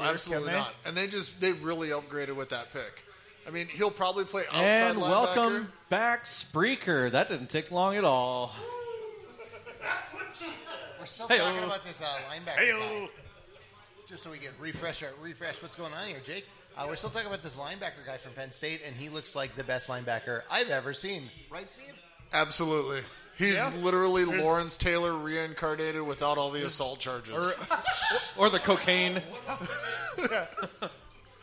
year. Absolutely not. And they really upgraded with that pick. I mean, he'll probably play outside And linebacker. welcome back, Spreaker. That didn't take long at all. That's what she said. We're still talking about this linebacker guy. Just so we can refresh what's going on here, Jake. We're still talking about this linebacker guy from Penn State, and he looks like the best linebacker I've ever seen. Right, Steve? Absolutely. He's literally Lawrence Taylor reincarnated without all the assault charges. Or the cocaine. Well,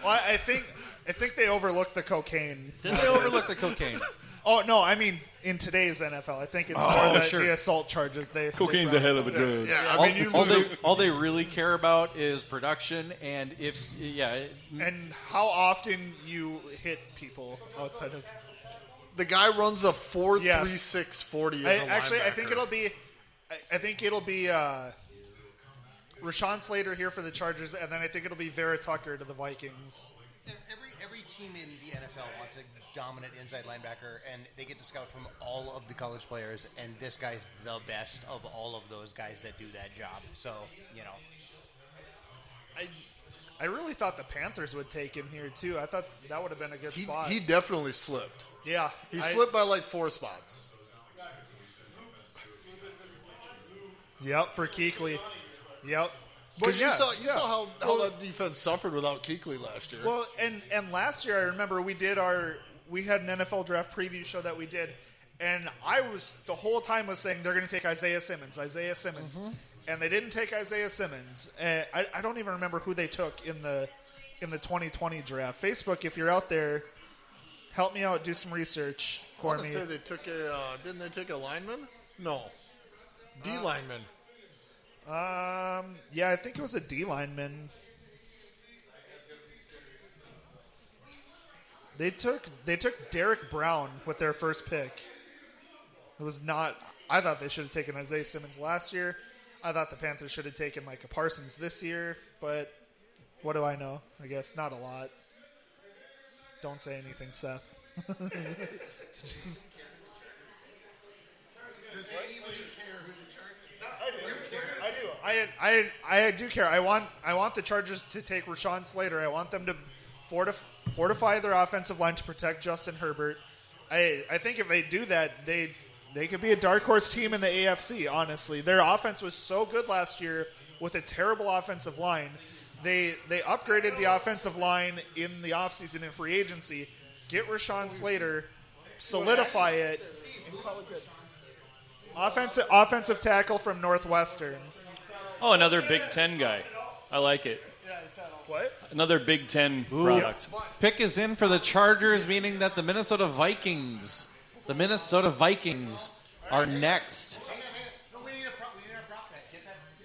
I think they overlooked the cocaine. Did they overlook the cocaine? Oh, no, I mean, in today's NFL, I think it's more the assault charges. Cocaine's a hell of a drug. Yeah, I mean, all they really care about is production, and and how often you hit people outside of. The guy runs a 4.36 40 as a Actually, linebacker. I think it'll be Rashaan Slater here for the Chargers, and then I think it'll be Vera Tucker to the Vikings. Every team in the NFL wants a dominant inside linebacker, and they get to scout from all of the college players, and this guy's the best of all of those guys that do that job. So, I really thought the Panthers would take him here, too. I thought that would have been a good spot. He definitely slipped. Yeah. He slipped by like 4 spots. Yep, for Kuechly. Yep. But you saw how that defense suffered without Kuechly last year. Well, and last year I remember we had an NFL draft preview show that we did, and I was the whole time was saying they're going to take Isaiah Simmons, Mm-hmm. and they didn't take Isaiah Simmons. I don't even remember who they took in the 2020 draft. Facebook, if you're out there, help me out, do some research for me. Say they took didn't they take a lineman? No, D lineman. Yeah, I think it was a D lineman. They took Derek Brown with their first pick. It was not. I thought they should have taken Isaiah Simmons last year. I thought the Panthers should have taken Micah Parsons this year, but what do I know? I guess not a lot. Don't say anything, Seth. Does anybody care who the Chargers? I do care. I want the Chargers to take Rashaan Slater. I want them to fortify their offensive line to protect Justin Herbert. I think if they do that, they could be a dark horse team in the AFC, honestly. Their offense was so good last year with a terrible offensive line. They upgraded the offensive line in the offseason in free agency. Get Rashaan Slater, solidify it, and call it good. Offensive tackle from Northwestern. Oh, another Big Ten guy. I like it. What? Another Big Ten product. Pick is in for the Chargers, meaning that the Minnesota Vikings are next.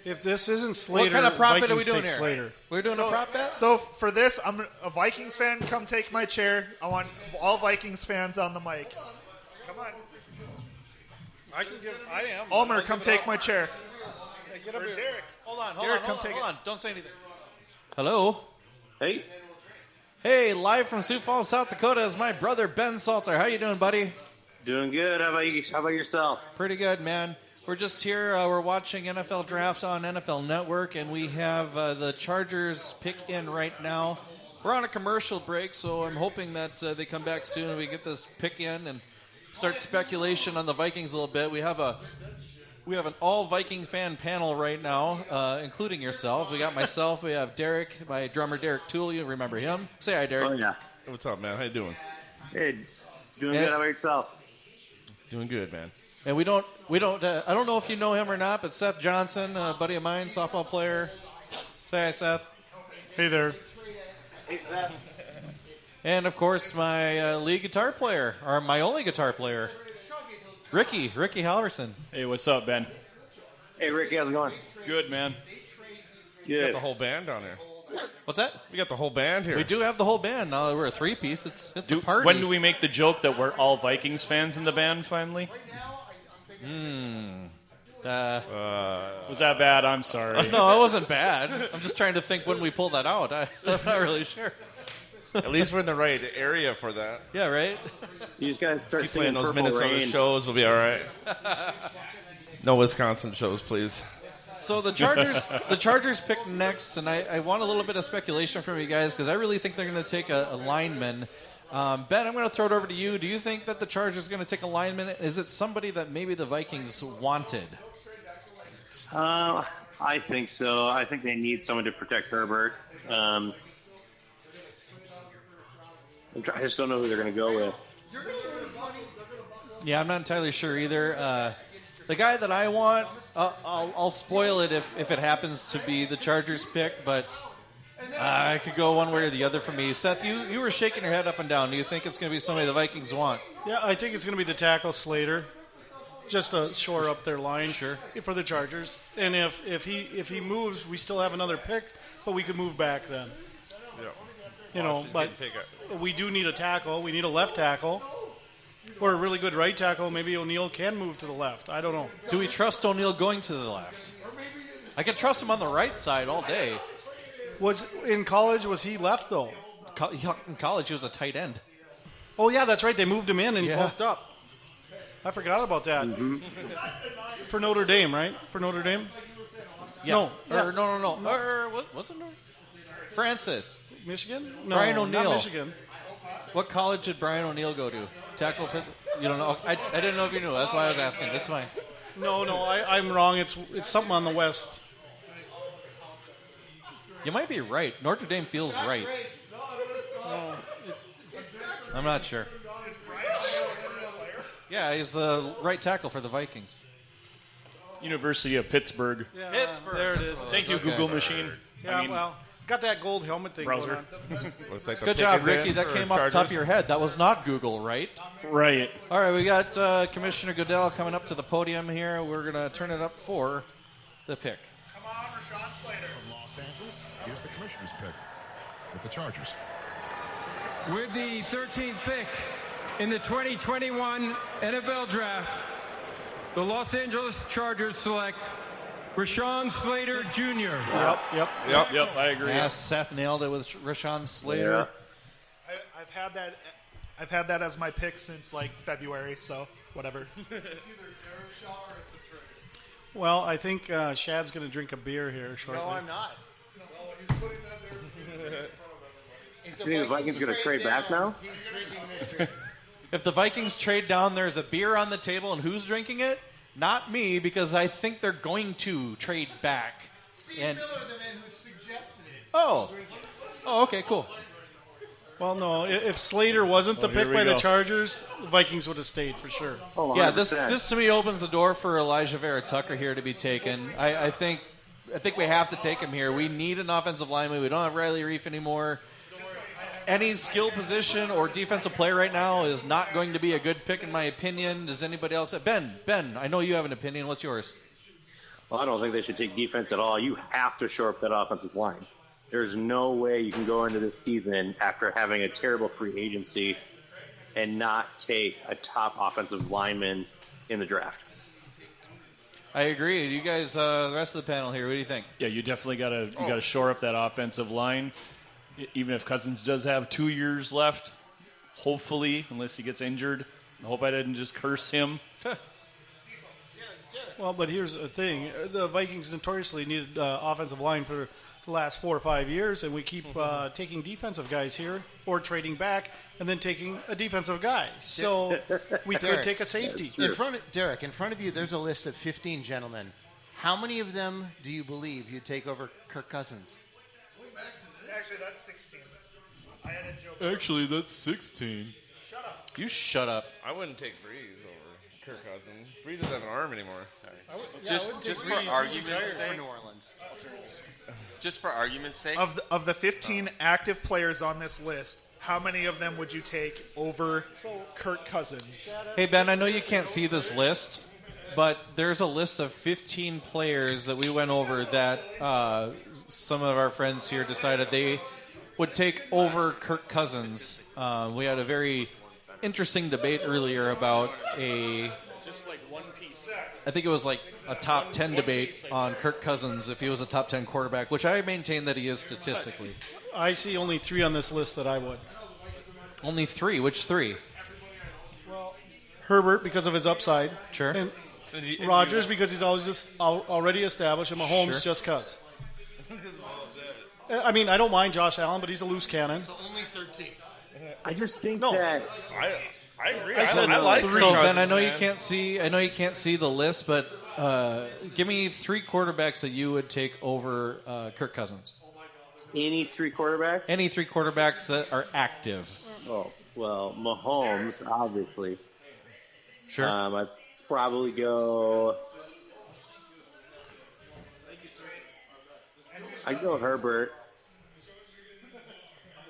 If this isn't Slater, What kind of prop bet are we Vikings doing take here? Slater. We're doing a prop bet? So for this, I'm a Vikings fan. Come take my chair. I want all Vikings fans on the mic. Come on. I am. Ulmer, come take my chair. Hey, get up here. Derek. Hold on, take hold on. Don't say anything. Hello? Hey. Hey, live from Sioux Falls, South Dakota is my brother Ben Salter. How you doing, buddy? Doing good. How about you? How about yourself? Pretty good, man. We're just here. We're watching NFL Draft on NFL Network, and we have the Chargers pick in right now. We're on a commercial break, so I'm hoping that they come back soon and we get this pick in and start speculation on the Vikings a little bit. We have an all Viking fan panel right now, including yourself. We got myself. We have Derek, my drummer Derek Toole. You remember him? Say hi, Derek. Oh yeah. What's up, man? How you doing? Hey, doing good. How about yourself? Doing good, man. And we don't. I don't know if you know him or not, but Seth Johnson, a buddy of mine, softball player. Say hi, Seth. Hey there. Hey, Seth. And of course, my lead guitar player, or my only guitar player, Ricky Halverson. Hey, what's up, Ben? Hey, Ricky. How's it going? Good, man. You got Good. the whole band down there. What's that? We got the whole band here. We do have the whole band. Now that we're a three-piece, it's a party. When do we make the joke that we're all Vikings fans in the band finally? Was that bad? I'm sorry. No, it wasn't bad. I'm just trying to think when we pull that out. I'm not really sure. At least we're in the right area for that. Yeah, right? You just gotta start Keep singing playing those Purple Minnesota Rain. shows. We'll be all right. No Wisconsin shows, please. So the Chargers pick next, and I want a little bit of speculation from you guys because I really think they're going to take a lineman. Ben, I'm going to throw it over to you. Do you think that the Chargers are going to take a lineman? Is it somebody that maybe the Vikings wanted? I think so. I think they need someone to protect Herbert. I just don't know who they're going to go with. Yeah, I'm not entirely sure either. The guy that I want, I'll spoil it if it happens to be the Chargers pick, but I could go one way or the other for me. Seth, you were shaking your head up and down. Do you think it's going to be somebody the Vikings want? Yeah, I think it's going to be the tackle Slater, just to shore up their line for the Chargers. And if he moves, we still have another pick, but we could move back then. Yeah. But we do need a tackle. We need a left tackle. Or a really good right tackle. Maybe O'Neal can move to the left. I don't know. Do we trust O'Neal going to the left? I can trust him on the right side all day. In college, was he left, though? In college, he was a tight end. Oh, yeah, that's right. They moved him in and he bulked up. I forgot about that. Mm-hmm. For Notre Dame, right? For Notre Dame? Yeah. No. What was it? Francis. Michigan? No, Brian O'Neal. not Michigan. What college did Brian O'Neal go to? Tackle? You don't know? I didn't know if you knew. That's why I was asking. It's fine. No, I'm wrong. It's something on the west. You might be right. Notre Dame feels right. No, I'm not sure. Yeah, he's the right tackle for the Vikings. University of Pittsburgh. yeah, Pittsburgh. There it is. Thank you, Google machine. Yeah, got that gold helmet thing Browser. going on. Looks like the Good pick job, is Ricky. in That for came off the top Chargers. of your head. That was not Google, right? Right. All right, we got Commissioner Goodell coming up to the podium here. We're going to turn it up for the pick. Come on, Rashaan Slater. From Los Angeles, here's the commissioner's pick with the Chargers. With the 13th pick in the 2021 NFL Draft, the Los Angeles Chargers select Rashaan Slater Jr. Yep, I agree. Yeah, Seth nailed it with Rashaan Slater. Yeah. I've had that as my pick since like February, so whatever. Well, I think Shad's going to drink a beer here shortly. No, I'm not. You think the Vikings going to trade back now? He's drinking this drink. If the Vikings trade down, there's a beer on the table, and who's drinking it? Not me, because I think they're going to trade back. Steve And- Miller, the man who suggested it. Oh, okay, cool. Well, no, if Slater wasn't the here pick we by the go. Chargers, the Vikings would have stayed for sure. Oh, Yeah, 100%. this to me opens the door for Elijah Vera Tucker here to be taken. I think we have to take him here. We need an offensive lineman. We don't have Riley Reif anymore. Any skill position or defensive player right now is not going to be a good pick in my opinion. Does anybody else? Ben, I know you have an opinion. What's yours? Well, I don't think they should take defense at all. You have to shore up that offensive line. There's no way you can go into this season after having a terrible free agency and not take a top offensive lineman in the draft. I agree. You guys, the rest of the panel here, what do you think? Yeah, you definitely gotta shore up that offensive line. Even if Cousins does have 2 years left, hopefully, unless he gets injured. I hope I didn't just curse him. Well, but here's the thing. The Vikings notoriously needed offensive line for the last 4 or 5 years, and we keep taking defensive guys here or trading back and then taking a defensive guy. So we could Derek, take a safety. Derek, in front of you, there's a list of 15 gentlemen. How many of them do you believe you'd take over Kirk Cousins? Actually, that's 16. I had a joke. Actually, that's 16. Shut up. You shut up. I wouldn't take Breeze over Kirk Cousins. Breeze doesn't have an arm anymore. Just for argument's For sake. New Orleans. Just for argument's sake. Of the 15 active players on this list, how many of them would you take over Kirk Cousins? Hey, Ben, I know you can't see this list, but there's a list of 15 players that we went over that some of our friends here decided they would take over Kirk Cousins. We had a very interesting debate earlier about Just like one piece. I think it was like a top 10 debate on Kirk Cousins if he was a top 10 quarterback, which I maintain that he is statistically. I see only 3 on this list that I would. Only 3. Which 3? Herbert, because of his upside. Sure. Rodgers because he's always just already established, and Mahomes just because. I mean, I don't mind Josh Allen, but he's a loose cannon. So only 13. I just think that I agree. I like so Ben, I know you can't see the list, but give me 3 quarterbacks that you would take over Kirk Cousins. any 3 quarterbacks. Any 3 quarterbacks that are active. Oh well, Mahomes obviously. Sure. I'd probably go. I'd go Herbert.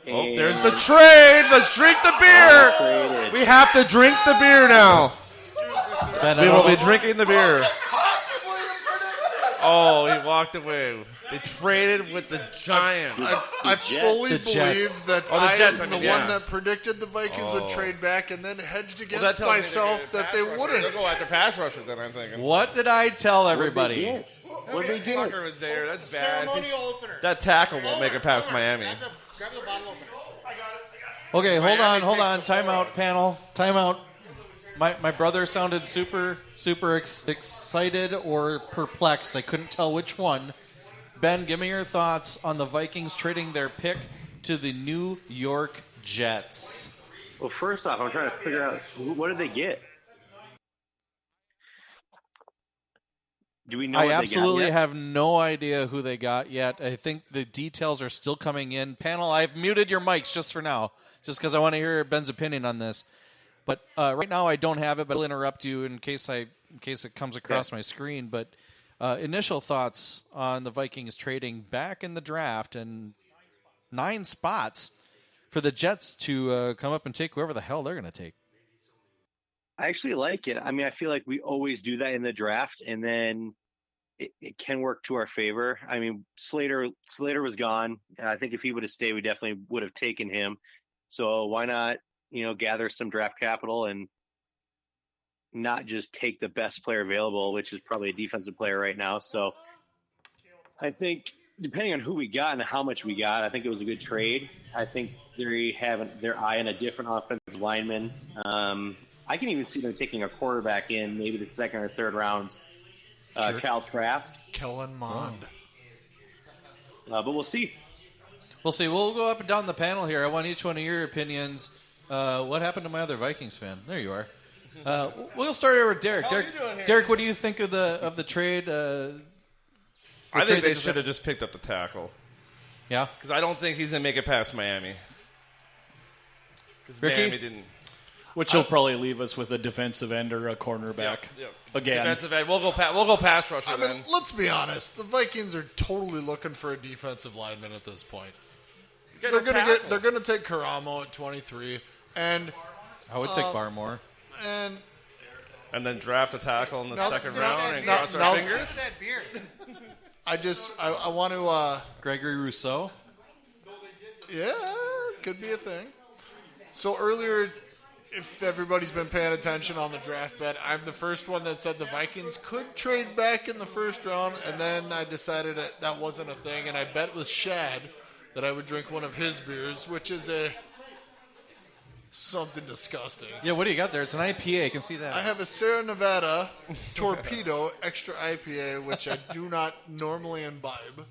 Oh, there's the trade. Let's drink the beer. We have to drink the beer now. Ben, We will be drinking the beer. Oh, he walked away. They traded with the Giants. I fully believe that the Jets, I'm the one that predicted the Vikings would trade back and then hedged against tells me myself that they wouldn't. They'll go after pass rusher then, I'm thinking. What did I tell everybody? What they get? Tucker was there. That's bad. Ceremonial opener. That tackle won't make it past Miami. Grab the bottle opener. Okay, hold on. Timeout, panel. Timeout. My brother sounded super excited or perplexed. I couldn't tell which one. Ben, give me your thoughts on the Vikings trading their pick to the New York Jets. Well, first off, I'm trying to figure out what did they get. Do we know? I absolutely have no idea who they got yet. I think the details are still coming in. Panel, I've muted your mics just for now, just because I want to hear Ben's opinion on this. But right now I don't have it, but I'll interrupt you in case it comes across my screen. But initial thoughts on the Vikings trading back in the draft and 9 spots for the Jets to come up and take whoever the hell they're going to take. I actually like it. I mean, I feel like we always do that in the draft, and then it can work to our favor. I mean, Slater was gone, and I think if he would have stayed, we definitely would have taken him. So why not, gather some draft capital and not just take the best player available, which is probably a defensive player right now. So I think depending on who we got and how much we got, I think it was a good trade. I think they have their eye on a different offensive lineman. I can even see them taking a quarterback in maybe the 2nd or 3rd rounds. Cal Trask. Kellen Mond. But we'll see. We'll see. We'll go up and down the panel here. I want each one of your opinions. What happened to my other Vikings fan? There you are. We'll start here with Derek. Derek, what do you think of the trade? I think they should have just picked up the tackle. Yeah? Because I don't think he's going to make it past Miami. Because Miami didn't. Which will probably leave us with a defensive end or a cornerback. Again. Defensive end. We'll go pass rusher then. Let's be honest. The Vikings are totally looking for a defensive lineman at this point. They're going to take Karamo at 23, and I would take Barmore, and then draft a tackle in the 2nd round and cross our fingers. That beard. I want to Gregory Rousseau. Yeah, could be a thing. So earlier, if everybody's been paying attention on the draft bet, I'm the first one that said the Vikings could trade back in the 1st round, and then I decided that wasn't a thing, and I bet with Shad that I would drink one of his beers, which is something disgusting. Yeah, what do you got there? It's an IPA. I can see that. I have a Sierra Nevada Torpedo Extra IPA, which I do not normally imbibe.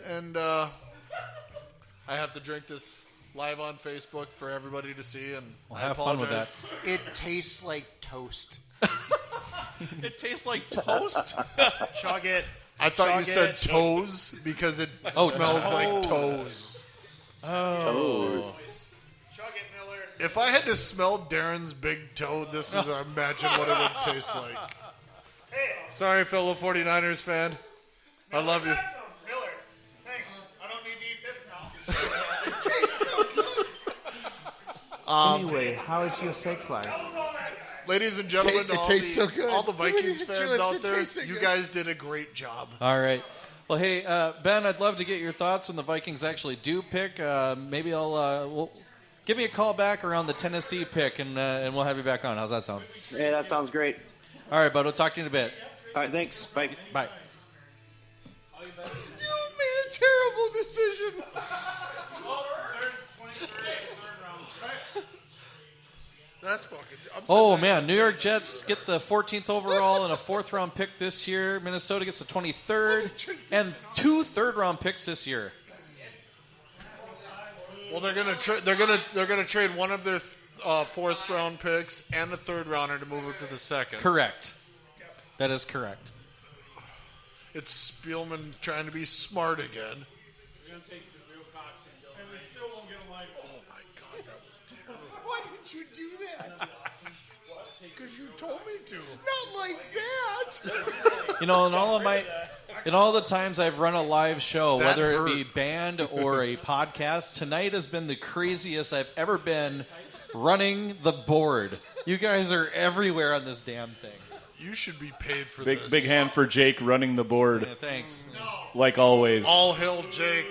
And I have to drink this live on Facebook for everybody to see, and I have apologize. fun with that. It tastes like toast. It tastes like toast? Chug it. I thought you said toes because it smells like toes. Oh. Chug it, Miller. If I had to smell Darren's big toe, this is imagine what it would taste like. Sorry, fellow 49ers fan. I love you. Miller, thanks. I don't need to eat this now. Anyway, how is your sex life? Ladies and gentlemen, It tastes so good. all the Vikings Look at fans your lips, out it there, tastes so you good. guys did a great job. All right. Well, hey, Ben, I'd love to get your thoughts when the Vikings actually do pick. Maybe we'll give me a call back around the Tennessee pick, and we'll have you back on. How's that sound? Yeah, that sounds great. All right, bud. We'll talk to you in a bit. All right, thanks. Bye. Bye. You made a terrible decision. That's fucking Oh, man. New York Jets get the 14th overall and a 4th-round pick this year. Minnesota gets the 23rd and 2 third-round picks this year. Well, they're gonna trade one of their 4th-round picks and a 3rd-rounder to move it to the 2nd. Correct. That is correct. It's Spielman trying to be smart again. We're going to take Jabril Cox and we still won't get a line. Oh, my God, that was terrible. Why did you do that? Because you told me to. Not like that. You know, in all the times I've run a live show, That whether hurt. it be band or a podcast, tonight has been the craziest I've ever been running the board. You guys are everywhere on this damn thing. You should be paid for this. Big hand for Jake running the board. Yeah, thanks. Like always. All hail Jake.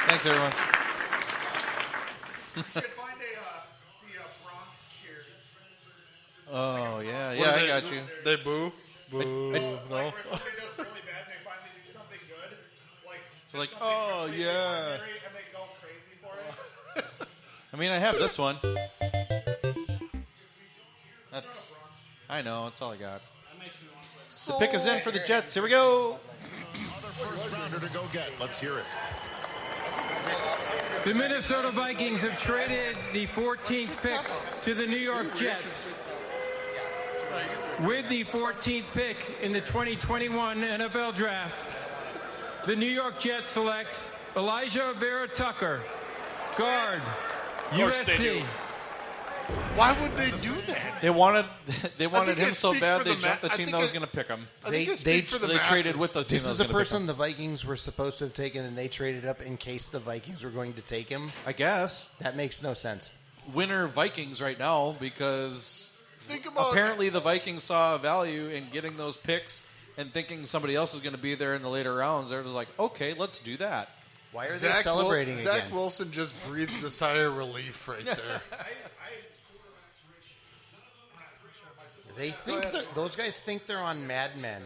Thanks, everyone. You should find the Bronx cheer. Oh, yeah. What Yeah, do I got you. They boo? Boo. No. Like where somebody does really bad and they finally do something good. Like, just Like, something oh, completely yeah. ordinary, and they go crazy for it. I mean, I have this one. I know. That's all I got. The pick is in for the Jets. Here we go. Another first rounder to go get. Let's hear it. The Minnesota Vikings have traded the 14th pick to the New York Jets. With the 14th pick in the 2021 NFL Draft, the New York Jets select Elijah Vera Tucker, guard, course they do. USC. Why would they do that? They wanted think him they so speak bad for they the jumped the I team think that was it- going to pick him. I think They- it's big they- for the They masses. traded with the team This that is was a gonna pick person him. the Vikings were supposed to have taken, and they traded up in case the Vikings were going to take him. I guess. That makes no sense. Winner Vikings right now because Think about apparently the Vikings saw value in getting those picks and thinking somebody else is going to be there in the later rounds. They're just like, okay, let's do that. Why are they celebrating again? Zach Wilson just breathed a sigh of relief right there. They think those guys think they're on Mad Men.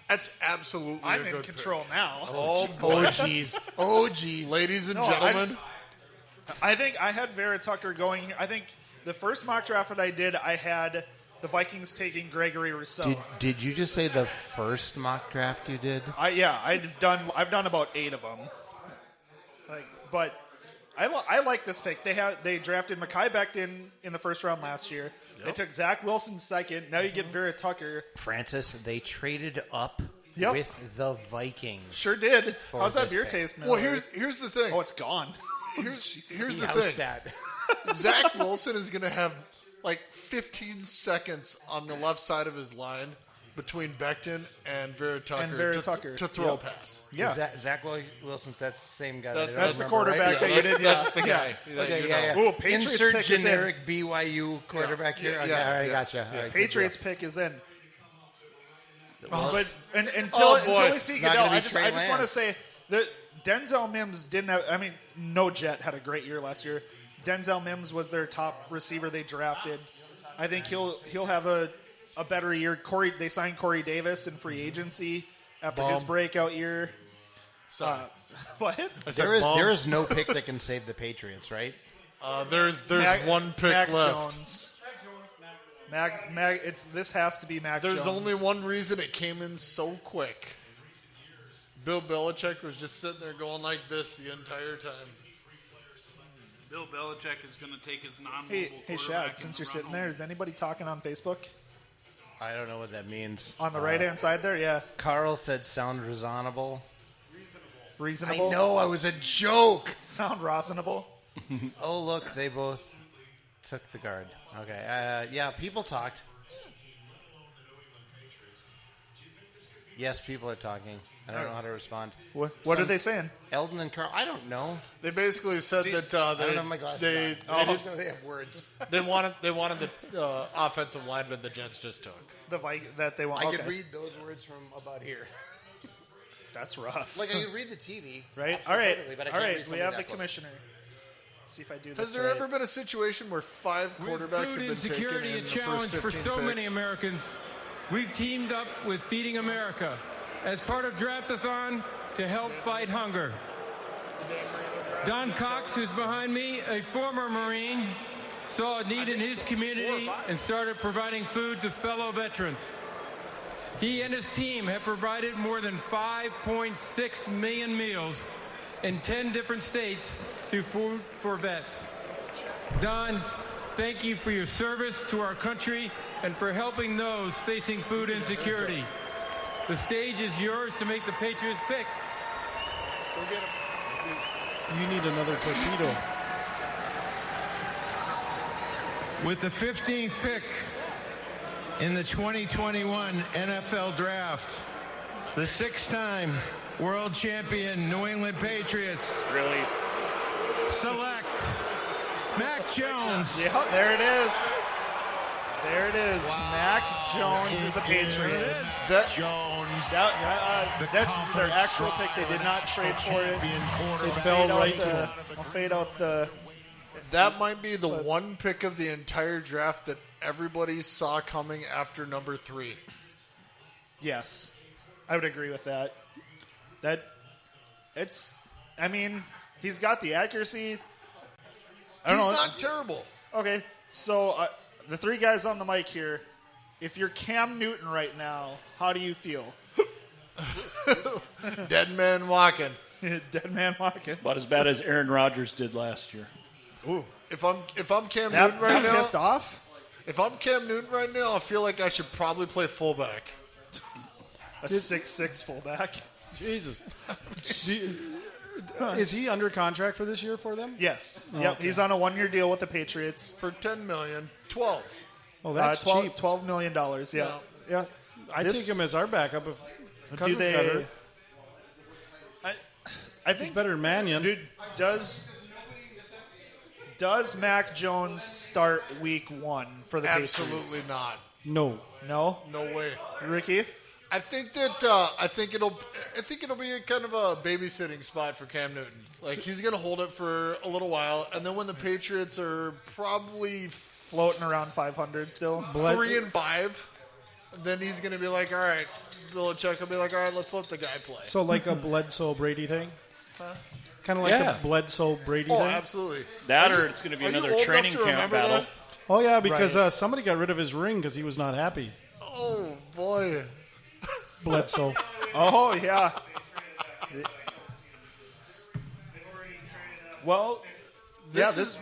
That's absolutely I'm a in good control now. Oh, Oh, jeez. Oh, jeez. ladies and No, gentlemen. I think I had Vera Tucker going. I think the first mock draft that I did, I had the Vikings taking Gregory Rousseau. Did you just say the first mock draft you did? I've done about 8 of them. But I like this pick. They drafted Mekhi Becton in the first round last year. They took Zach Wilson second. Now you get Vera Tucker. Francis, they traded up Yep. with the Vikings. Sure did. For How's that this beer pick. taste, man? Well, here's the thing. Oh, it's gone. Here's the How's thing. that? Zach Wilson is going to have like 15 seconds on the left side of his line between Becton and Vera Tucker, to throw a pass. Yeah. Zach Wilson's that's the same guy. That's the quarterback that you did. That's the guy. Okay, yeah. Ooh, Patriots Insert pick is in. generic BYU quarterback here. Okay, all right, gotcha. All right, good Patriots deal. pick is in. Well, But until Oh, boy. we see It's not Goodell, gonna I be just Trey want to Lance. say that Denzel Mims didn't have. I mean, no Jet had a great year last year. Denzel Mims was their top receiver they drafted. I think he'll have a better year. They signed Corey Davis in free agency after his breakout year. What? There is no pick that can save the Patriots, right? There's one pick Mac left. Jones. This has to be Mac There's Jones. only one reason it came in so quick. Bill Belichick was just sitting there going like this the entire time. Bill Belichick is going to take his non-mobile Hey, quarterback Shad, in since the you're run sitting there, is anybody talking on Facebook? I don't know what that means. On the right-hand side there, yeah. Carl said sound reasonable. Reasonable. I know, I was a joke. Sound reasonable. Oh, look, they both took the guard. Okay, yeah, people talked. Yes, people are talking. I don't know how to respond. What are they saying? Eldon and Carl, I don't know. They basically said that I don't have my glasses on. I just know they have words. They wanted the offensive lineman the Jets just took. That they want. I okay. could read those words from about here. That's rough. Like I could read the TV. Right. absolutely All right. perfectly, but I All can't right. read We something have the that close. commissioner. Let's see if I do this. Has there right. ever been a situation where 5 quarterbacks Food have been insecurity taken in a the challenge first 15 for so picks? many Americans. We've teamed up with Feeding America as part of Draftathon to help fight hunger. Don Cox, who's behind me, a former Marine, saw a need in his community and started providing food to fellow veterans. He and his team have provided more than 5.6 million meals in 10 different states through Food for Vets. Don, thank you for your service to our country and for helping those facing food insecurity. The stage is yours to make the Patriots pick. You need another torpedo. With the 15th pick in the 2021 NFL Draft, the six-time world champion New England Patriots Really? select Mac Jones. Yeah, there it is. There it is. Wow. Mac Jones is a Patriot. This is their actual pick. They did not trade for it. They fell right to him. I'll fade out the... That might be the one pick of the entire draft that everybody saw coming after number 3. Yes. I would agree with that. I mean, he's got the accuracy. He's not terrible. Okay, so the three guys on the mic here, if you're Cam Newton right now, how do you feel? Dead man walking. Dead man walking. About as bad as Aaron Rodgers did last year. Ooh. If I'm Cam Newton right now, pissed off? If I'm Cam Newton right now, I feel like I should probably play fullback. A 6'6" fullback. Jesus. Is he under contract for this year for them? Yes. Oh, yep. okay. He's on a 1-year deal with the Patriots for $10 million. 12. Oh, that's cheap. $12 million. Yeah. Yeah. I'd take him as our backup if Cousins they? got hurt. I think he's better than Mannion. Dude, does Mac Jones start week 1 for the Patriots? Absolutely not. No. No? No way. Ricky? I think it'll be a kind of a babysitting spot for Cam Newton. Like, he's going to hold it for a little while, and then when the Patriots are probably floating around 500 still, 3-5, then he's going to be like, all right, Belichick will be like, all right, let's let the guy play. So like a Bledsoe Brady thing? Kind of like the Bledsoe Brady thing? Oh, absolutely. That or it's going to be another training camp battle. That? Oh, yeah, because somebody got rid of his ring because he was not happy. Oh, boy. Bledsoe. Oh, yeah. Well, this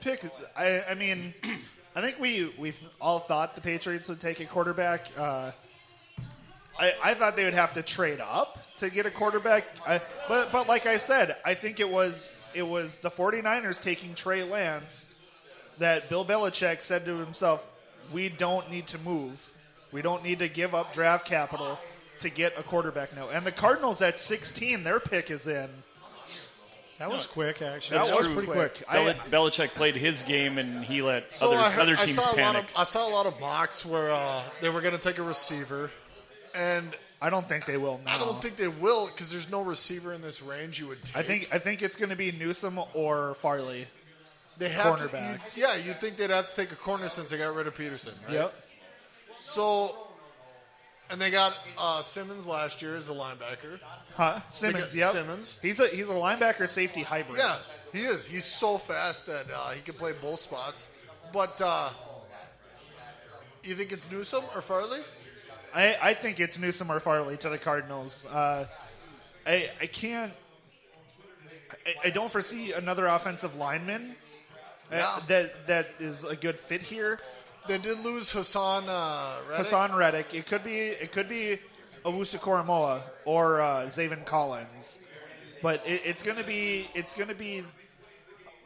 pick, I mean, I think we've all thought the Patriots would take a quarterback. I thought they would have to trade up to get a quarterback. But like I said, I think it was the 49ers taking Trey Lance that Bill Belichick said to himself, we don't need to move. We don't need to give up draft capital to get a quarterback now. And the Cardinals at 16, their pick is in. That was quick, actually. That was pretty quick. Belichick played his game, and he let other teams panic. I saw a lot of mocks where they were going to take a receiver, and I don't think they will now. I don't think they will because there's no receiver in this range you would take. I think it's going to be Newsome or Farley. They have cornerbacks. You'd think they'd have to take a corner since they got rid of Peterson, right? Yep. So, and they got Simmons last year as a linebacker. Huh? Simmons, yep. Simmons. He's a linebacker safety hybrid. Yeah, he is. He's so fast that he can play both spots. But you think it's Newsome or Farley? I think it's Newsome or Farley to the Cardinals. I don't foresee another offensive lineman that is a good fit here. They did lose Hassan Reddick. Hassan Reddick. It could be Owusu Koromoa or Zavin Collins, but it's going to be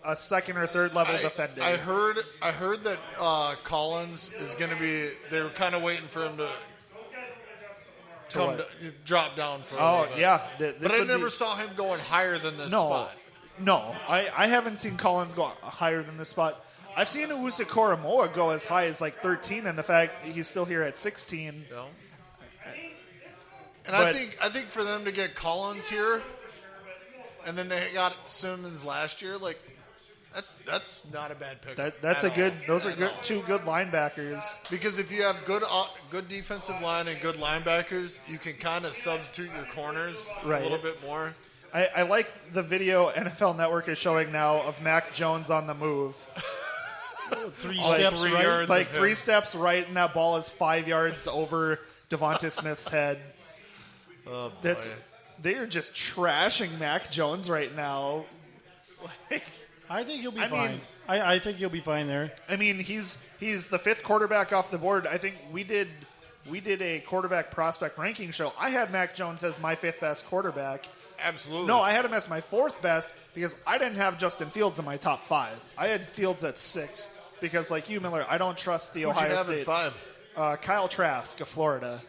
a second or third level defender. I heard that Collins is going to be. They were kind of waiting for him to drop down for. A little bit. Yeah, but I never saw him going higher than this spot. No, I haven't seen Collins go higher than this spot. I've seen Owusu Koromoa go as high as like 13, and the fact he's still here at 16. No. And I think for them to get Collins here, and then they got Simmons last year, like that's not a bad pick. That's a good. Those are good, two good linebackers. Because if you have good defensive line and good linebackers, you can kind of substitute your corners a little bit more. I like the video NFL Network is showing now of Mac Jones on the move. 3 steps right. yards Like of 3 him. steps right, and that ball is 5 yards over Devonta Smith's head. Oh, boy. They are just trashing Mac Jones right now. I think he'll be fine. I think he'll be fine there. I mean, he's the 5th quarterback off the board. I think we did a quarterback prospect ranking show. I had Mac Jones as my 5th best quarterback. Absolutely. No, I had him as my 4th best because I didn't have Justin Fields in my top 5. I had Fields at 6 because, like you, Miller, I don't trust the Who'd Ohio you have State. at 5? Kyle Trask of Florida.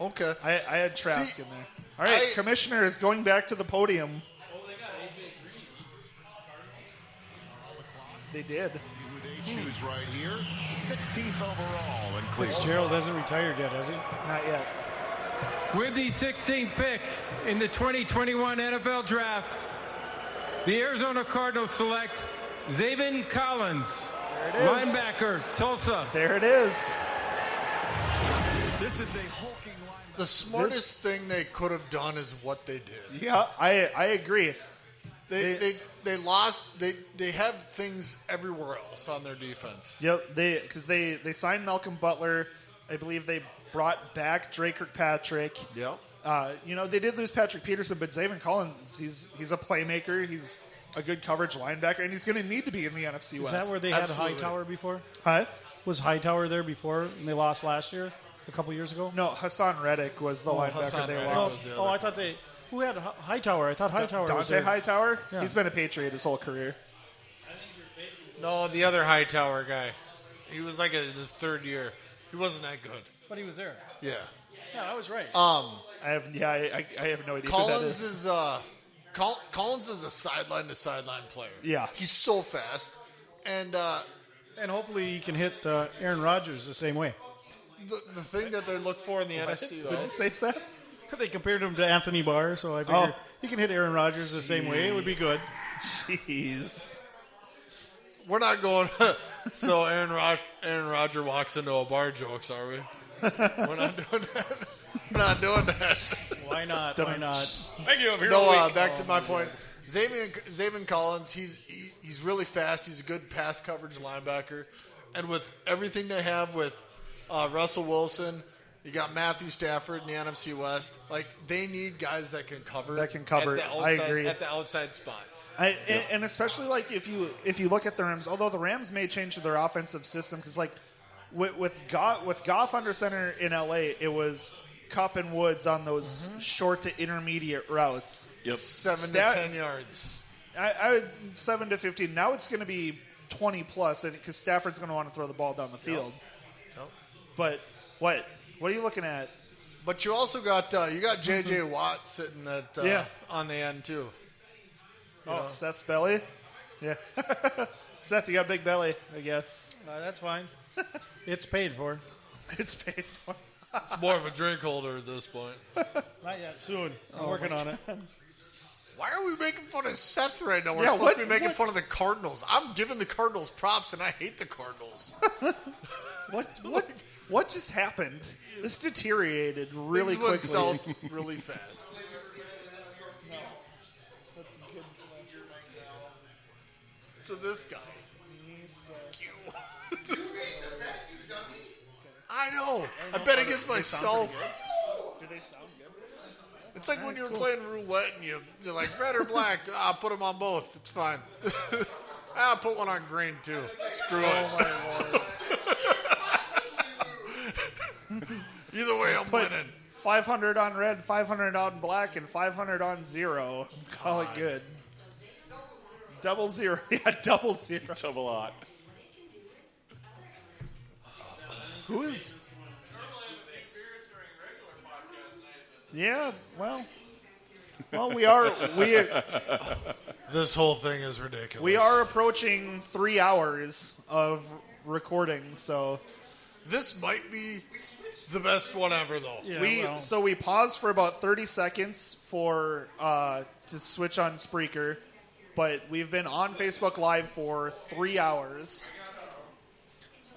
Okay. I had Trask in there. All right, Commissioner is going back to the podium. They did. Choose right here. 16th overall in Cleveland. Fitzgerald hasn't retired yet, has he? Not yet. With the 16th pick in the 2021 NFL Draft, the Arizona Cardinals select Zavin Collins, There it is. linebacker, Tulsa. There it is. This is a hulking linebacker. The smartest thing they could have done is what they did. Yeah, I agree. They lost. They have things everywhere else on their defense. Yep, because they signed Malcolm Butler. I believe they brought back Drake Kirkpatrick. Yep. They did lose Patrick Peterson, but Zavin Collins, he's a playmaker. He's a good coverage linebacker, and he's going to need to be in the NFC West. Is that where they Absolutely. had Hightower before? Huh? Was Hightower there before and they lost last year? A couple years ago? No, Hassan Reddick was the linebacker Hassan they Reddick lost. was the I thought they... Who had Hightower? I thought Hightower was Dante there. Hightower? Yeah. He's been a Patriot his whole career. No, the other Hightower guy. He was like in his 3rd year. He wasn't that good. But he was there. Yeah. Yeah, I was right. I have no idea who that is. Collins is a sideline to sideline player. Yeah. He's so fast, and And hopefully he can hit Aaron Rodgers the same way. the thing that they look for in the NFC though. Did you say that? They compared him to Anthony Barr, so I figured he can hit Aaron Rodgers the same way. It would be good. Jeez. We're not going. So Aaron Rodgers walks into a bar jokes, are we? We're not doing that. We're not doing that. Why not? Why not? Thank you. I'm here No, back to my point. Zavin Collins, he's really fast. He's a good pass coverage linebacker, and with everything they have with Russell Wilson, you got Matthew Stafford in the NFC West. Like they need guys that can cover. That can cover. At the outside, I agree. At the outside spots. And especially like if you look at the Rams, although the Rams may change their offensive system because like with Goff under center in LA, it was Kupp and Woods on those short to intermediate routes. Yep. 7 to 10 yards. I would 7 to 15. Now it's going to be 20 plus, because Stafford's going to want to throw the ball down the field. Yep. But what are you looking at? But you also got J.J. Watt sitting at on the end too. Seth's belly. Yeah. Seth, you got a big belly, I guess. That's fine. It's paid for. It's paid for. It's more of a drink holder at this point. Not yet. Soon. I'm working on it. Why are we making fun of Seth right now? We're supposed to be making fun of the Cardinals. I'm giving the Cardinals props, and I hate the Cardinals. What just happened? This deteriorated really quickly. Things went south really fast. To this guy. I know. I bet against myself. Do they sound good? It's like when you were playing roulette and you're like, red or black. I'll put them on both. It's fine. I'll put one on green, too. Screw it. Oh, my Lord. Either way, I'm winning. 500 on red, 500 on black, and 500 on zero. Call it good. Double zero. Yeah, double zero. Double odd. Who is... Yeah, well, we are. This whole thing is ridiculous. We are approaching 3 hours of recording, so this might be the best one ever, though. Yeah, So we paused for about 30 seconds to switch on Spreaker, but we've been on Facebook Live for 3 hours.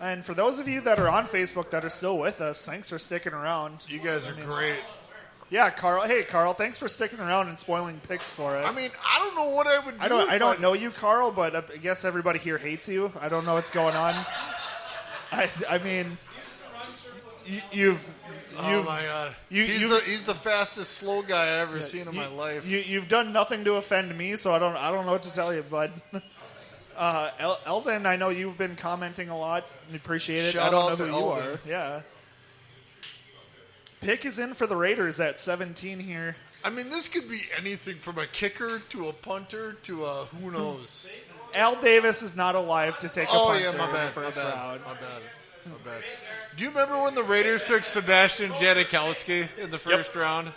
And for those of you that are on Facebook that are still with us, thanks for sticking around. You guys are great. Yeah, Carl. Hey, Carl. Thanks for sticking around and spoiling picks for us. I mean, I don't know what I would do. I don't know you, Carl, but I guess everybody here hates you. I don't know what's going on. I mean, you've. Oh my God! He's the fastest slow guy I ever seen in my life. You've done nothing to offend me, so I don't know what to tell you, bud. Eldon, I know you've been commenting a lot. We appreciate it. Shout I don't out know to who you Eldon. are. Yeah. Pick is in for the Raiders at 17 here. I mean, this could be anything from a kicker to a punter to a who knows. Al Davis is not alive to take a punter in the first round. My bad. Do you remember when the Raiders took Sebastian Janikowski in the first round?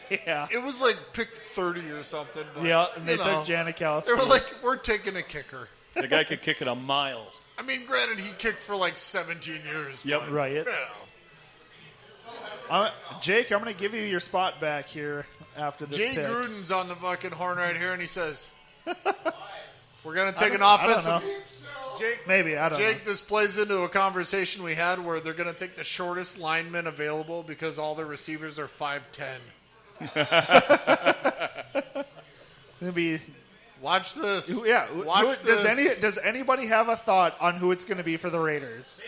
Yeah. It was like pick 30 or something. But, yeah, and they took Janikowski. They were like, we're taking a kicker. The guy could kick it a mile. I mean, granted, he kicked for like 17 years. Yep, but, right. You know. Jake, I'm going to give you your spot back here after this Jay pick. Gruden's on the fucking horn right here, and he says, we're going to take an offensive... I don't know. Jake, maybe, I don't know. Jake, this plays into a conversation we had where they're going to take the shortest lineman available because all their receivers are 5'10". Maybe. Watch this. Yeah. Watch this. Does anybody have a thought on who it's going to be for the Raiders?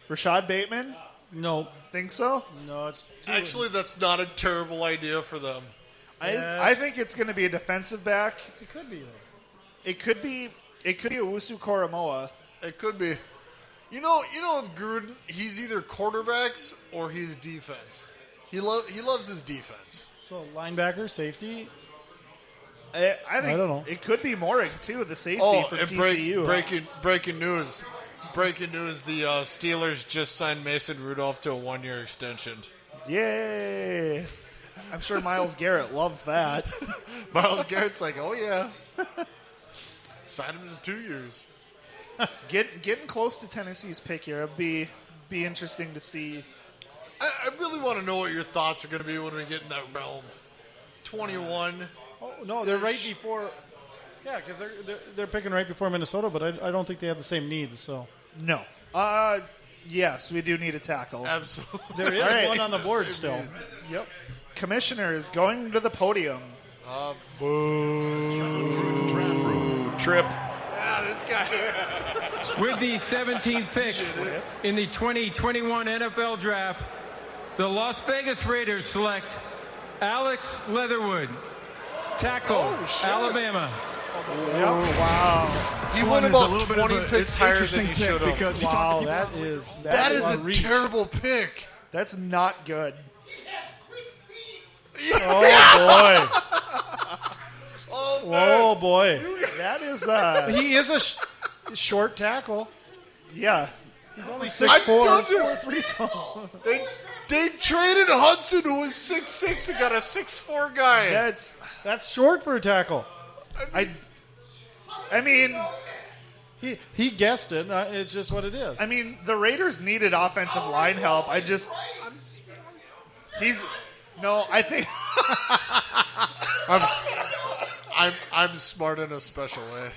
Rashad Bateman? No. Think so? No, it's actually that's not a terrible idea for them. I think it's going to be a defensive back. It could be though. It could be Owusu Koromoa. It could be. You know, with Gruden, he's either quarterbacks or he's defense. He loves his defense. So linebacker, safety. I think I don't know. It could be Moring too, the safety for and TCU. Breaking news. Breaking news, the Steelers just signed Mason Rudolph to a 1-year extension. Yay! I'm sure Myles Garrett loves that. Myles Garrett's like, oh yeah. Sign him in 2 years. Getting close to Tennessee's pick here. It'd be interesting to see. I really want to know what your thoughts are going to be when we get in that realm. 21. Oh no, they're right before. Yeah, because they're picking right before Minnesota, but I don't think they have the same needs. So no. Yes, we do need a tackle. Absolutely. There is one on the board still. Yep. Commissioner is going to the podium. Boo. Trip. Yeah, this guy. With the 17th pick in the 2021 NFL Draft, the Las Vegas Raiders select Alex Leatherwood, tackle, Alabama. Wow. He went about 20 picks higher than he should have. Wow, that is a terrible pick. That's not good. Oh, boy. Oh, boy. That is... he is a short tackle. Yeah. He's only 6'4". 3 tall. They traded Hudson, who was 6'6", and got a 6'4" guy. That's short for a tackle. I mean... He guessed it. It's just what it is. I mean, the Raiders needed offensive line help. I think... I'm smart in a special way.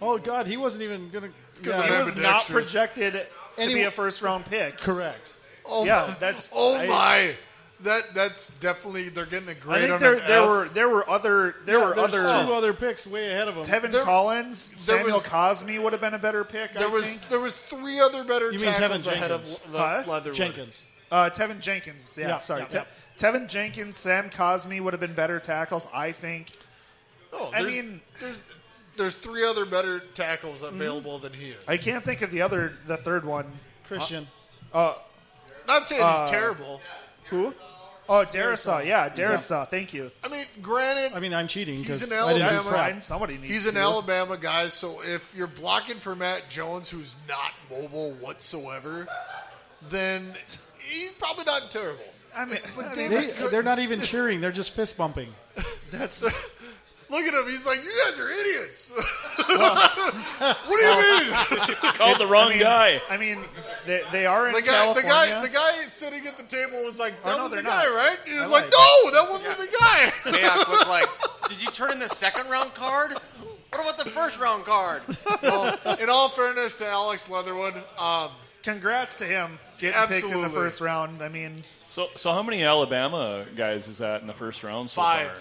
Oh, God, he wasn't even going to... He was not projected to be a first-round pick. Correct. Oh, yeah, that's... my... That's definitely... They're getting a grade I on think an there were other... Two other picks way ahead of him. Tevin Collins, Samuel Cosme would have been a better pick, There was 3 other better tackles ahead of Leatherwood. Jenkins. Tevin Jenkins. Yeah, sorry. Yeah. Tevin Jenkins, Sam Cosme would have been better tackles, I think. There's 3 other better tackles available than he is. I can't think of the third one. Christian. Not saying he's terrible. Who? Oh, Darisaw. Yeah, Darisaw. Yeah. Thank you. I mean, granted, I'm cheating because he's an Alabama. Somebody needs he's an Alabama guy, so if you're blocking for Matt Jones, who's not mobile whatsoever, then he's probably not terrible. I mean, they're not even cheering; they're just fist bumping. That's. Look at him. He's like, you guys are idiots. What do you mean? Called the wrong guy. I mean, they are in California. The guy sitting at the table was like, that was the guy, not. right? He was like, no, that wasn't the guy. Mayock was like, did you turn in the second round card? What about the first round card? Well, in all fairness to Alex Leatherwood, congrats to him. getting picked in the first round. I mean, so how many Alabama guys is that in the first round so 5. far?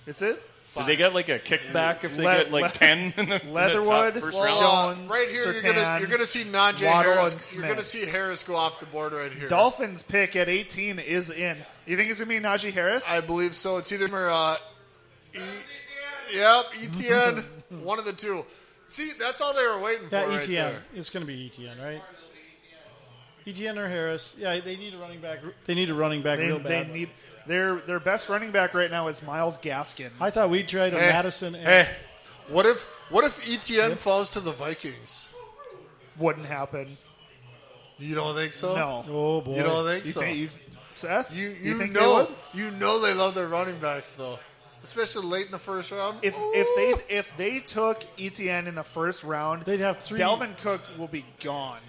Is it? Did they get like a kickback if they get like 10 in the Leatherwood, top first Jones, round? Right here, Surtain, you're gonna see Najee Waddle, Harris. and You're Smith. gonna see Harris go off the board right here. Dolphins pick at 18 is in. You think it's gonna be Najee Harris? I believe so. It's either Etienne, one of the two. See, that's all they were waiting for. Yeah, right Etienne. there. It's going to be Etienne, right? Etienne or Harris. Yeah, they need a running back. They need a running back real bad. They need their best running back right now is Myles Gaskin. I thought we'd trade a Madison. And what if Etienne falls to the Vikings? Wouldn't happen. You don't think so? No. Oh boy. You don't think so? Seth? You think know they would? they love their running backs though, especially late in the first round. If they took Etienne in the first round, they'd have 3. Dalvin Cook will be gone.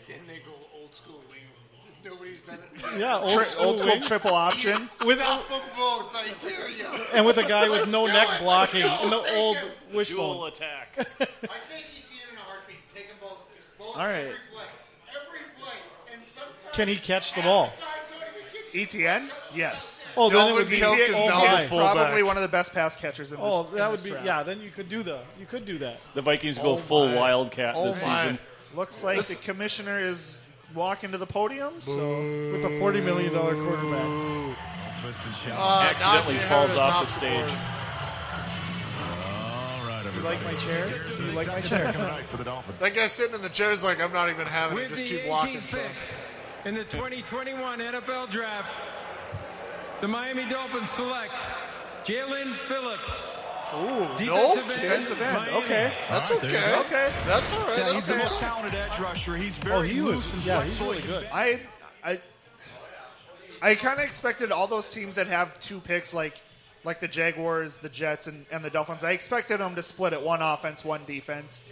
Didn't they go old school wing? Just nobody's done it. Yeah, old school triple option with Stop them both, I dare you. and with a guy with no neck blocking and the old wishbone. Dual attack. I take Etienne in a heartbeat. Take them both. Just both All right. every play, and sometimes Can he catch the ball? Etienne? Yes. Oh, then it Dalvin would be Cook is now the fullback. Probably one of the best pass catchers in this. Oh, that in would this be draft. Then you could do that. The Vikings go full Wildcat this season. Looks like the commissioner is walking to the podium. So With a $40 million quarterback. Twisted shot. Accidentally falls off the stage. All right, You like my chair? You like my chair? for the Dolphins. That guy sitting in the chair is like, I'm not even having it. With Just the keep walking, 18th son. pick in the 2021 NFL Draft, the Miami Dolphins select Jalen Phillips. Ooh, defensive end. Miami. Okay, That's All right, there you okay. go. okay. That's all right. Yeah, That's he's the okay. most talented edge rusher. He's very loose and he's flexible. really good. I kind of expected all those teams that have 2 picks, like the Jaguars, the Jets, and the Dolphins. I expected them to split it 1 offense, 1 defense.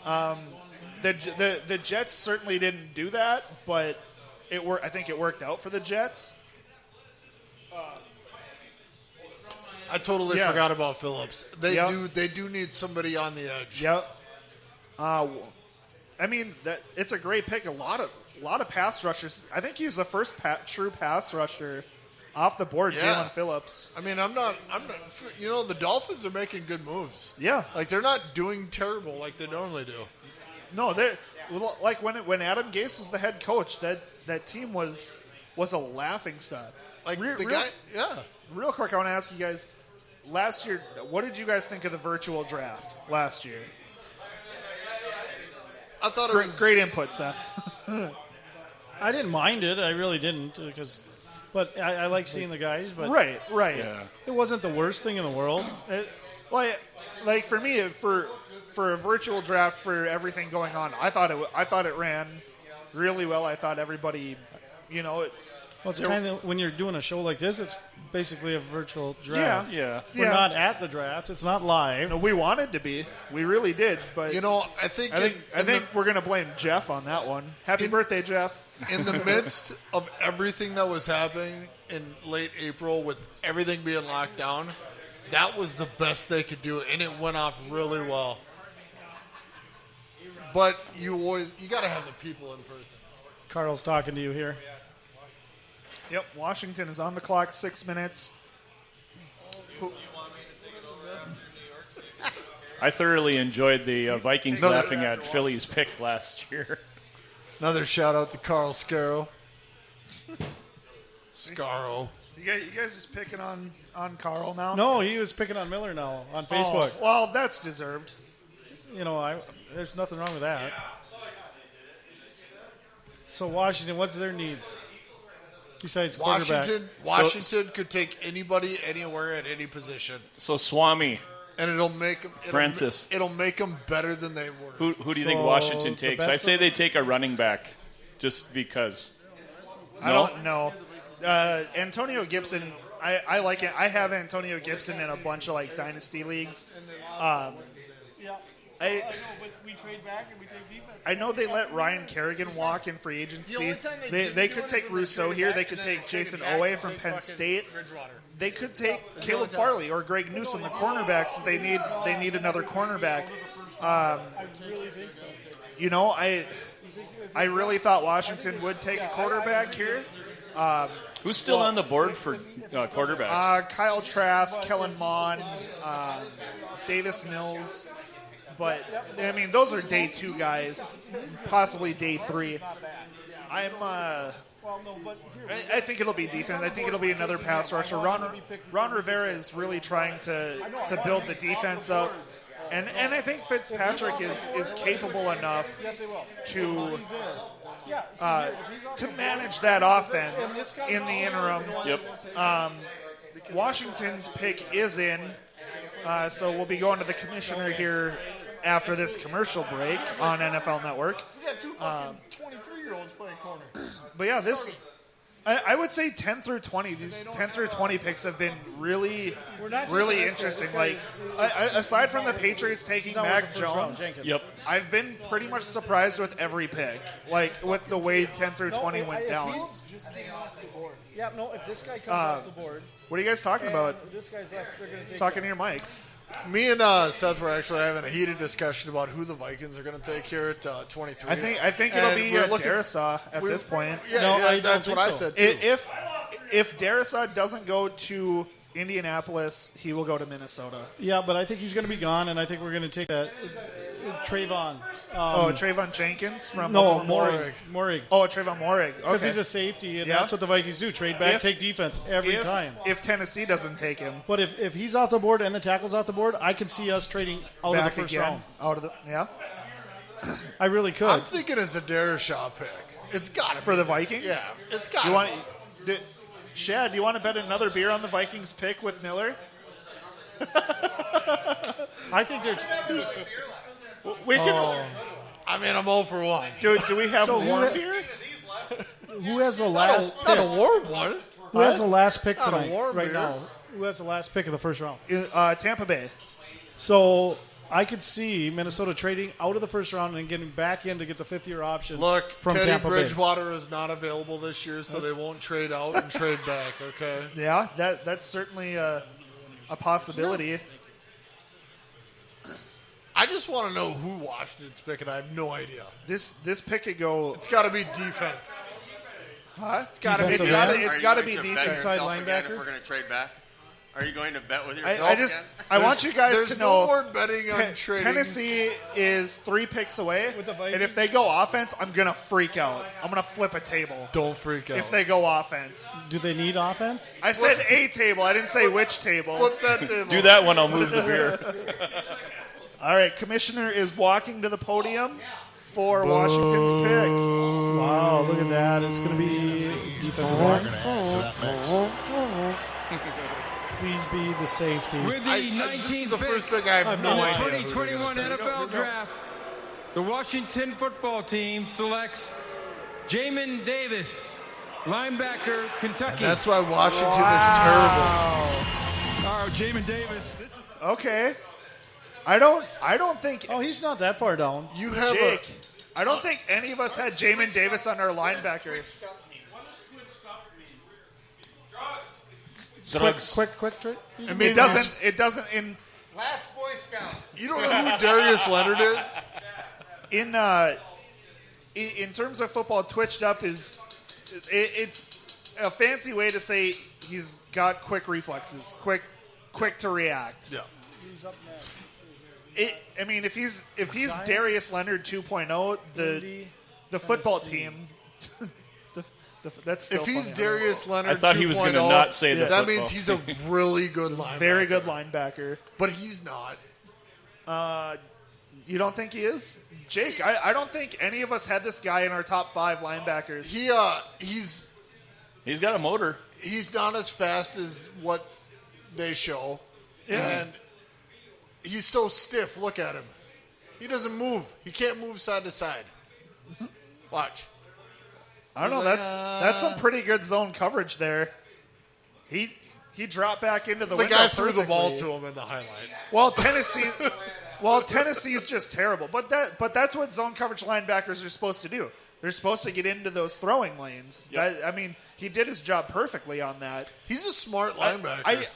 The Jets certainly didn't do that, but I think it worked out for the Jets. I totally forgot about Phillips. They do need somebody on the edge. Yep. I mean, it's a great pick. A lot of pass rushers. I think he's the first true pass rusher off the board. Yeah. Jalen Phillips. I mean, I'm not. You know, the Dolphins are making good moves. Yeah. Like they're not doing terrible like they normally do. No, they like when Adam Gase was the head coach. That team was a laughing stock. Like Real quick, I want to ask you guys. Last year, what did you guys think of the virtual draft last year? I thought it was great input, Seth. I didn't mind it. I really didn't but I like seeing the guys. But right. Yeah. It wasn't the worst thing in the world. Like for me, for a virtual draft for everything going on, I thought it ran really well. I thought everybody, Well, it's kind of when you're doing a show like this, it's basically a virtual draft. Yeah. We're not at the draft. It's not live. No, we wanted to be. We really did. But I think we're going to blame Jeff on that one. Happy birthday, Jeff. In the midst of everything that was happening in late April with everything being locked down, that was the best they could do, and it went off really well. But you got to have the people in person. Carl's talking to you here. Yep, Washington is on the clock, 6 minutes. I thoroughly enjoyed the Vikings laughing at Philly's pick last year. Another shout out to Carl Scaro. Scaro. You guys just picking on Carl now? No, he was picking on Miller now on Facebook. Oh, well, that's deserved. There's nothing wrong with that. So Washington, what's their needs? Besides quarterback. Washington could take anybody, anywhere, at any position. So Swami. And it'll make them Francis. It'll make them better than they were. Who do you think Washington takes? I say they take a running back, just because. I don't know. Antonio Gibson. I like it. I have Antonio Gibson in a bunch of dynasty leagues. I know, but we trade back and we take defense. I know they let Ryan Kerrigan walk in free agency. They could take Rousseau here. They could take Jason Owe from Penn State. They could take Caleb Farley or Greg Newsome, the cornerbacks. They need another cornerback. I really thought Washington would take a quarterback here. Who's still on the board for quarterbacks? Kyle Trask, Kellen Mond, Davis Mills. But, I mean, those are day 2 guys, possibly day 3. I think it'll be defense. I think it'll be another pass rusher. Ron Rivera is really trying to build the defense up. And I think Fitzpatrick is capable enough to manage that offense in the interim. Yep. Washington's pick is in, so we'll be going to the commissioner here after this commercial break on NFL Network. We got 2 fucking 23-year-olds playing corner. But yeah, I would say 10 through 20. These 10 through 20 picks have been really interesting. Like, aside from the Patriots taking Mac Jones, I've been pretty much surprised with every pick. Like, with the way 10 through 20 went down. Phillips just came off the board. Yeah, no, if this guy comes off the board. What are you guys talking about? This guy's left, they're going to take talking to your mics. Me and Seth were actually having a heated discussion about who the Vikings are going to take here at 23. I think it'll be Darrisaw at this point. Yeah, that's what I said too. If Darrisaw doesn't go to Indianapolis, he will go to Minnesota. Yeah, but I think he's going to be gone, and I think we're going to take Trayvon. Trayvon Jenkins from Morig. Oh, Trayvon Morig. Okay. Because he's a safety, and that's what the Vikings do. Trade back, take defense every time. If Tennessee doesn't take him. But if he's off the board and the tackle's off the board, I can see us trading out back of the first again. round. Yeah? I really could. I'm thinking it's a Darrisaw pick. It's got to be. For the Vikings? Yeah, it's got to be. Shad, do you want to bet another beer on the Vikings pick with Miller? I think there's... We can. I mean, I'm all for one. Do we have a warm beer? Who has the last Not a warm one. Who has the last pick Not a tonight, warm right beer. now? Who has the last pick of the first round? Tampa Bay. So I could see Minnesota trading out of the first round and getting back in to get the 5th-year option. Look, from Teddy Tampa Bridgewater is not available this year, so they won't trade out and trade back, okay? Yeah, that's certainly a possibility. I just want to know who Washington's picking. I have no idea. This pick could go. It's got to be defense. Huh? It's got to be. Defensive It's got to be bet defense. yourself Inside again linebacker? If we're going to trade back? Are you going to bet with yourself I want you guys There's to know. no more betting on trading. Tennessee is 3 picks away, With the Vikings? and if they go offense, I'm gonna freak out. I'm gonna flip a table. Don't freak out. If they go offense, Do they need offense? I said a table. I didn't say which table. Flip that table. Do that one, I'll move the beer. All right, Commissioner is walking to the podium for Washington's pick. Wow, look at that. It's going to be defensive line. Please be the safety. With the 19th This is the pick first pick I have in no the idea. who they're 2021 gonna take. NFL Draft, the Washington football team selects Jamin Davis, linebacker, Kentucky. And that's why Washington is terrible. Oh, Jamin Davis. Okay. I don't think. Oh, he's not that far down. You have Jake. I don't think any of us had Jamin Davis on our linebackers. Drugs. Quick trade. I mean, It doesn't in Last Boy Scout. You don't know who Darius Leonard is? in terms of football, twitched up is it's a fancy way to say he's got quick reflexes, quick to react. Yeah. I mean, if he's Darius Leonard 2.0, the football team. That's still if he's funny. Darius Leonard, I thought he was going to not say that. That means he's a really good linebacker. Very good linebacker. But he's not. You don't think he is? Jake, I don't think any of us had this guy in our top 5 linebackers. He's got a motor. He's not as fast as what they show. Yeah. And he's so stiff. Look at him. He doesn't move. He can't move side to side. Watch. I don't know. That's some pretty good zone coverage there. He dropped back into the window guy threw the perfectly. ball to him in the highlight. Well, Tennessee's just terrible. But that's what zone coverage linebackers are supposed to do. They're supposed to get into those throwing lanes. Yep. I mean, he did his job perfectly on that. He's a smart linebacker.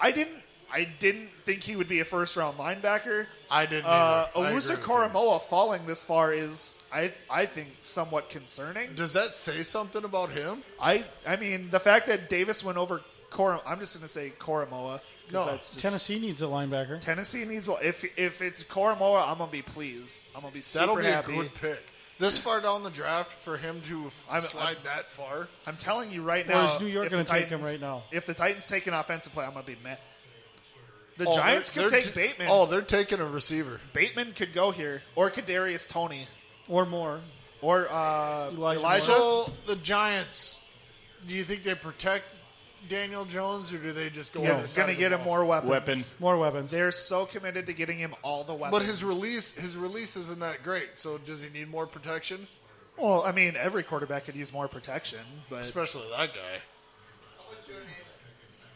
I didn't think he would be a first-round linebacker. I didn't either. Owusu Koromoa falling this far is, I think, somewhat concerning. Does that say something about him? I mean, the fact that Davis went over I'm just going to say Koromoa. No, that's just, Tennessee needs a linebacker. Tennessee needs if it's Koromoa, I'm going to be pleased. I'm going to be super happy. That'll be a good pick. This far down the draft for him to slide that far. I'm telling you right now. Or is New York going to take him right now? If the Titans take an offensive play, I'm going to be mad. The Giants could take Bateman. They're taking a receiver. Bateman could go here. Or Kadarius Toney. Or more. Or Elijah. So the Giants, do you think they protect Daniel Jones, or do they just go? Yeah, going to get him more weapons. More weapons. They're so committed to getting him all the weapons. But his release isn't that great. So does he need more protection? Well, I mean, every quarterback could use more protection, but especially that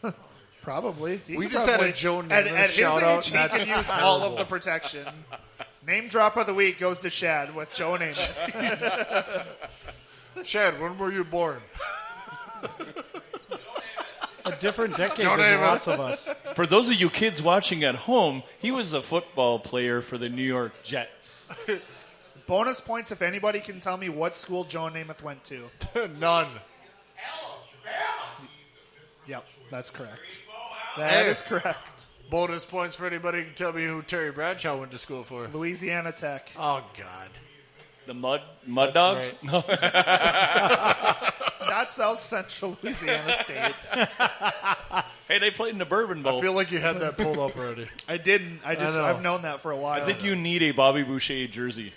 guy. Probably. We just had a Joe Namath at his shout-out. age, he can use all of the protection. Name drop of the week goes to Shad with Joe Namath. Shad, when were you born? A different decade than lots of us. For those of you kids watching at home, he was a football player for the New York Jets. Bonus points if anybody can tell me what school Joe Namath went to. None. Yep, that's correct. That is correct. Bonus points for anybody who can tell me who Terry Bradshaw went to school for. Louisiana Tech. Oh, God. The Mud Dogs? Right. No. Not South Central Louisiana State. Hey, they played in the Bourbon Bowl. I feel like you had that pulled up already. I didn't. I've known that for a while. I think you need a Bobby Boucher jersey.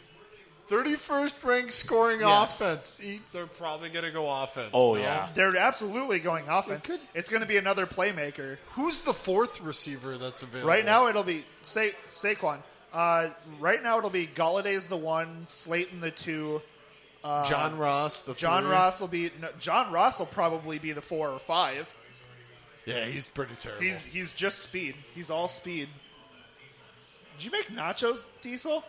31st ranked scoring offense. They're probably going to go offense. Oh, yeah. They're absolutely going offense. It's going to be another playmaker. Who's the fourth receiver that's available? Right now it'll be Saquon. Right now it'll be Galladay's the 1, Slayton the 2. John Ross the 3. John Ross will probably be the 4 or 5. Yeah, he's pretty terrible. He's just speed. He's all speed. Did you make nachos, Diesel?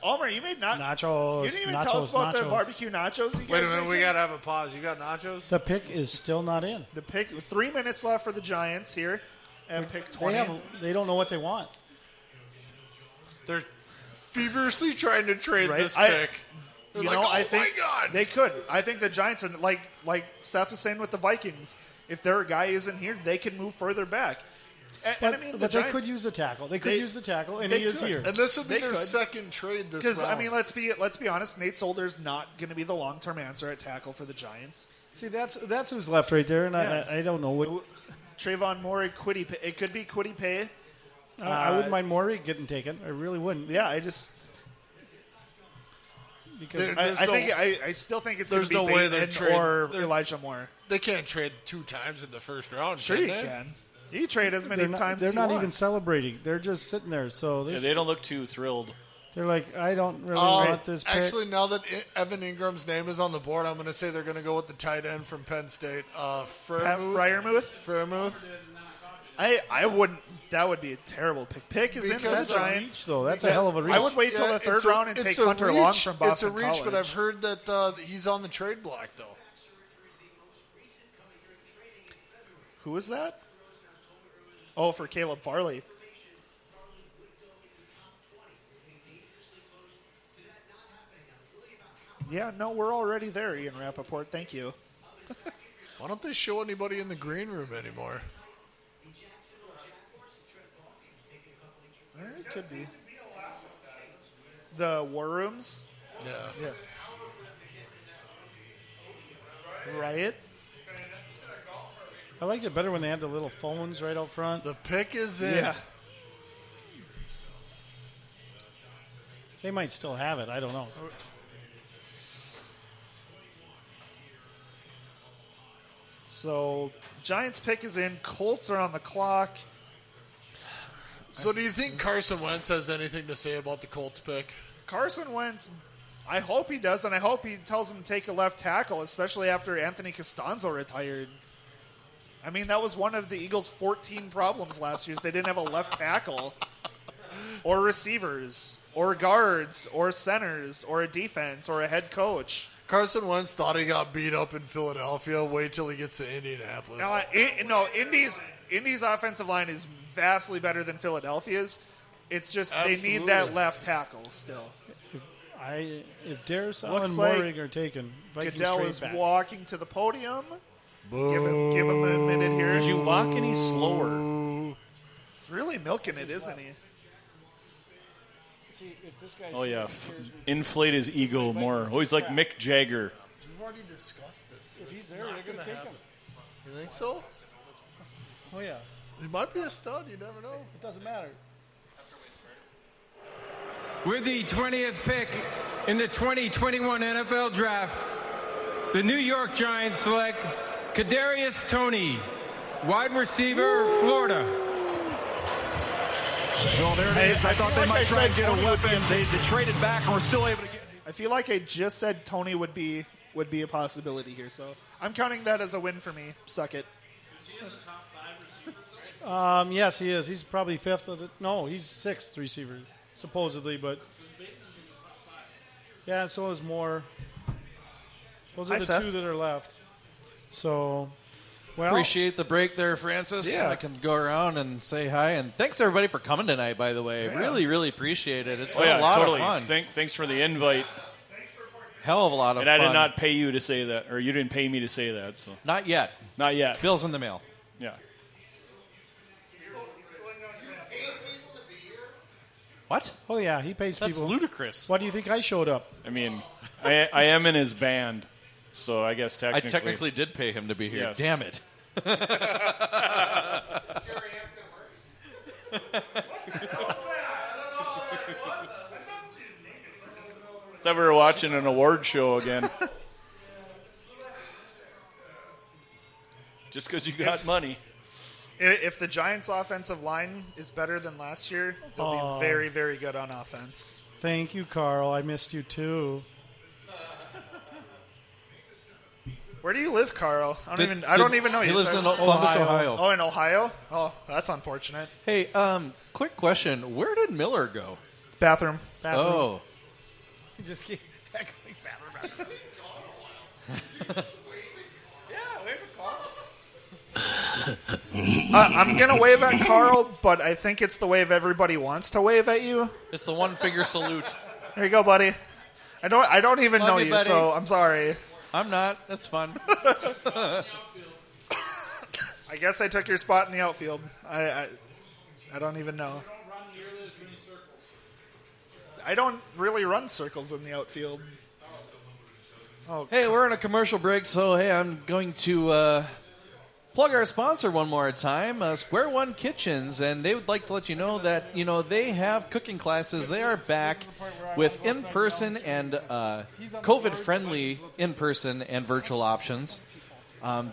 Omer, you made nachos. You didn't even tell us about the barbecue nachos you guys Wait a minute, making? we got to have a pause. You got nachos? The pick is still not in. The pick, 3 minutes left for the Giants here at pick 20. They don't know what they want. They're feverishly trying to trade this pick. They're like, I think my God. They could. I think the Giants are like Seth was saying with the Vikings. If their guy isn't here, they can move further back. But, I mean, but they could use the tackle. They could use the tackle, and he is here. And this would be their second trade this round. Because, I mean, let's be honest, Nate Solder's not going to be the long-term answer at tackle for the Giants. See, that's who's left right there, and I don't know what. Trayvon Moore, it could be Kwity Paye. I wouldn't mind Morey getting taken. I really wouldn't. Yeah, because I still think it's going to be Bateman or Elijah Moore. They can't trade 2 times in the first round. Sure, you can. You can trade as many times. They're not even celebrating. They're just sitting there. So they don't look too thrilled. They're like, I don't really want this pick. Actually, now that Evan Ingram's name is on the board, I'm going to say they're going to go with the tight end from Penn State, Freiermuth. I wouldn't. That would be a terrible pick. Pick is in for the Giants. Reach, though. That's a hell of a reach. I would wait till the third round and take Hunter Long from Boston It's a reach, College. but I've heard that he's on the trade block, though. Who is that? Oh, for Caleb Farley. Yeah, no, we're already there, Ian Rappaport. Thank you. Why don't they show anybody in the green room anymore? It could be. The war rooms? Yeah. Riot? I liked it better when they had the little phones right out front. The pick is in. Yeah. They might still have it. I don't know. So, Giants pick is in. Colts are on the clock. So do you think Carson Wentz has anything to say about the Colts pick? Carson Wentz, I hope he does, and I hope he tells him to take a left tackle, especially after Anthony Costanzo retired. I mean, that was one of the Eagles' 14 problems last year. Is they didn't have a left tackle, or receivers, or guards, or centers, or a defense, or a head coach. Carson Wentz thought he got beat up in Philadelphia. Wait till he gets to Indianapolis. Indy's offensive line is vastly better than Philadelphia's. It's just they need that left tackle still. If Darrisaw Looks and like Morig are taken, Vikings Goodell trade is back. walking to the podium. Give him a minute here. Did you walk any slower? He's really milking it, isn't he? See, if this guy's Oh, yeah. Inflate his ego more. Always like Mick Jagger. We've already discussed this. If he's there, they're going to take him. You think so? Oh, yeah. He might be a stud. You never know. It doesn't matter. With the 20th pick in the 2021 NFL Draft, the New York Giants select Kadarius Toney, wide receiver, Florida. Well, there it is. I thought they might try and get a weapon. They traded back and were still able to get. I feel like I just said Tony would be a possibility here, so I'm counting that as a win for me. Suck it. Yes, he is. He's probably fifth of the. No, he's sixth receiver, supposedly, but. Yeah, and so is Moore. Those are Hi, the Seth. two that are left. So, well. Appreciate the break there, Francis. Yeah. I can go around and say hi. And thanks, everybody, for coming tonight, by the way. Yeah. Really, really appreciate it. It's been a lot totally. of fun. Thanks for the invite. Hell of a lot of And fun. I did not pay you to say that, or you didn't pay me to say that. So Not yet. not yet. Bill's in the mail. Yeah. What? Oh, yeah, he pays That's people. ludicrous. Why do you think I showed up? I mean, I am in his band, so I guess I technically. technically did pay him to be here. Yes. Damn it. I thought we were watching an award show again. Just because you got money. If the Giants' offensive line is better than last year, they'll be very, very good on offense. Thank you, Carl. I missed you, too. Where do you live, Carl? I don't even know. He you. lives in Columbus, Ohio. Oh, in Ohio? Oh, that's unfortunate. Hey, quick question. Where did Miller go? Bathroom. Oh. You just keep echoing bathroom. I'm going to wave at Carl, but I think it's the wave everybody wants to wave at you. It's the one-finger salute. There you go, buddy. I don't even Love know you, you, buddy. so I'm sorry. I'm not. That's fun. I guess I took your spot in the outfield. I don't even know. I don't really run circles in the outfield. Oh, Hey, we're in a commercial break, so hey, I'm going to plug our sponsor one more time, Square One Kitchens, and they would like to let you know that they have cooking classes. They are back with in-person and COVID-friendly in-person and virtual options.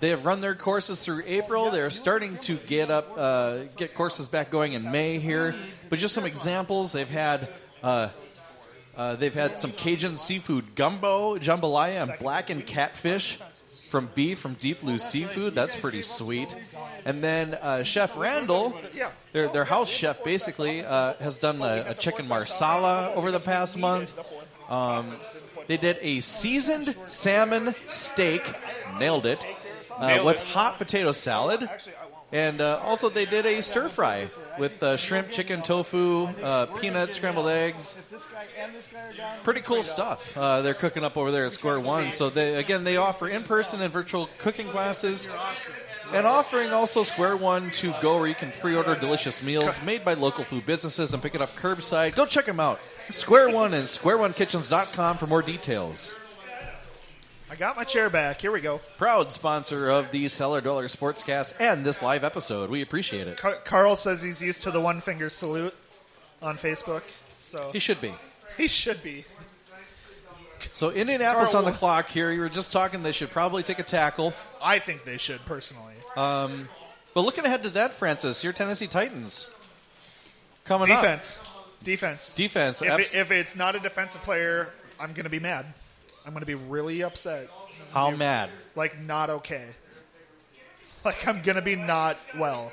They have run their courses through April. They're starting to get courses back going in May here. But just some examples, they've had some Cajun seafood gumbo, jambalaya, and blackened catfish from beef from Deep Blue Seafood. That's pretty sweet. And then Chef Randall, their house chef basically, has done a chicken marsala over the past month. They did a seasoned salmon steak, nailed it, with hot potato salad. And also they did a stir fry with shrimp, chicken, tofu, peanuts, scrambled eggs. Pretty cool stuff they're cooking up over there at Square One. So they offer in-person and virtual cooking classes. And offering also Square One to go where you can pre-order delicious meals made by local food businesses and pick it up curbside. Go check them out. Square One and SquareOneKitchens.com for more details. I got my chair back. Here we go. Proud sponsor of the Cellar Dweller Sportscast and this live episode. We appreciate it. Carl says he's used to the one-finger salute on Facebook. So He should be. He should be. So Indianapolis Carl, on the clock here. You were just talking they should probably take a tackle. I think they should, personally. But looking ahead to that, Francis, your Tennessee Titans coming Defense. up. Defense. If it's not a defensive player, I'm going to be mad. I'm going to be really upset. How mad? Like, not okay. Like, I'm going to be not well.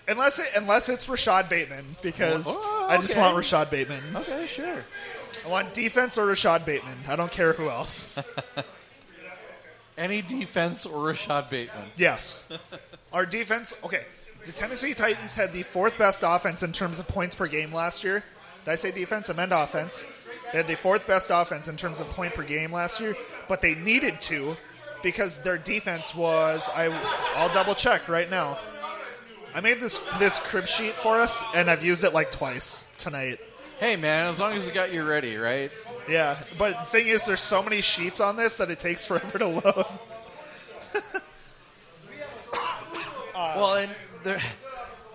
Unless it's Rashad Bateman, because I just want Rashad Bateman. Okay, sure. I want defense or Rashad Bateman. I don't care who else. Any defense or Rashad Bateman. Yes. Our defense, okay. The Tennessee Titans had the 4th best offense in terms of points per game last year. Did I say defense? I meant offense. They had the 4th best offense in terms of point per game last year, but they needed to because their defense was, I'll double check right now. I made this crib sheet for us, and I've used it like twice tonight. Hey, man, as long as you got you ready, right? Yeah, but the thing is, there's so many sheets on this that it takes forever to load. Well,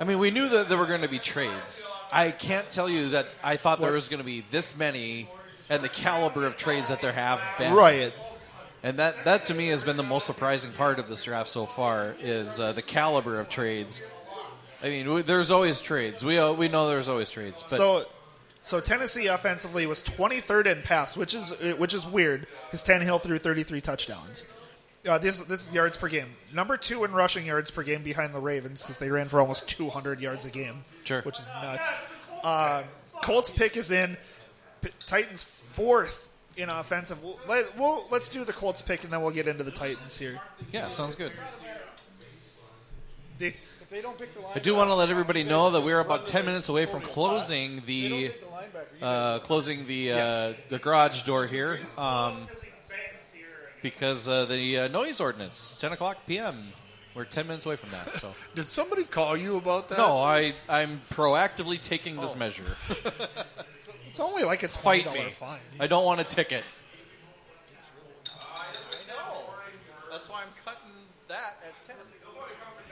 and we knew that there were going to be trades. I can't tell you that I thought there was going to be this many and the caliber of trades that there have been. Right. And that to me has been the most surprising part of this draft so far is the caliber of trades. I mean, there's always trades. We know there's always trades. But So Tennessee offensively was 23rd in pass, which is weird because Tannehill threw 33 touchdowns. This is yards per game. Number 2 in rushing yards per game behind the Ravens because they ran for almost 200 yards a game, which is nuts. Colts Pick is in. Titans 4th in offensive. Let's do the Colts Pick and then we'll get into the Titans here. Yeah, sounds good. If they don't pick the I do want to let everybody know that we're about 10 minutes away from closing the garage door here because the noise ordinance, 10 o'clock p.m. We're 10 minutes away from that. So did somebody call you about that? No, I'm proactively taking this measure. It's only like a $20 fine. I don't want a ticket. I know. That's why I'm cutting that at 10.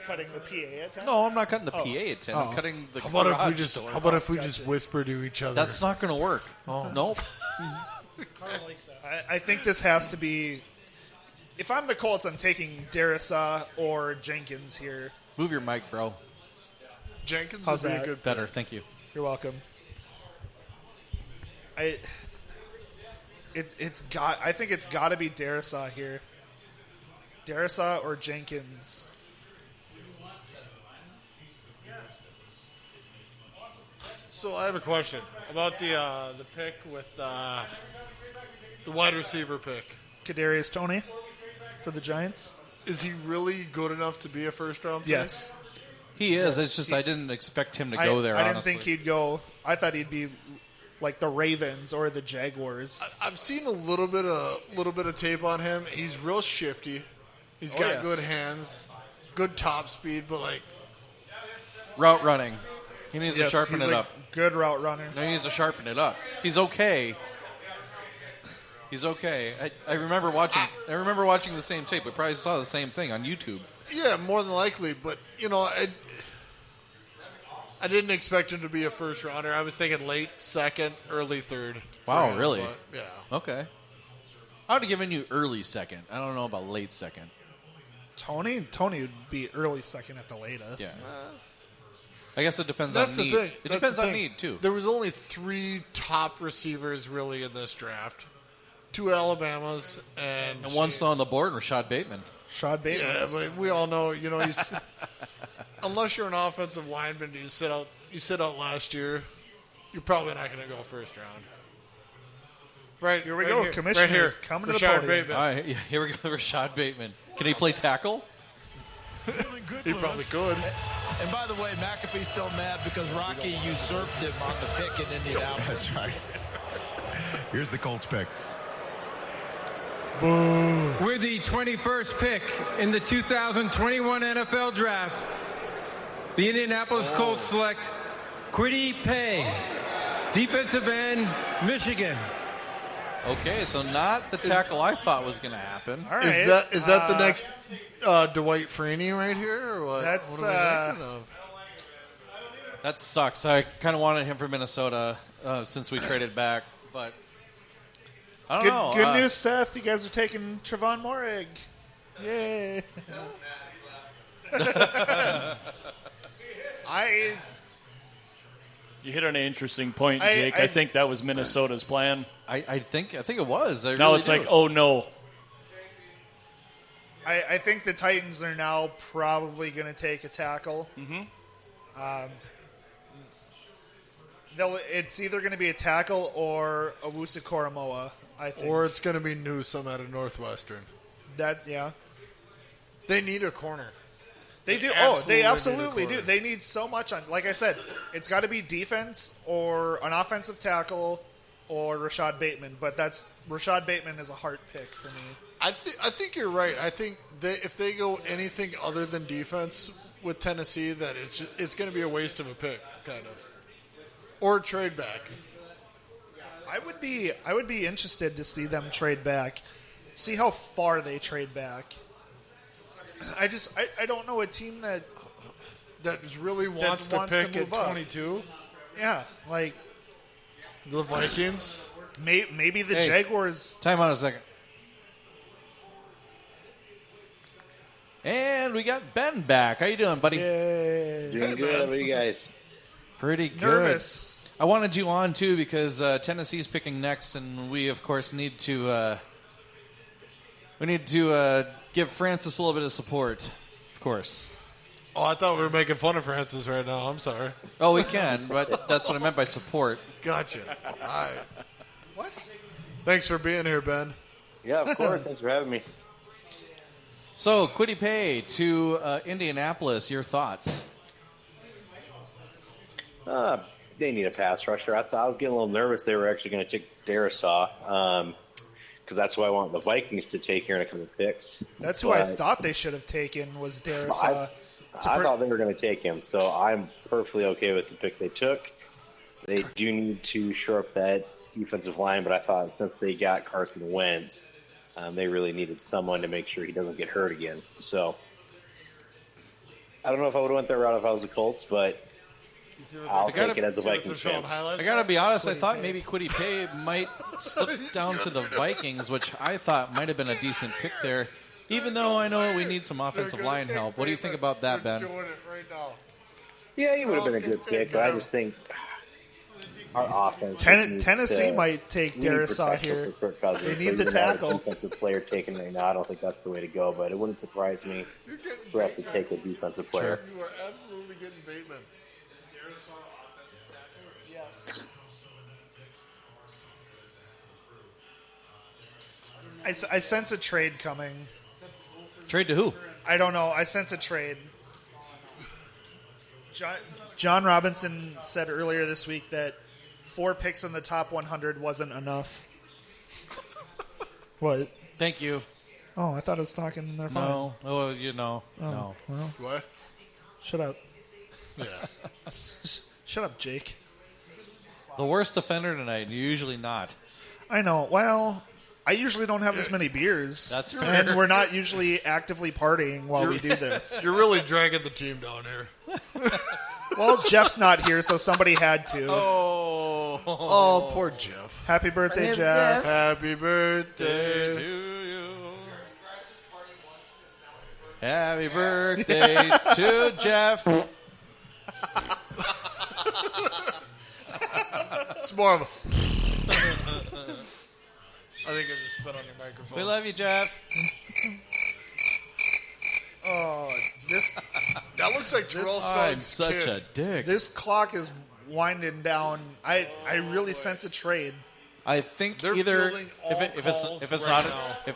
Cutting the PA at 10? No, I'm not cutting the PA at 10. I'm cutting the How about if we just whisper to each other? That's not going to work. Nope. I think this has to be. If I'm the Colts, I'm taking Darrisaw or Jenkins here. Move your mic, bro. Jenkins How's would be that? a good Better, thank you. You're welcome. I think it's got to be Darrisaw here. Darrisaw or Jenkins. So I have a question about the pick with the wide receiver pick. Kadarius Toney for the Giants. Is he really good enough to be a first-round pick? Yes. He is. It's just I didn't expect him to go there, I didn't honestly. think he'd go. I thought he'd be like the Ravens or the Jaguars. I've seen a little bit of tape on him. He's real shifty. He's got good hands, good top speed, but like route running. He needs to sharpen it up. Good route runner. No, he needs to sharpen it up. He's okay. He's okay. I remember watching the same tape. We probably saw the same thing on YouTube. Yeah, more than likely. But I didn't expect him to be a first rounder. I was thinking late second, early third. Wow, really? But, yeah. Okay. I would have given you early second. I don't know about late second. Tony would be early second at the latest. Yeah. I guess it depends That's on need. the thing. It depends on need, too. There was only 3 top receivers really in this draft. 2 Alabamas and one still on the board, Rashad Bateman. Yeah, but we all know, he's unless you're an offensive lineman, you sit out last year, you're probably not going to go first round. Right here we go. Commissioners coming to the podium. Bateman. All right, here we go. Rashad Bateman. Can he play tackle? He probably could. And by the way, McAfee's still mad because Rocky usurped him on the pick in Indianapolis. That's right. Here's the Colts pick. Boom. With the 21st pick in the 2021 NFL Draft, the Indianapolis Colts select Kwity Paye, defensive end, Michigan. Okay, so not the tackle I thought was going to happen. All right. Is that the next Dwight Freeney right here, or what? That's what are we thinking of? That sucks. I kind of wanted him from Minnesota since we traded back, but I don't know. Good news, Seth. You guys are taking Trevon Moehrig. Yay. You hit on an interesting point, Jake. I think that was Minnesota's plan. I think it was. Now really it's like, oh no. I think the Titans are now probably going to take a tackle. Mm-hmm. It's either going to be a tackle or a Wusa Koromoa, I think. Or it's going to be Newsome out of Northwestern. They need a corner. They do. They absolutely do. They need so much on. Like I said, it's got to be defense or an offensive tackle or Rashad Bateman. But Rashad Bateman is a heart pick for me. I think you're right. I think if they go anything other than defense with Tennessee, that it's going to be a waste of a pick, kind of, or trade back. I would be interested to see them trade back, see how far they trade back. I don't know a team that really wants to pick at 22. Yeah, like the Vikings. Maybe the Jaguars. Time out a second. And we got Ben back. How you doing, buddy? Yay. Doing good. How about you guys? Pretty good. Nervous. I wanted you on too because Tennessee's picking next, and we of course need to give Francis a little bit of support, of course. Oh, I thought we were making fun of Francis right now. I'm sorry. Oh, we can, but that's what I meant by support. Gotcha. All right. What? Thanks for being here, Ben. Yeah, of course. Thanks for having me. So, Kwity Paye to Indianapolis. Your thoughts? They need a pass rusher. I was getting a little nervous they were actually going to take Darrisaw because that's who I want the Vikings to take here in a couple of picks. That's who I thought they should have taken was Darrisaw. I thought they were going to take him, so I'm perfectly okay with the pick they took. They do need to shore up that defensive line, but I thought since they got Carson Wentz, they really needed someone to make sure he doesn't get hurt again. So I don't know if I would have went that route if I was the Colts, but I'll take it as a Vikings fan. I got to be honest, I thought maybe Kwity Paye might slip down to the Vikings, which I thought might have been a decent pick there, even though I know we need some offensive line help. What do you think about that, Ben? Yeah, he would have been a good pick, but I just think our offense Tennessee might take Darrisaw here. They need the tackle. Defensive player taken right now. I don't think that's the way to go, but it wouldn't surprise me to have to take a defensive player. You are absolutely getting Bateman. Yes. I sense a trade coming. Trade to who? I don't know. I sense a trade. John Robinson said earlier this week that 4 picks in the top 100 wasn't enough. What? Thank you. Oh, I thought I was talking in their phone. No. Oh, no. Well, what? Shut up. Yeah. Shut up, Jake. The worst offender tonight. Usually not. I know. Well, I usually don't have this many beers. That's fair. And we're not usually actively partying while we do this. You're really dragging the team down here. Well, Jeff's not here, so somebody had to. Oh, poor Jeff. Happy birthday, Jeff. Happy birthday to you. Happy birthday to Jeff. It's more of a... I think I just spit on your microphone. We love you, Jeff. Oh, that looks like Terrell I'm Suggs' such kid. a dick. This clock is winding down. I really sense a trade. I think They're either fielding if all it's calls not right now.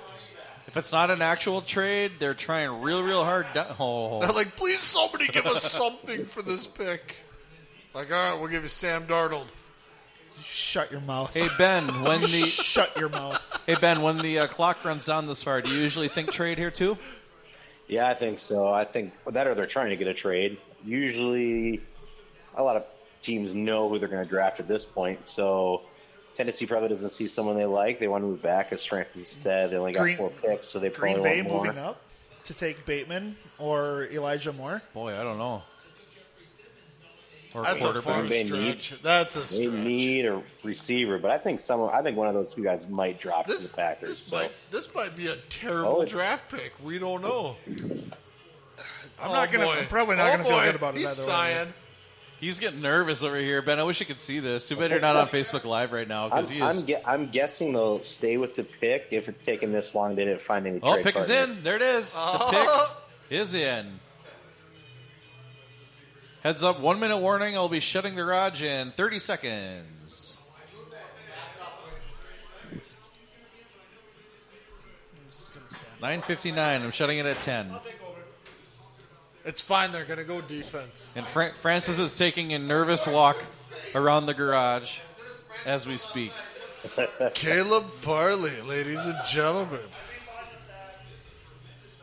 if it's not an actual trade, they're trying real hard. They're like, please, somebody give us something for this pick. Like, all right, we'll give you Sam Darnold. Shut your mouth. Hey Ben, when the shut your mouth. Hey Ben, when the clock runs down this far, do you usually think trade here too? Yeah, I think so. I think that or they're trying to get a trade. Usually, a lot of teams know who they're going to draft at this point. So Tennessee probably doesn't see someone they like. They want to move back, as Francis said. They only got 4 picks, so they probably Green Bay want more. moving up to take Bateman or Elijah Moore. Boy, I don't know. Or That's a far stretch. That's a stretch. They need a receiver, but I think one of those two guys might drop to the Packers. This might be a terrible draft pick. We don't know. I'm probably not gonna feel good about it He's either sighing. way. He's getting nervous over here, Ben. I wish you could see this. Too bad you're not on Facebook Live right now because he is. I'm guessing they'll stay with the pick if it's taking this long. They didn't find any. Oh, trade pick is partners. in. There it is. The pick is in. Heads up, 1 minute warning. I'll be shutting the garage in 30 seconds. $9:59. I'm shutting it at 10. It's fine. They're going to go defense. And Francis is taking a nervous walk around the garage as we speak. Caleb Farley, ladies and gentlemen.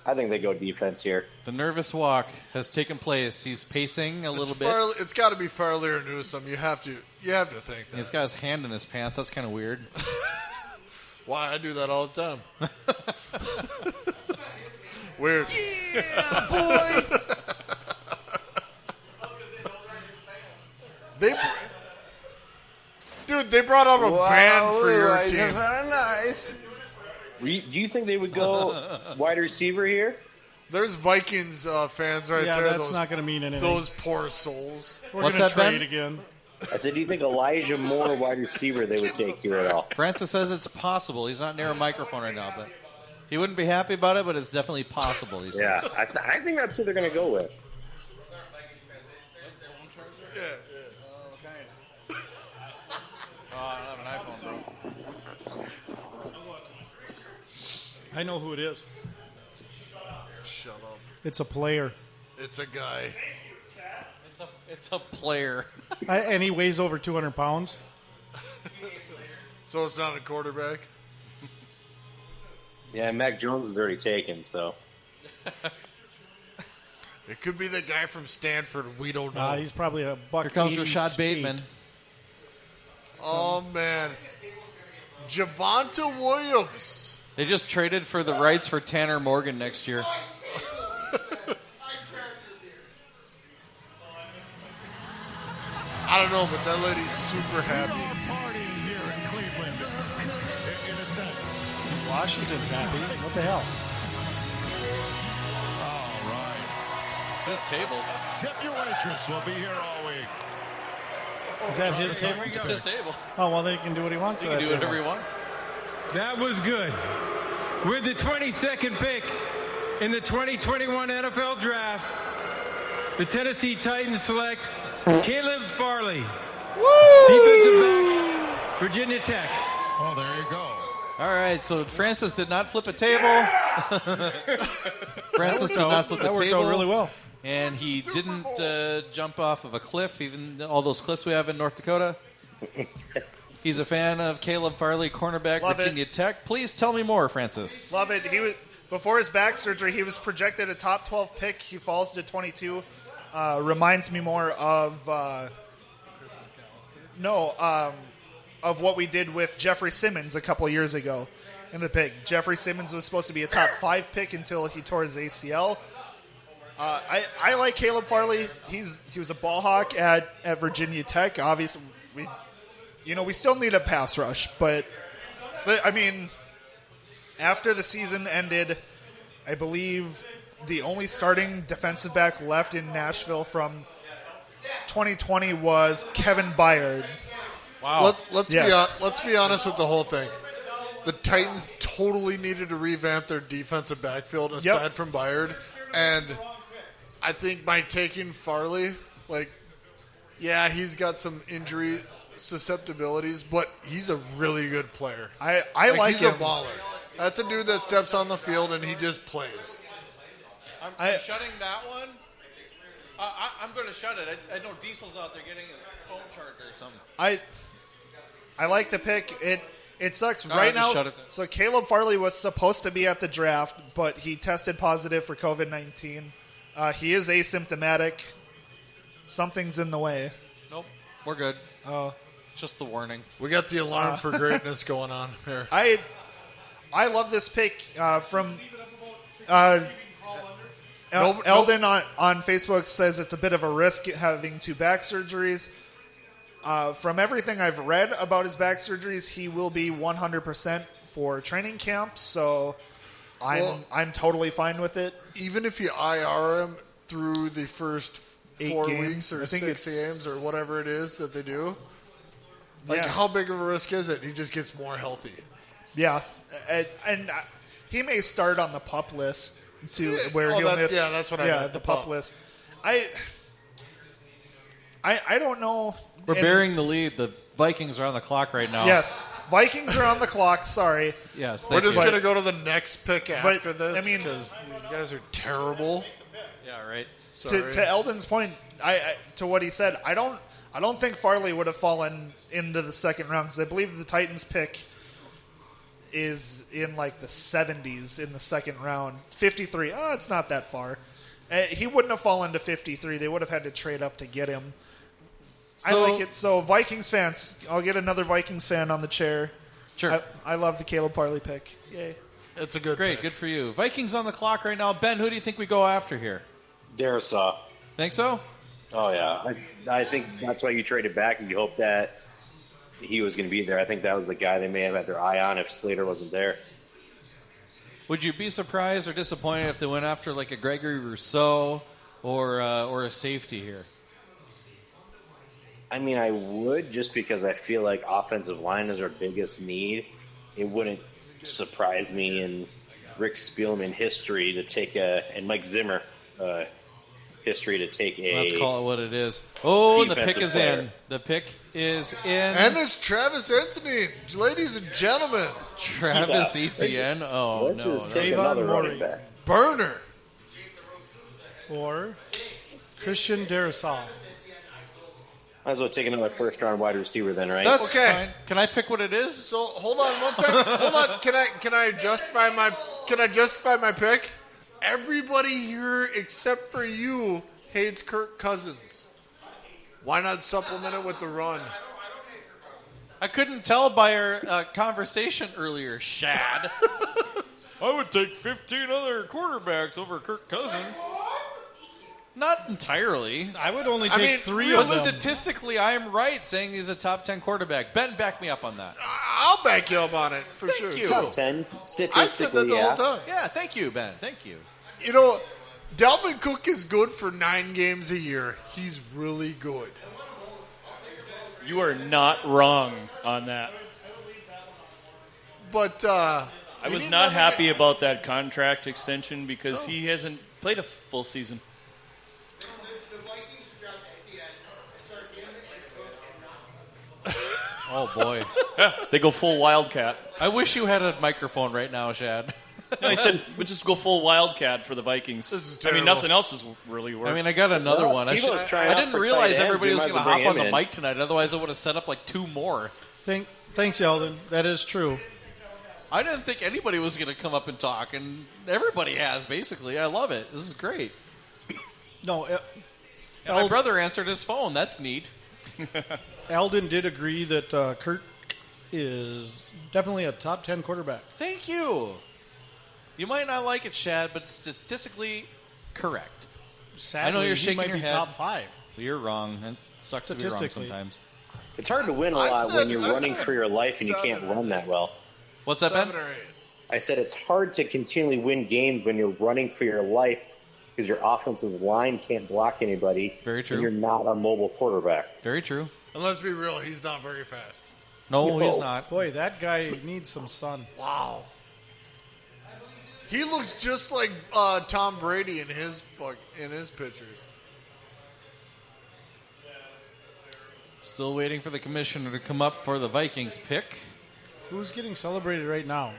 I think they go defense here. The nervous walk has taken place. He's pacing a little bit. It's got to be Farley or Newsome. You have to think that. He's got his hand in his pants. That's kind of weird. Why? I do that all the time. Weird. Yeah, boy. They brought out a band for your team. Very nice. Do you think they would go wide receiver here? There's Vikings fans right there. That's not going to mean anything. Those poor souls. We're going to trade again. I said, do you think Elijah Moore, wide receiver, they would take here at all? Francis says it's possible. He's not near a microphone right now, but he wouldn't be happy about it, but it's definitely possible, he says. Yeah, I think that's who they're going to go with. I don't have an iPhone, bro. I know who it is. Shut up. It's a player. It's a guy. It's a player. And he weighs over 200 pounds. So it's not a quarterback? Yeah, Mac Jones is already taken, so. It could be the guy from Stanford. We don't know. He's probably a buck. Here comes Rashad Bateman. Oh, man. Javonte Williams. They just traded for the rights for Tanner Morgan next year. I don't know, but that lady's super happy. Here in Cleveland, in a sense. Washington's happy. What the hell? All right. It's his table. Tip your waitress. We'll be here all week. Is that his table? It's his table. Oh, well, then he can do what he wants. He can do whatever he wants. That was good. With the 22nd pick in the 2021 NFL Draft, the Tennessee Titans select Caleb Farley, defensive back, Virginia Tech. Oh, there you go. All right, so Francis did not flip a table. Francis did not flip a table. That worked out really well. And he didn't jump off of a cliff, even all those cliffs we have in North Dakota. He's a fan of Caleb Farley, cornerback, Virginia Tech. Please tell me more, Francis. Love it. He was before his back surgery. He was projected a top 12 pick. He falls to 22. Reminds me more of of what we did with Jeffrey Simmons a couple years ago in the pick. Jeffrey Simmons was supposed to be a top 5 pick until he tore his ACL. I like Caleb Farley. He was a ball hawk at Virginia Tech. Obviously, we still need a pass rush, but I mean, after the season ended, I believe the only starting defensive back left in Nashville from 2020 was Kevin Byard. Wow. Let's be honest with the whole thing. The Titans totally needed to revamp their defensive backfield aside from Byard, and I think by taking Farley, he's got some injury susceptibilities, but he's a really good player. I like he's him. He's a baller. That's a dude that steps on the field and he just plays. I'm shutting that one. I'm going to shut it. I know Diesel's out there getting his phone charger or something. I like the pick. It sucks right now. Shut it. So Caleb Farley was supposed to be at the draft, but he tested positive for COVID-19. He is asymptomatic. Something's in the way. Nope, we're good. Just the warning. We got the alarm for greatness going on here. I love this pick from Eldon on Facebook says it's a bit of a risk having 2 back surgeries. From everything I've read about his back surgeries, he will be 100% for training camp, so I'm totally fine with it. Even if you IR him through the first 4 games, weeks or I think 6 games or whatever it is that they do, how big of a risk is it? He just gets more healthy. Yeah, and he may start on the PUP list too, where he'll miss. Yeah, that's what I meant. The PUP list. I don't know. We're bearing the lead. The Vikings are on the clock right now. Yes, Vikings are on the clock. Sorry. Yes, we're just going to go to the next pick after this. I mean, because these guys are terrible. Yeah, right. To Eldon's point, to what he said, I don't think Farley would have fallen into the second round because I believe the Titans pick is in like the 70s in the second round. 53. Oh, it's not that far. He wouldn't have fallen to 53. They would have had to trade up to get him. So, I like it. So Vikings fans, I'll get another Vikings fan on the chair. Sure. I love the Caleb Farley pick. Yay. It's a good Great, pick. good for you. Vikings on the clock right now. Ben, who do you think we go after here? Darrisaw. Think so? Oh, yeah. I think that's why you traded back and you hope that he was going to be there. I think that was the guy they may have had their eye on if Slater wasn't there. Would you be surprised or disappointed if they went after like a Gregory Rousseau or a safety here? I mean, I would just because I feel like offensive line is our biggest need. It wouldn't surprise me in Rick Spielman history to take and Mike Zimmer history to take a. Let's call it what it is. Oh, and the pick is player. in. The pick is in. And it's Travis Etienne, ladies and gentlemen. Travis Etienne. Oh, Let's no. just take another running back. Burner. Or Christian Darrisaw. Might as well take another first-round wide receiver then, right? That's fine. Can I pick what it is? So hold on one second. Hold on. Can I justify my pick? Everybody here except for you hates Kirk Cousins. Why not supplement it with the run? I couldn't tell by our conversation earlier, Shad. I would take 15 other quarterbacks over Kirk Cousins. Not entirely. I would only take 3 of But them. statistically, I am right saying he's a top 10 quarterback. Ben, back me up on that. I'll back you up on it for sure. Thank you. Top 10, I statistically, said that the whole time. Yeah, thank you, Ben. Thank you. You know, Dalvin Cook is good for 9 games a year. He's really good. You are not wrong on that. But I was not happy about that contract extension because he hasn't played a full season. Oh, boy. Yeah, they go full Wildcat. I wish you had a microphone right now, Shad. No, I said we'll just go full Wildcat for the Vikings. This is I mean, terrible. nothing else has really worked. I mean, I got another one. I Tebow's trying I out didn't for realize tight ends. everybody We was might going as to well hop bring on him the in. mic tonight. Otherwise, I would have set up like 2 more. Thanks, Eldon. That is true. I didn't think anybody was going to come up and talk, and everybody has, basically. I love it. This is great. No, And my brother answered his phone. That's neat. Eldon did agree that Kirk is definitely a top 10 quarterback. Thank you. You might not like it, Shad, but statistically correct. Sadly, I know you're he shaking might your be head. top 5. You're wrong. It sucks to be wrong Statistically. sometimes. It's hard to win a lot when you're running for your life and you can't run that well. What's that, Ben? 7 or 8. I said it's hard to continually win games when you're running for your life because your offensive line can't block anybody. Very true. And you're not a mobile quarterback. Very true. And let's be real, he's not very fast. No, he's not. Boy, that guy needs some sun. Wow. He looks just like Tom Brady in his pictures. Still waiting for the commissioner to come up for the Vikings pick. Who's getting celebrated right now?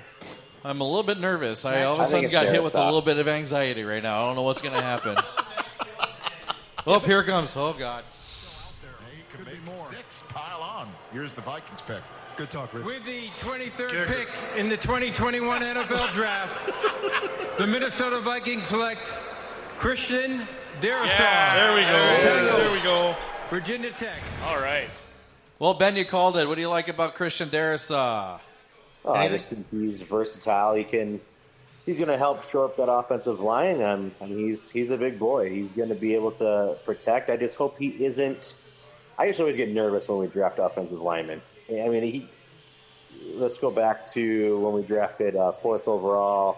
I'm a little bit nervous. I all of a I think sudden it's got hit with a Darrisaw. little bit of anxiety right now. I don't know what's going to happen. Oh, here it comes. Oh, God. Hey, could be more. 6, pile on. Here's the Vikings pick. Good talk, Rich. With the 23rd pick in the 2021 NFL Draft, the Minnesota Vikings select Christian Darrisaw. There we go. There we go. Virginia Tech. All right. Well, Ben, you called it. What do you like about Christian Darrisaw? I just think he's versatile. He's going to help shore up that offensive line. I mean, he's a big boy. He's going to be able to protect. I just hope he isn't. I just always get nervous when we draft offensive linemen. I mean, let's go back to when we drafted 4th overall.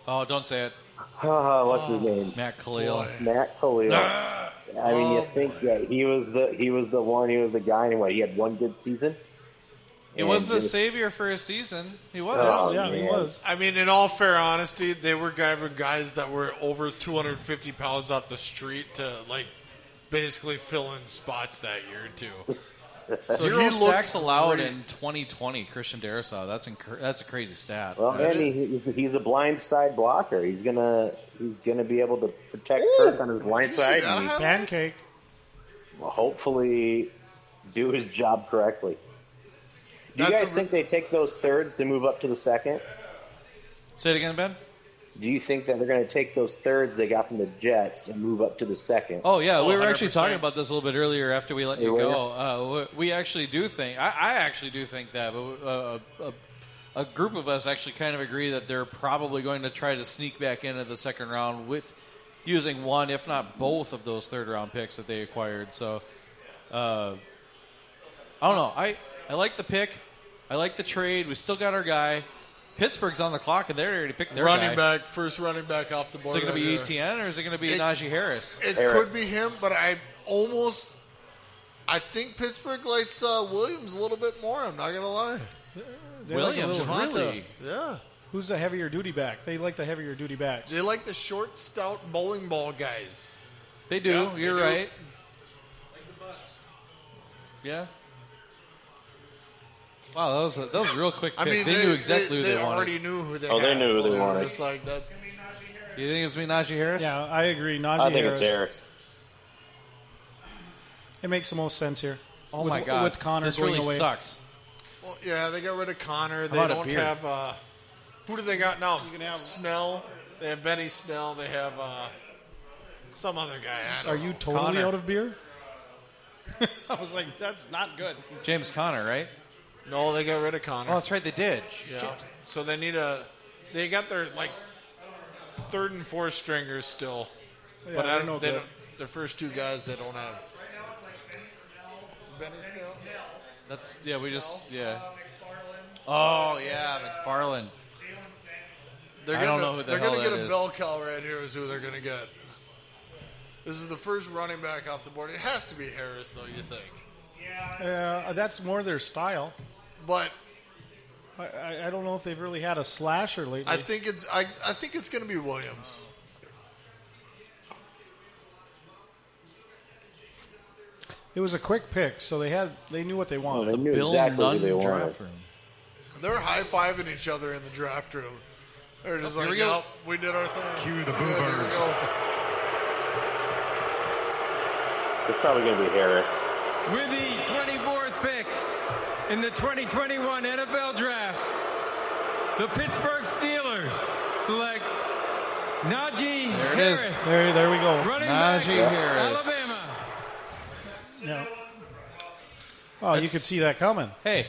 Oh, don't say it. What's his name? Matt Khalil. Matt Khalil. I mean, you think that he was the one. He was the guy. And what? He had one good season. He was the savior for his season. He was. Oh, Yeah, he man. was. I mean, in all fair honesty, they were guys that were over 250 pounds off the street to, like, basically fill in spots that year too. So 0 sacks allowed in 2020. Christian Darrisaw. That's a crazy stat. Well, and he's a blind side blocker. He's gonna be able to protect Kirk on his blind side. And Pancake. Hopefully, do his job correctly. Do you guys think they take those thirds to move up to the second? Say it again, Ben. Do you think that they're going to take those thirds they got from the Jets and move up to the second? Oh, yeah. We were actually talking about this a little bit earlier after we let you go. We actually do think – I actually do think that. But a group of us actually kind of agree that they're probably going to try to sneak back into the second round with using one, if not both, of those third-round picks that they acquired. So, I don't know. I like the pick. I like the trade. We still got our guy. Pittsburgh's on the clock, and they already picked their guy. First running back off the board. Is it going to be Etienne, or is it going to be Najee Harris? It could be him, but I think Pittsburgh likes Williams a little bit more. I'm not going to lie. Williams, really? Yeah. Who's the heavier duty back? They like the heavier duty backs. They like the short, stout bowling ball guys. They do. Yeah, You're right. Like the bus. Yeah. Wow, that was a real quick pick. I mean, they knew exactly who they wanted. They already knew who they had. They knew who they wanted. Just like that. You think it's going to be Najee Harris? Yeah, I agree. I think it's Harris. It makes the most sense here. Oh, my God. With Connor this going really away. Sucks. Well, yeah, they got rid of Connor. They don't have who do they got now? You can have Snell. They have Benny Snell. They have some other guy. Are you totally out of beer? I was like, that's not good. James Conner, right? No, they got rid of Connor. Oh, that's right, they did. Yeah. Shit. So they need they got their third and fourth stringers still. Yeah, but I don't know. their first two guys they don't have. Benny Snell? Oh, yeah, McFarland. They're I don't know who the hell going to that get a is. bell cow right here is who they're going to get. This is the first running back off the board. It has to be Harris, though, you think? Yeah. That's more their style. But I don't know if they've really had a slasher lately. I think it's going to be Williams. It was a quick pick, so they knew what they wanted. They knew exactly what they wanted. They're high-fiving each other in the draft room. They're just like, yep, we did our thing. Cue the Boo Birds. It's probably going to be Harris. With the 24th pick in the 2021 NFL Draft, the Pittsburgh Steelers select Najee Harris. There we go. Running back, Najee Harris. Alabama. Yeah. Oh, you could see that coming. Hey.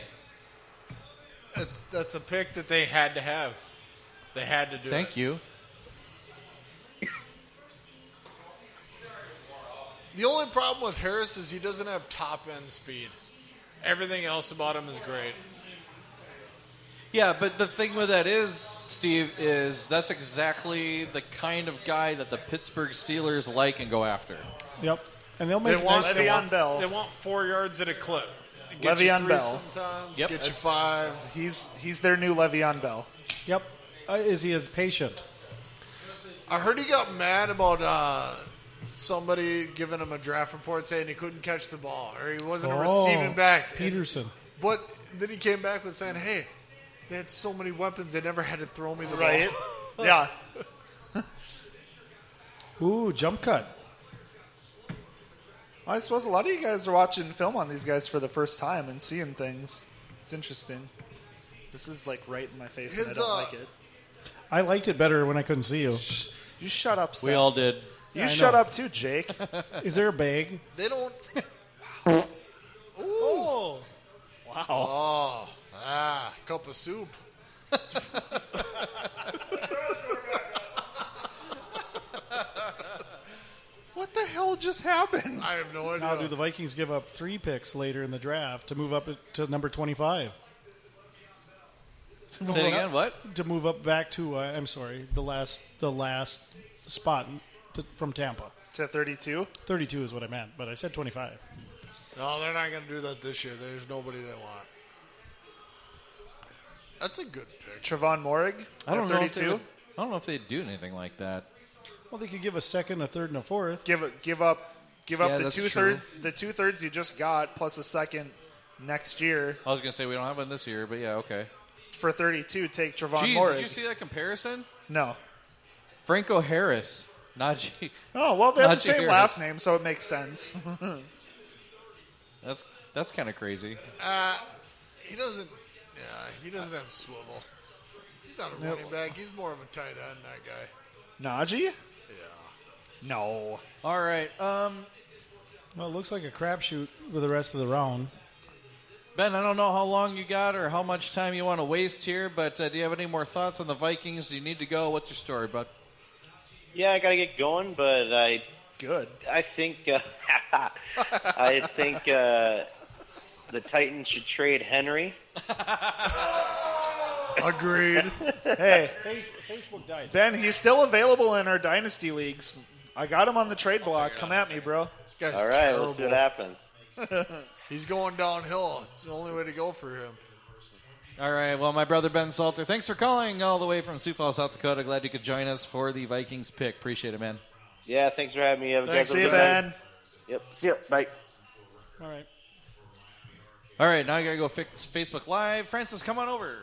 That's a pick that they had to have. They had to do it. Thank you. The only problem with Harris is he doesn't have top-end speed. Everything else about him is great. Yeah, but the thing with that is, Steve, is that's exactly the kind of guy that the Pittsburgh Steelers like and go after. Yep. And they'll make Le'Veon Bell. They want 4 yards at a clip. Le'Veon Bell. Sometimes, Yep. Get you 5. He's their new Le'Veon Bell. Yep. Is he as patient? I heard he got mad about somebody giving him a draft report saying he couldn't catch the ball or he wasn't a receiving back. Peterson. But then he came back with saying, hey, they had so many weapons they never had to throw me the Right. ball. Yeah. Ooh, jump cut. I suppose a lot of you guys are watching film on these guys for the first time and seeing things. It's interesting. This is like right in my face and I don't like it. I liked it better when I couldn't see you. You shut up, Seth. We all did. You shut up too, Jake. Is there a bag? They don't. Oh. Wow. Oh. Cup of soup. What the hell just happened? I have no idea. Now, do the Vikings give up 3 picks later in the draft to move up to number 25? Say it again, what? To move up back to, the last spot from Tampa. To 32? 32 is what I meant, but I said 25. No, they're not going to do that this year. There's nobody they want. That's a good pick. Trevon Morig I don't at know 32? I don't know if they'd do anything like that. Well, they could give a second, a third, and a fourth. Give Give up the that's two-thirds true. the two-thirds you just got plus a second next year. I was going to say we don't have one this year, but yeah, okay. For 32, take Trevon Jeez, Moehrig. did you see that comparison? No. Franco Harris, Najee. Oh, well, they have the Najee same Harris. last name, so it makes sense. That's kind of crazy. He doesn't have swivel. He's not a running back. He's more of a tight end, that guy. Najee? Yeah. No. All right. Well, it looks like a crapshoot for the rest of the round. Ben, I don't know how long you got or how much time you want to waste here, but do you have any more thoughts on the Vikings? Do you need to go? What's your story, bud? Yeah, I got to get going, but I think the Titans should trade Henry. Agreed. Hey, Facebook died. Ben, he's still available in our dynasty leagues. I got him on the trade block. Come at me, bro. Guy's All right, terrible. let's see what happens. He's going downhill. It's the only way to go for him. All right. Well, my brother Ben Salter, thanks for calling all the way from Sioux Falls, South Dakota. Glad you could join us for the Vikings pick. Appreciate it, man. Yeah, thanks for having me. Thanks, see you, Ben. Yep, see you. Bye. All right. All right, now I got to go fix Facebook Live. Francis, come on over.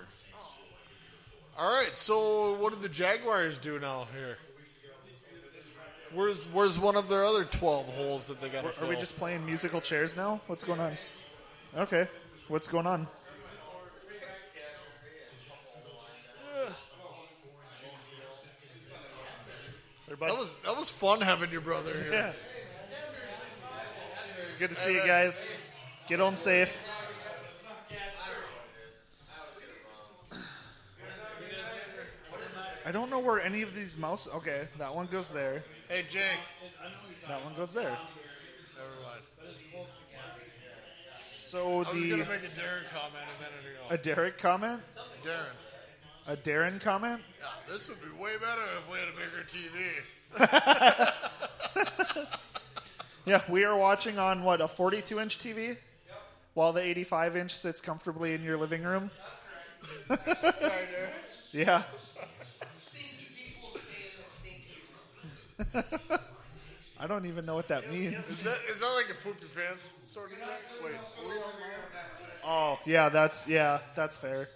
All right, so what do the Jaguars do now here? Where's one of their other 12 holes that they got to fill? Are we just playing musical chairs now? What's going on? Okay. What's going on? That was fun having your brother here. Yeah. It's good to see you guys. Get home safe. I don't know where any of these mouse. Okay, that one goes there. Hey, Jake. That one goes there. Never mind. So I was going to make a Darren comment a minute ago. A Derek comment? Darren. A Darren comment? Yeah, this would be way better if we had a bigger TV. Yeah, we are watching on, what, a 42-inch TV? Yep. While the 85-inch sits comfortably in your living room? Sorry, Darren. Yeah. I don't even know what that means. Is that like a poop your pants sort of thing? Wait, are we on Oh, yeah, that's fair.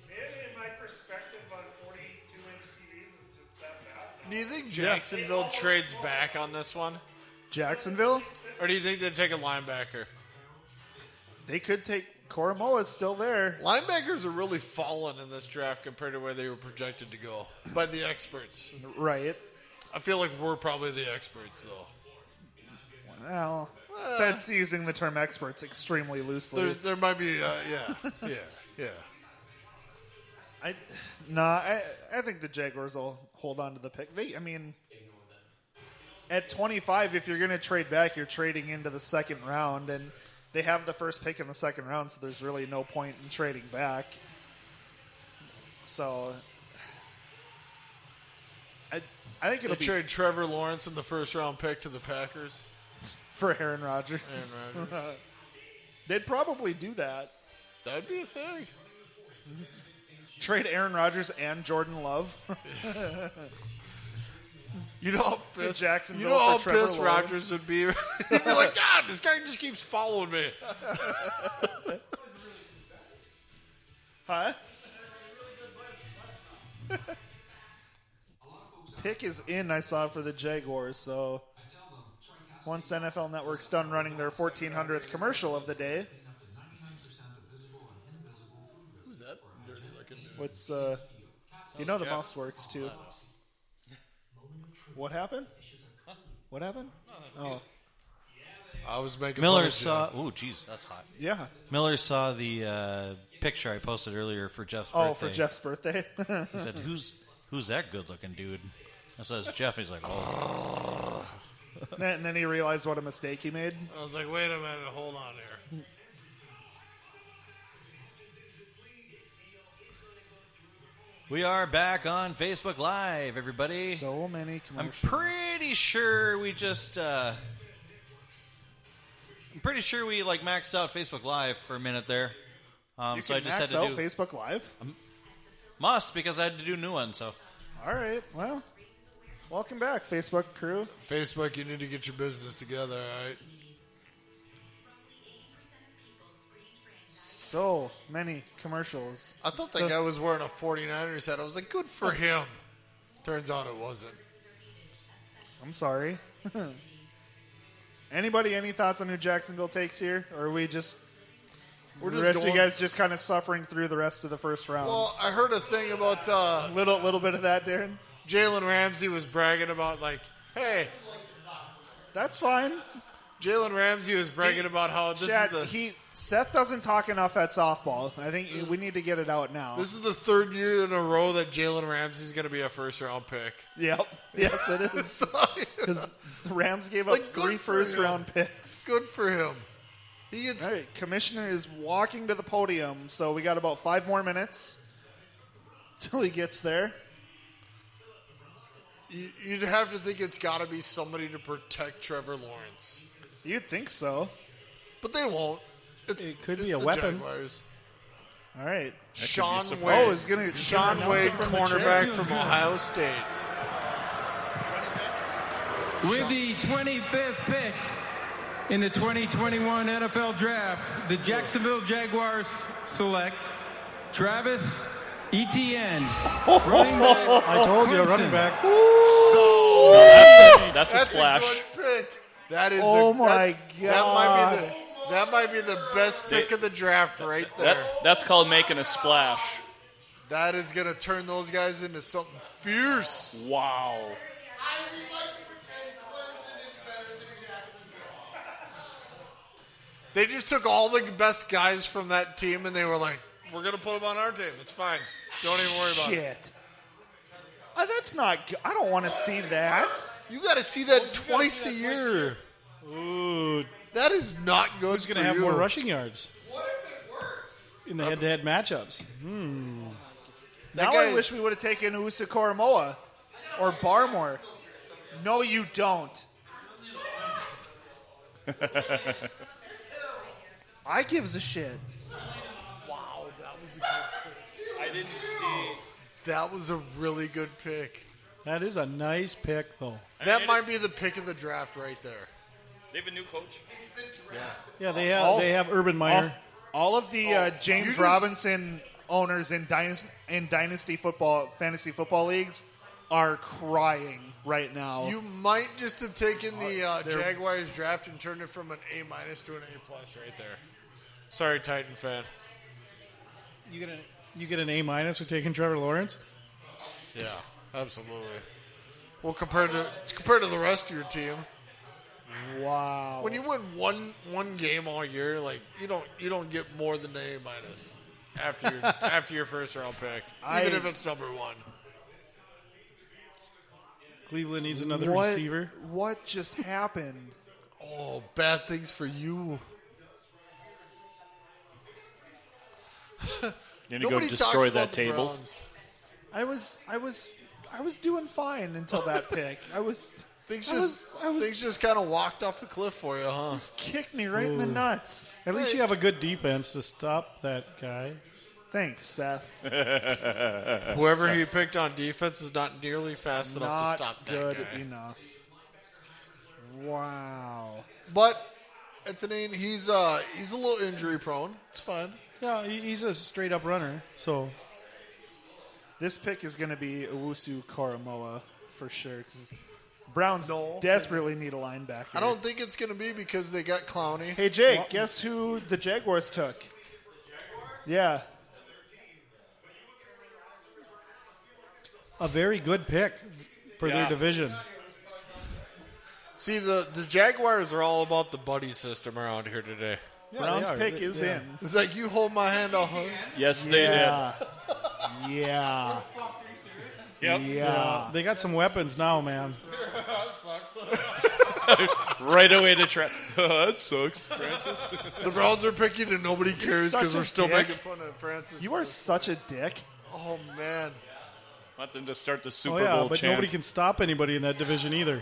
Maybe in my perspective on 42-inch TVs is just that bad. Do you think Jacksonville trades back on this one? Jacksonville? Or do you think they take a linebacker? They could take Koromoa is still there. Linebackers are really fallen in this draft compared to where they were projected to go by the experts. Right. I feel like we're probably the experts, though. Well, that's using the term experts extremely loosely. There might be, yeah. I think the Jaguars will hold on to the pick. At 25, if you're going to trade back, you're trading into the second round, and they have the first pick in the second round, so there's really no point in trading back. So, I think it'll trade Trevor Lawrence in the first round pick to the Packers for Aaron Rodgers. They'd probably do that. That'd be a thing. Trade Aaron Rodgers and Jordan Love. You know how to Jacksonville. You know how for Trevor pissed Lawrence. Rodgers would be. He'd be like, God, this guy just keeps following me. Huh? Pick is in, I saw, for the Jaguars, so once NFL Network's done running their 1400th commercial of the day. Who's that? What's, you know the mouse works, too. What happened? What happened? Oh. I was making Miller saw. Oh, jeez, that's hot. Yeah. Miller saw the picture I posted earlier for Jeff's birthday. Oh, for Jeff's birthday? He said, "Who's that good-looking dude?" I said, "It's Jeff." He's like, "Oh." And then he realized what a mistake he made. I was like, wait a minute, hold on here. We are back on Facebook Live, everybody. So many commercials. I'm pretty sure we just. I'm pretty sure we maxed out Facebook Live for a minute there. So I just had to do Facebook Live. Must because I had to do a new one. So. All right. Well, Welcome back, Facebook crew. Facebook, you need to get your business together, all right? So many commercials. I thought that guy was wearing a 49ers hat. I was like, good for him. Turns out it wasn't. I'm sorry. Anybody, any thoughts on who Jacksonville takes here? Or are we just... We're the just rest of going, you guys just kind of suffering through the rest of the first round? Well, I heard a thing about... little bit of that, Darren? Jalen Ramsey was bragging about, hey... That's fine. Jalen Ramsey was bragging about how this is the... Seth doesn't talk enough at softball. I think we need to get it out now. This is the third year in a row that Jalen Ramsey is going to be a first-round pick. Yep. Yes, it is. Because the Rams gave up 3 first-round picks. Good for him. All right, Commissioner is walking to the podium, so we got about 5 more minutes till he gets there. You'd have to think it's got to be somebody to protect Trevor Lawrence. You'd think so. But they won't. It could be a weapon. Jaguars. All right. Sean Wade. Oh, is going to Sean Wade, cornerback from Ohio State. With the 25th pick in the 2021 NFL Draft, the Jacksonville Jaguars select Travis Etienne. Running back. I told you, running back. That's a splash. A good pick. That is my God. That might be the best pick of the draft right there. That's called making a splash. That is going to turn those guys into something fierce. Wow. They just took all the best guys from that team and they were like, we're going to put them on our team. It's fine. Don't even worry about it. Shit. That's not good. I don't want to see that. You got to see that twice a year. Ooh. That is not good. Who's going to have more rushing yards? What if it works? In the head-to-head matchups. Now I wish we would have taken Usa Koromoa or Barmore. No, you don't. I gives a shit. Wow, that was a good pick. I didn't see. That was a really good pick. That is a nice pick, though. That might be the pick of the draft right there. They have a new coach. Yeah, they have Urban Meyer. All of the James Robinson owners in dynasty football, fantasy football leagues are crying right now. You might just have taken the Jaguars draft and turned it from an A- to an A+ right there. Sorry, Titan fan. You get an A- for taking Trevor Lawrence? Yeah, absolutely. Well, compared to the rest of your team. Wow. When you win one game all year, you don't get more than an A- after your first round pick, even if it's number 1. Cleveland needs another receiver. What just happened? Oh, bad things for you. You need to go destroy that table. Browns. I was doing fine until that pick. Things just kind of walked off a cliff for you, huh? Just kicked me right in the nuts. At least you have a good defense to stop that guy. Thanks, Seth. Whoever he picked on defense is not nearly fast enough to stop that good guy. enough. Wow. But he's a little injury prone. It's fine. Yeah, he's a straight up runner. So this pick is going to be Owusu Koromoa for sure. Cause Browns desperately need a linebacker. I don't think it's going to be because they got Clowney. Hey, Jake, guess who the Jaguars took? Yeah. A very good pick for their division. See, the Jaguars are all about the buddy system around here today. Yeah, Browns pick is in. It's like you hold my hand, I'll hold. Yes, they did. Yeah. Yep. Yeah. They got some weapons now, man. Right away to try. Oh, that sucks, Francis. The Browns are picking and nobody cares because we're still making fun of Francis. You are such a dick. Oh, man. Want them to start the Super yeah, Bowl but chant. nobody can stop anybody in that division either.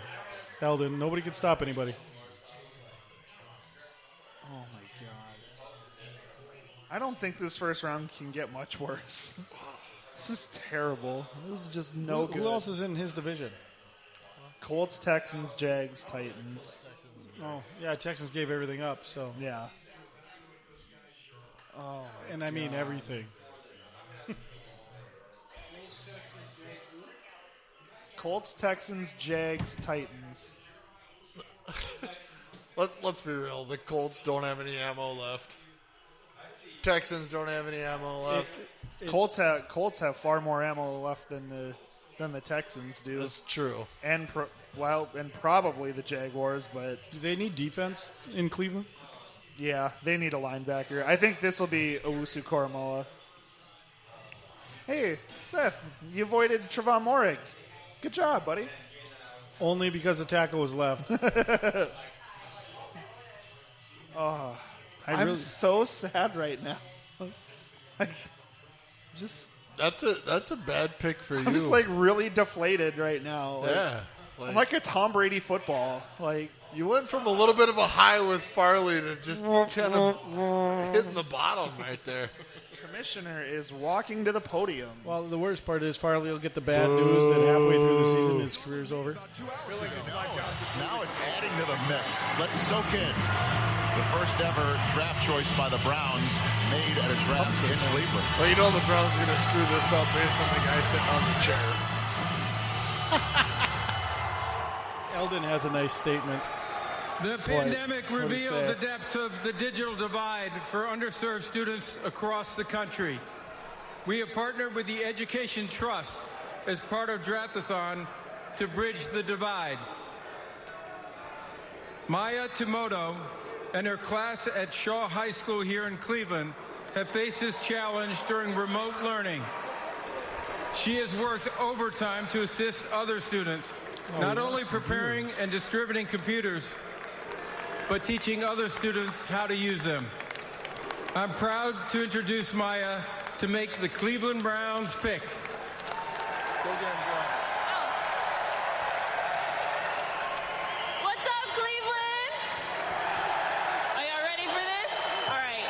Eldon, nobody can stop anybody. Oh, my God. I don't think this first round can get much worse. This is terrible. This is just no good. Who else is in his division? Colts, Texans, Jags, Titans. Oh, yeah, Texans gave everything up, so. Yeah. Oh, and I mean everything. Colts, Texans, Jags, Titans. Let's be real. The Colts don't have any ammo left. Texans don't have any ammo left. Colts have far more ammo left than the Texans do. That's true. And probably the Jaguars, but do they need defense in Cleveland? Yeah, they need a linebacker. I think this will be Owusu Koromoa. Hey, Seth, you avoided Trevon Moehrig. Good job, buddy. Only because the tackle was left. Oh, I'm so sad right now. That's a bad pick for you. I'm just really deflated right now. Yeah, I'm like a Tom Brady football. You went from a little bit of a high with Farley to just kind of hitting the bottom right there. Commissioner is walking to the podium. Well, the worst part is Farley will get the bad news that halfway through the season his career's over. Now it's adding to the mix. Let's soak in the first ever draft choice by the Browns made at a draft in Cleveland. Well, you know the Browns are going to screw this up based on the guy sitting on the chair. Eldon has a nice statement. The pandemic revealed the depths of the digital divide for underserved students across the country. We have partnered with the Education Trust as part of Draftathon to bridge the divide. Maya Tomoto and her class at Shaw High School here in Cleveland have faced this challenge during remote learning. She has worked overtime to assist other students, not only preparing and distributing computers, but teaching other students how to use them. I'm proud to introduce Maya to make the Cleveland Browns pick. What's up, Cleveland? Are y'all ready for this? All right.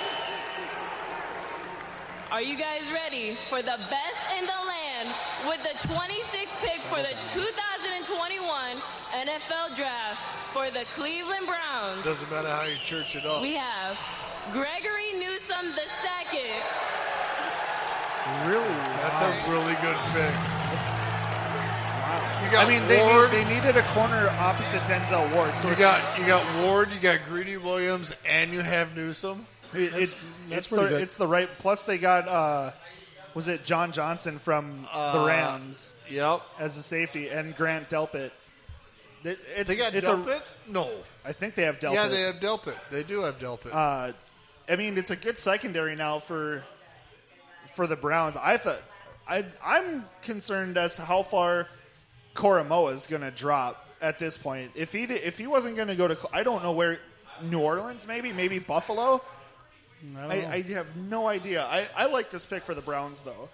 Are you guys ready for the best in the land with the 26th pick for the 2021 NFL Draft for the Cleveland Browns? Doesn't matter how you church it up. We have Gregory Newsome II. Really? That's a really good pick. Wow. You got Ward. They needed a corner opposite Denzel Ward. So you got Ward, you got Greedy Williams, and you have Newsome. It's the right. Plus they got was it John Johnson from the Rams? Yep, as a safety, and Grant Delpit. They got Delpit? No. I think they have Delpit. Yeah, they have Delpit. They do have Delpit. I mean, it's a good secondary now for the Browns. I'm concerned as to how far Koromoa is going to drop at this point. If he wasn't going to go to, I don't know where, New Orleans maybe Buffalo. I have no idea. I like this pick for the Browns though.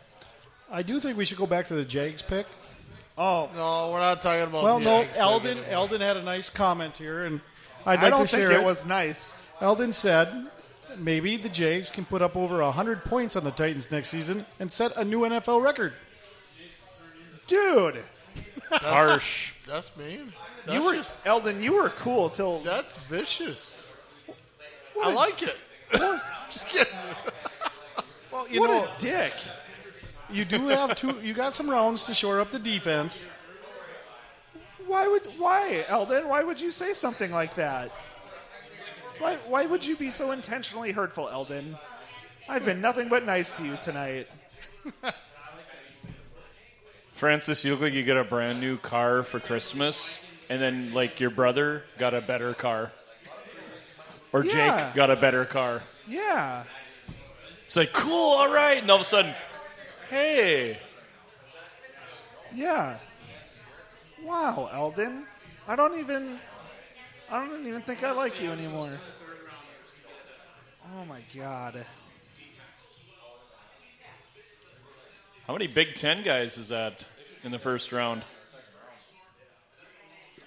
I do think we should go back to the Jags pick. Oh no, we're not talking about. Well, the no, Jags Eldon had a nice comment here, and I don't think it was nice. Eldon said maybe the Jags can put up over 100 points on the Titans next season and set a new NFL record. Dude, harsh. That's mean. Eldon. You were cool till. That's vicious. I like it. Just kidding. Well, what a dick. You do have you got some rounds to shore up the defense. Why, Eldon? Why would you say something like that? Why would you be so intentionally hurtful, Eldon? I've been nothing but nice to you tonight. Francis, you look like you got a brand new car for Christmas, and then your brother got a better car. Or Jake got a better car. Yeah. It's like, cool, all right. And all of a sudden, hey. Yeah. Wow, Eldon. I don't even think I like you anymore. Oh my God. How many Big Ten guys is that in the first round?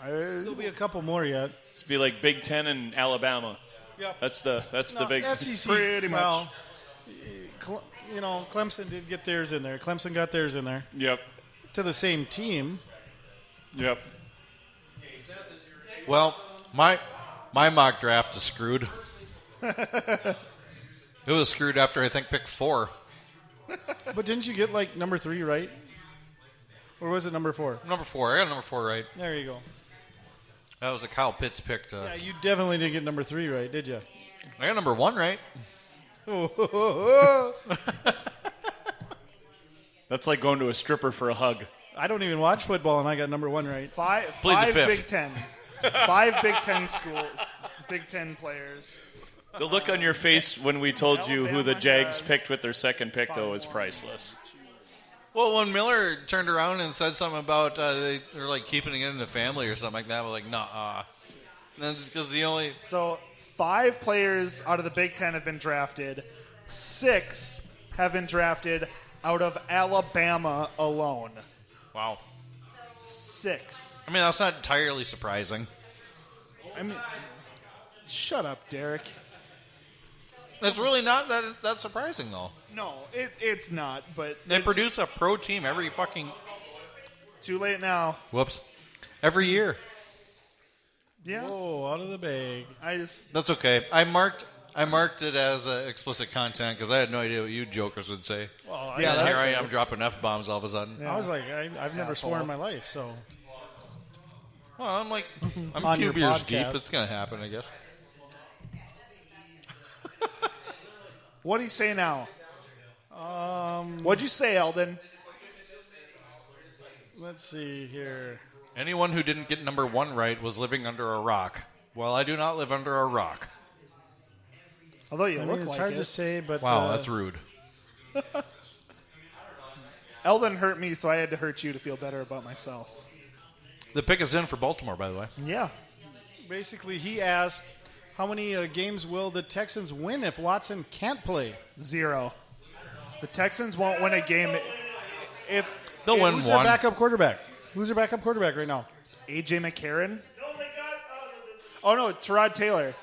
There'll be a couple more yet. It's be like Big Ten and Alabama. Yep. That's the big SEC. Pretty much. Well, Clemson did get theirs in there. Clemson got theirs in there. Yep. To the same team. Yep. Well, my mock draft is screwed. It was screwed after, I think, pick 4. But didn't you get, like, number 3 right? Or was it number 4? Number 4. I got number 4 right. There you go. That was a Kyle Pitts pick. Yeah, you definitely didn't get number 3 right, did you? I got number 1 right. That's like going to a stripper for a hug. I don't even watch football, and I got number 1 right. Five Big Ten. 5 Big Ten schools. Big Ten players. The look on your face when we told you who the Jags picked with their second pick, though, is priceless. Well, when Miller turned around and said something about they're like keeping it in the family or something like that, we're like, nah. That's because the only. So 5 players out of the Big Ten have been drafted. 6 have been drafted out of Alabama alone. Wow. 6. I mean, that's not entirely surprising. I mean, shut up, Derek. That's really not that surprising, though. No, it's not, but... They produce a pro team every fucking... Too late now. Whoops. Every year. Yeah. Whoa, out of the bag. That's okay. I marked it as explicit content because I had no idea what you jokers would say. Well, yeah, and here I am dropping F-bombs all of a sudden. Yeah. I was like, I've never sworn in my life, so... Well, I'm like, I'm On 2 your beers podcast. deep. It's going to happen, I guess. What do you say now? What'd you say, Eldon? Let's see here. Anyone who didn't get number 1 right was living under a rock. Well, I do not live under a rock. Although you look it's like hard it. to say, but... Wow, that's rude. Eldon hurt me, so I had to hurt you to feel better about myself. The pick is in for Baltimore, by the way. Yeah. Basically, he asked, how many games will the Texans win if Watson can't play? 0. The Texans won't win a game if... They'll win Who's 1. their backup quarterback? Who's their backup quarterback right now? A.J. McCarron? Oh, no, Tyrod Taylor.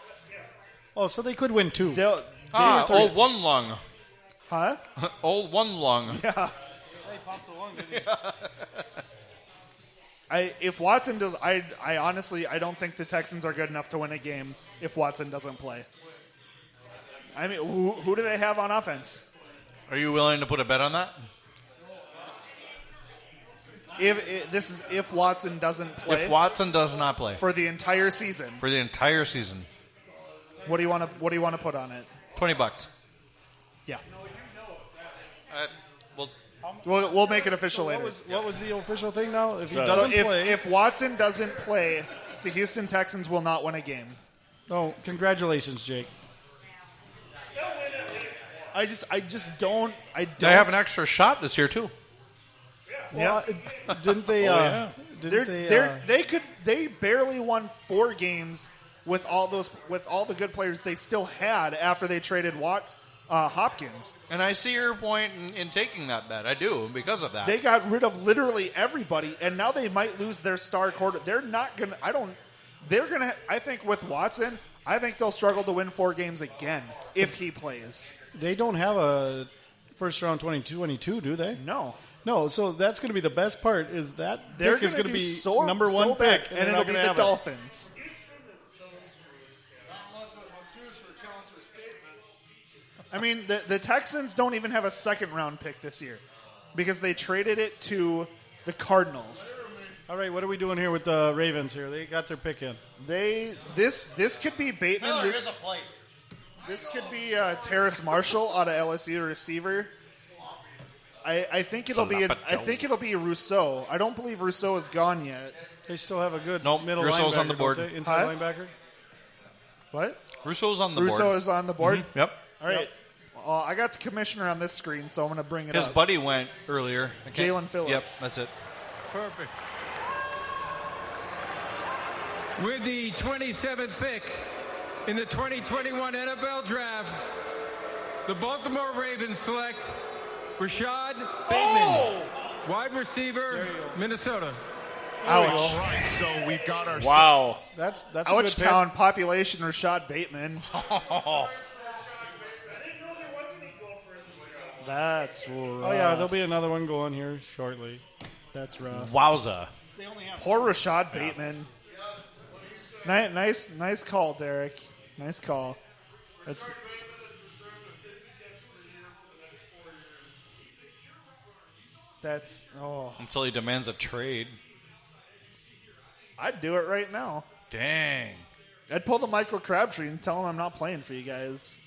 Oh, so they could win 2. Old one lung. Huh? Old one lung. Yeah. He popped the lung, didn't he? If Watson does, I honestly, I don't think the Texans are good enough to win a game if Watson doesn't play. I mean, who do they have on offense? Are you willing to put a bet on that? If Watson doesn't play. If Watson does not play for the entire season. For the entire season. What do you want to put on it? $20. Yeah. Well, we'll make it official later. What was the official thing now? If he doesn't play, if Watson doesn't play, the Houston Texans will not win a game. Oh, congratulations, Jake. I just don't. They have an extra shot this year too. Well, didn't they? They barely won 4 games with all the good players they still had after they traded Hopkins. And I see your point in taking that bet. I do, because of that. They got rid of literally everybody, and now they might lose their star quarter. They're not going to. I think with Watson, I think they'll struggle to win 4 games again if he plays. They don't have a first round 2022, do they? No, so that's going to be the best part is that pick is going to be number 1 pick. And it'll be the Dolphins. I mean, the Texans don't even have a second-round pick this year because they traded it to the Cardinals. All right, what are we doing here with the Ravens here? They got their pick in. This could be Bateman. Miller, here's a plate. This could be Terrace Marshall out of LSU receiver. I think it'll be Rousseau. I don't believe Rousseau is gone yet. They still have a good middle Rousseau's linebacker, on the board. don't they? Inside linebacker. What? Rousseau's on the board. Rousseau is on the board? Mm-hmm. Yep. All right. I got the commissioner on this screen, so I'm going to bring it His up. buddy went earlier. Jalen Phillips. Yep, that's it. Perfect. With the 27th pick in the 2021 NFL Draft, the Baltimore Ravens select Rashaan Bateman, wide receiver, Minnesota. Ouch. All right, so we've got our... Wow. That's a good Ouchtown population Rashaan Bateman. That's rough. Oh, yeah, there'll be another one going here shortly. That's rough. Wowza. Poor Rashaan Bateman. Nice call, Derek. Nice call. That's Until he demands a trade. I'd do it right now. Dang. I'd pull the Michael Crabtree and tell him I'm not playing for you guys.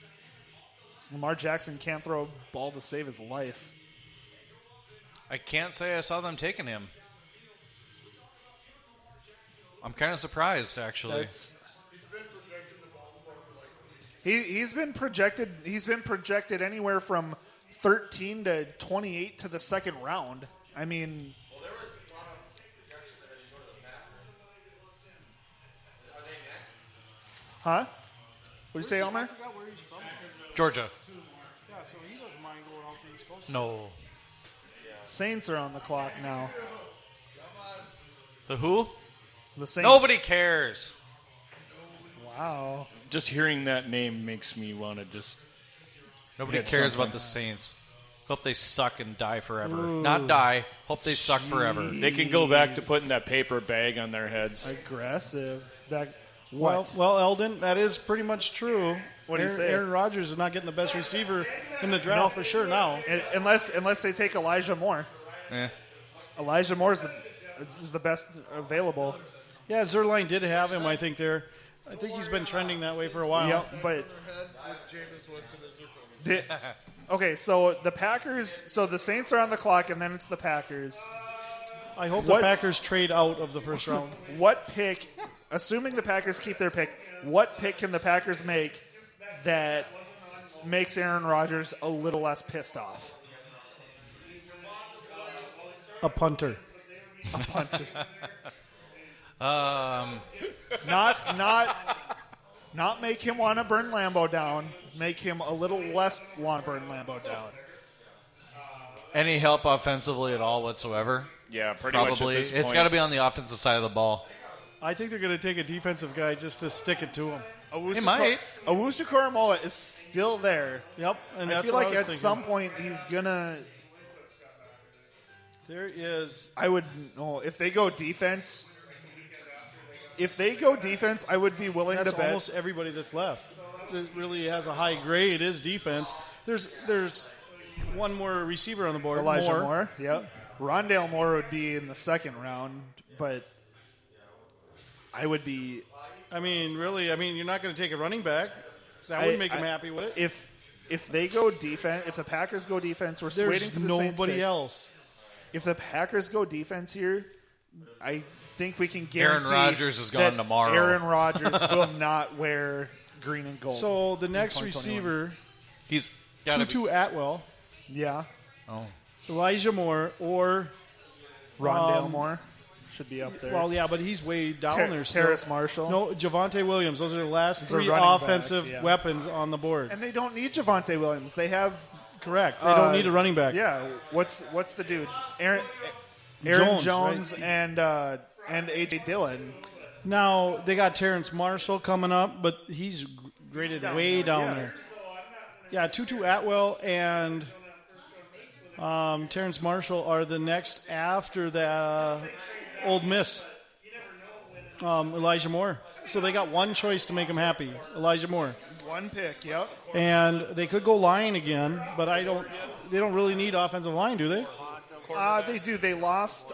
So Lamar Jackson can't throw a ball to save his life. I can't say I saw them taking him. I'm kind of surprised, actually. He's been projected anywhere from 13 to 28 to the second round. I mean, Well, there was a lot of projection that he go to the Packers. Are they next? huh? What'd you say, Elmer? I forgot where he's from. Georgia. Yeah, so he doesn't mind going out to the East Coast. No. Saints are on the clock now. The who? The Saints. Nobody cares. Wow. Just hearing that name makes me want to just. Nobody hit cares something. about the Saints. Hope they suck and die forever. Ooh. Not die. Hope they suck forever. They can go back to putting that paper bag on their heads. Aggressive. Well, Eldon, that is pretty much true. What do you say? Aaron Rodgers is not getting the best receiver in the draft for sure now. Unless they take Elijah Moore. Eh. Elijah Moore is the best available. Yeah, Zerline did have him, I think, there. I think he's been trending that way for a while. Yep, but okay, so the Packers, so the Saints are on the clock, and then it's the Packers. I hope the Packers trade out of the first round. What pick, assuming the Packers keep their pick, what pick can the Packers make that makes Aaron Rodgers a little less pissed off? A punter. A punter. Not make him want to burn Lambeau down. Make him a little less want to burn Lambeau down. Any help offensively at all whatsoever? Yeah, pretty Probably. much at this point. It's got to be on the offensive side of the ball. I think they're going to take a defensive guy just to stick it to him. They might. Owusu-Koramoah is still there. Yep, and I that's feel what like I was at thinking. some point he's gonna. There is. I would no if they go defense. If they go defense, I would be willing That's to bet. almost everybody that's left. That really has a high grade is defense. There's one more receiver on the board. Elijah Moore. Yep. Rondale Moore would be in the second round, but I would be. I mean, really, you're not going to take a running back. That would make him happy, would it? If they go defense, if the Packers go defense, we're There's waiting for the Saints nobody pick. else. If the Packers go defense here, I think we can Aaron guarantee Rodgers is gone that tomorrow. Aaron Rodgers will not wear green and gold. So the next 2021. receiver, he's got Tutu Atwell, Yeah. Oh. Elijah Moore, or Rondale Moore should be up there. Well, yeah, but he's way down there still. Terrace Marshall. No, Javonte Williams. Those are the last He's a three running back, offensive yeah. weapons on the board. And they don't need Javonte Williams. They have Correct. They don't need a running back. Yeah. What's the dude? Aaron Jones right? and AJ Dillon. Now they got Terrence Marshall coming up, but he's graded way down there. Yeah, Tutu Atwell and Terrence Marshall are the next after the Old Miss. Elijah Moore. So they got one choice to make him happy. Elijah Moore. One pick. Yep. And they could go line again, but they don't really need offensive line, do they? They do. They lost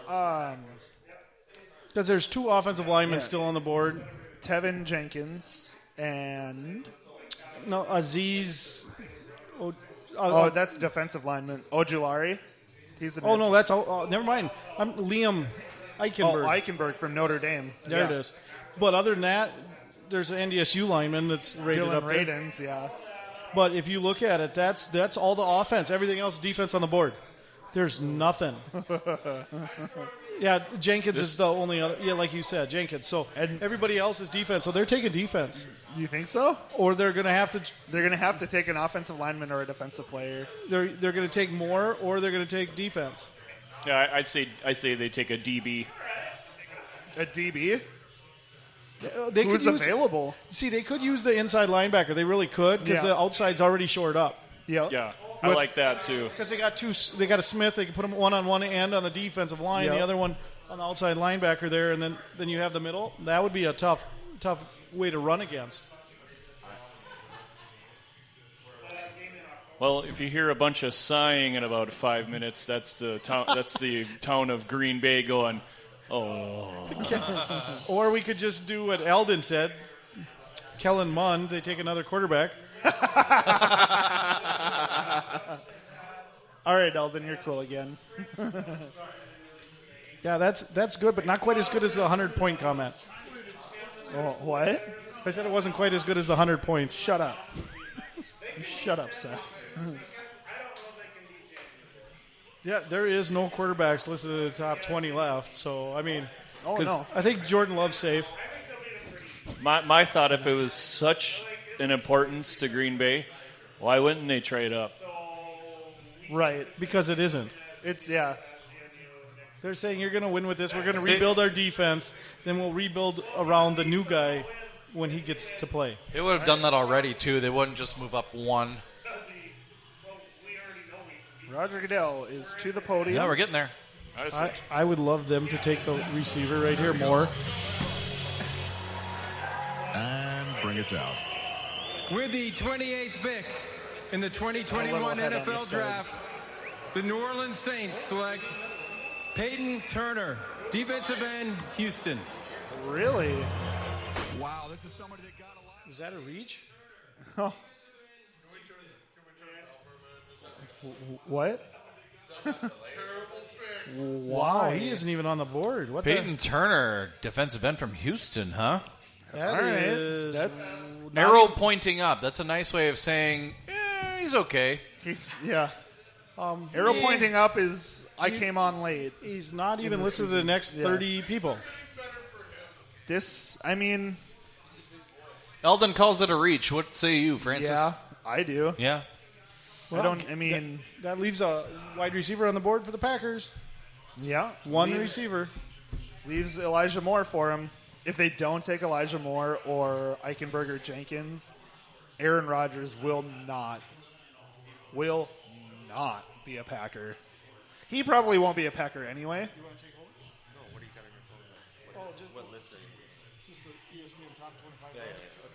because there's two offensive linemen still on the board. Tevin Jenkins and Aziz. That's defensive lineman Ojulari. He's a no, that's never mind. I'm Liam Eichenberg. Eichenberg from Notre Dame. There it is. But other than that, there's an NDSU lineman that's rated Dylan up there. Radins, yeah. But if you look at it, that's all the offense. Everything else defense on the board. There's nothing. Yeah, Jenkins is the only other. Yeah, like you said, Jenkins. So everybody else is defense. So they're taking defense. You think so? Or they're going to have to. They're going to have to take an offensive lineman or a defensive player. They're going to take more, or they're going to take defense. Yeah, I say they take a DB. A DB? They Who's could use, available? See, they could use the inside linebacker. They really could because the outside's already shored up. Yep. Yeah, I like that too. Because they got two. They got a Smith. They can put him one on one end on the defensive line, the other one on the outside linebacker there, and then you have the middle. That would be a tough tough way to run against. Well, if you hear a bunch of sighing in about 5 minutes, that's the town. That's the town of Green Bay going, oh. Or we could just do what Eldon said. Kellen Mond, they take another quarterback. All right, Eldon, you're cool again. Yeah, that's good, but not quite as good as the 100-point comment. Oh, what? I said it wasn't quite as good as the 100 points. Shut up. Shut up, Seth. Yeah, there is no quarterbacks listed in the top 20 left. So, I mean, no. I think Jordan Love's safe. My thought, if it was such an importance to Green Bay, why wouldn't they trade up? Right. Because it isn't. Yeah. They're saying you're going to win with this. We're going to rebuild our defense. Then we'll rebuild around the new guy when he gets to play. They would have done that already, too. They wouldn't just move up one. Roger Goodell is to the podium. Yeah, we're getting there. I would love them to take the receiver right here more. And bring it down. With the 28th pick in the 2021 NFL Draft, the New Orleans Saints select Peyton Turner, defensive end, Houston. Really? Wow, this is somebody that got a lot. Is that a reach? Oh. What? Wow, he isn't even on the board. What Peyton Turner, defensive end from Houston, huh? That is That's arrow pointing up. That's a nice way of saying he's okay. Arrow pointing up is I came on late. He's not even listed to the next 30 people. Eldon calls it a reach. What say you, Francis? Yeah, I do. Yeah. Well, that leaves a wide receiver on the board for the Packers. Yeah. One receiver. Leaves Elijah Moore for him. If they don't take Elijah Moore or Eichenberger Jenkins, Aaron Rodgers will not be a Packer. He probably won't be a Packer anyway. No, what are you kind of what list are you? Just the ESPN top 25. Yeah.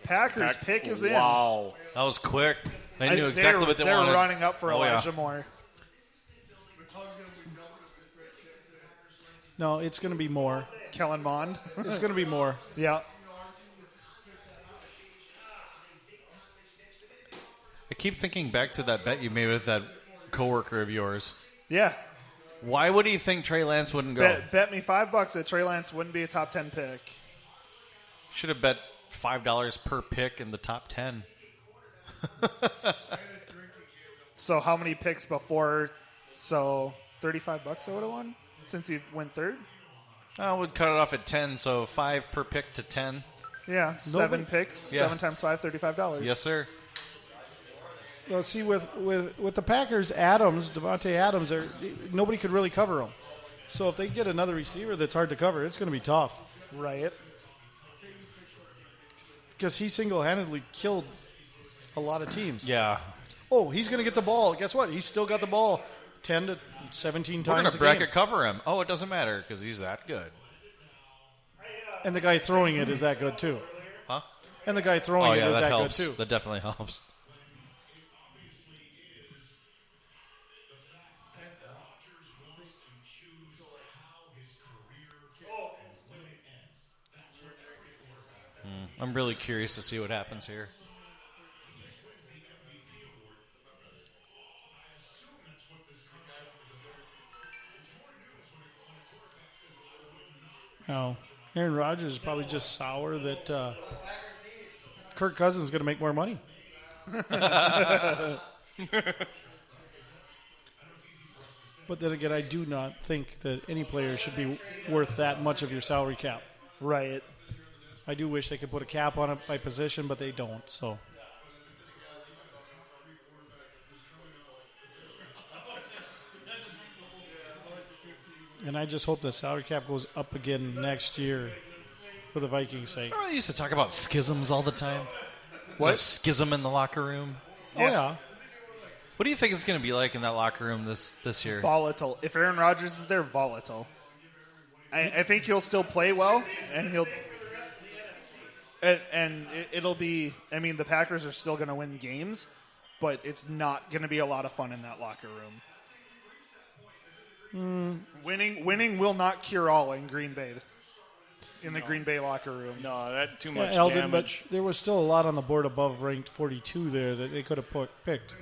Packers pick is in. Wow. That was quick. They knew exactly what they wanted. They're running up for Elijah Moore. No, it's going to be more. Kellen Mond. It's going to be more. Yeah. I keep thinking back to that bet you made with that coworker of yours. Yeah. Why would he think Trey Lance wouldn't go? Bet me $5 that Trey Lance wouldn't be a top 10 pick. Should have bet $5 per pick in the top 10. So how many picks before? So $35 I would have won since he went third. I would cut it off at 10, so 5 per pick to 10. Yeah, 7 picks. Yeah. 7 times 5, $35. Yes, sir. Well, see, with the Packers, Devontae Adams, nobody could really cover him. So if they get another receiver that's hard to cover, it's going to be tough. Right. Because he single-handedly killed a lot of teams. Yeah. Oh, he's going to get the ball. Guess what? He's still got the ball 10 to 17 times We're going a to bracket game. cover him. Oh, it doesn't matter because he's that good. And the guy throwing it is that good, too. Huh? And the guy throwing it is that helps. good, too. That definitely helps. I'm really curious to see what happens here. No. Aaron Rodgers is probably just sour that Kirk Cousins is going to make more money. But then again, I do not think that any player should be worth that much of your salary cap. Right. I do wish they could put a cap on it by position, but they don't. So, and I just hope the salary cap goes up again next year for the Vikings' sake. Remember they used to talk about schisms all the time? What? There's a schism in the locker room? Oh, yeah. What do you think it's going to be like in that locker room this year? Volatile. If Aaron Rodgers is there, volatile. I think he'll still play well, and he'll. And it'll be, I mean, the Packers are still going to win games, but it's not going to be a lot of fun in that locker room. Winning will not cure all in Green Bay. In the Green Bay locker room. No, that too much Eldon, damage. but there was still a lot on the board above ranked 42 there that they could have picked.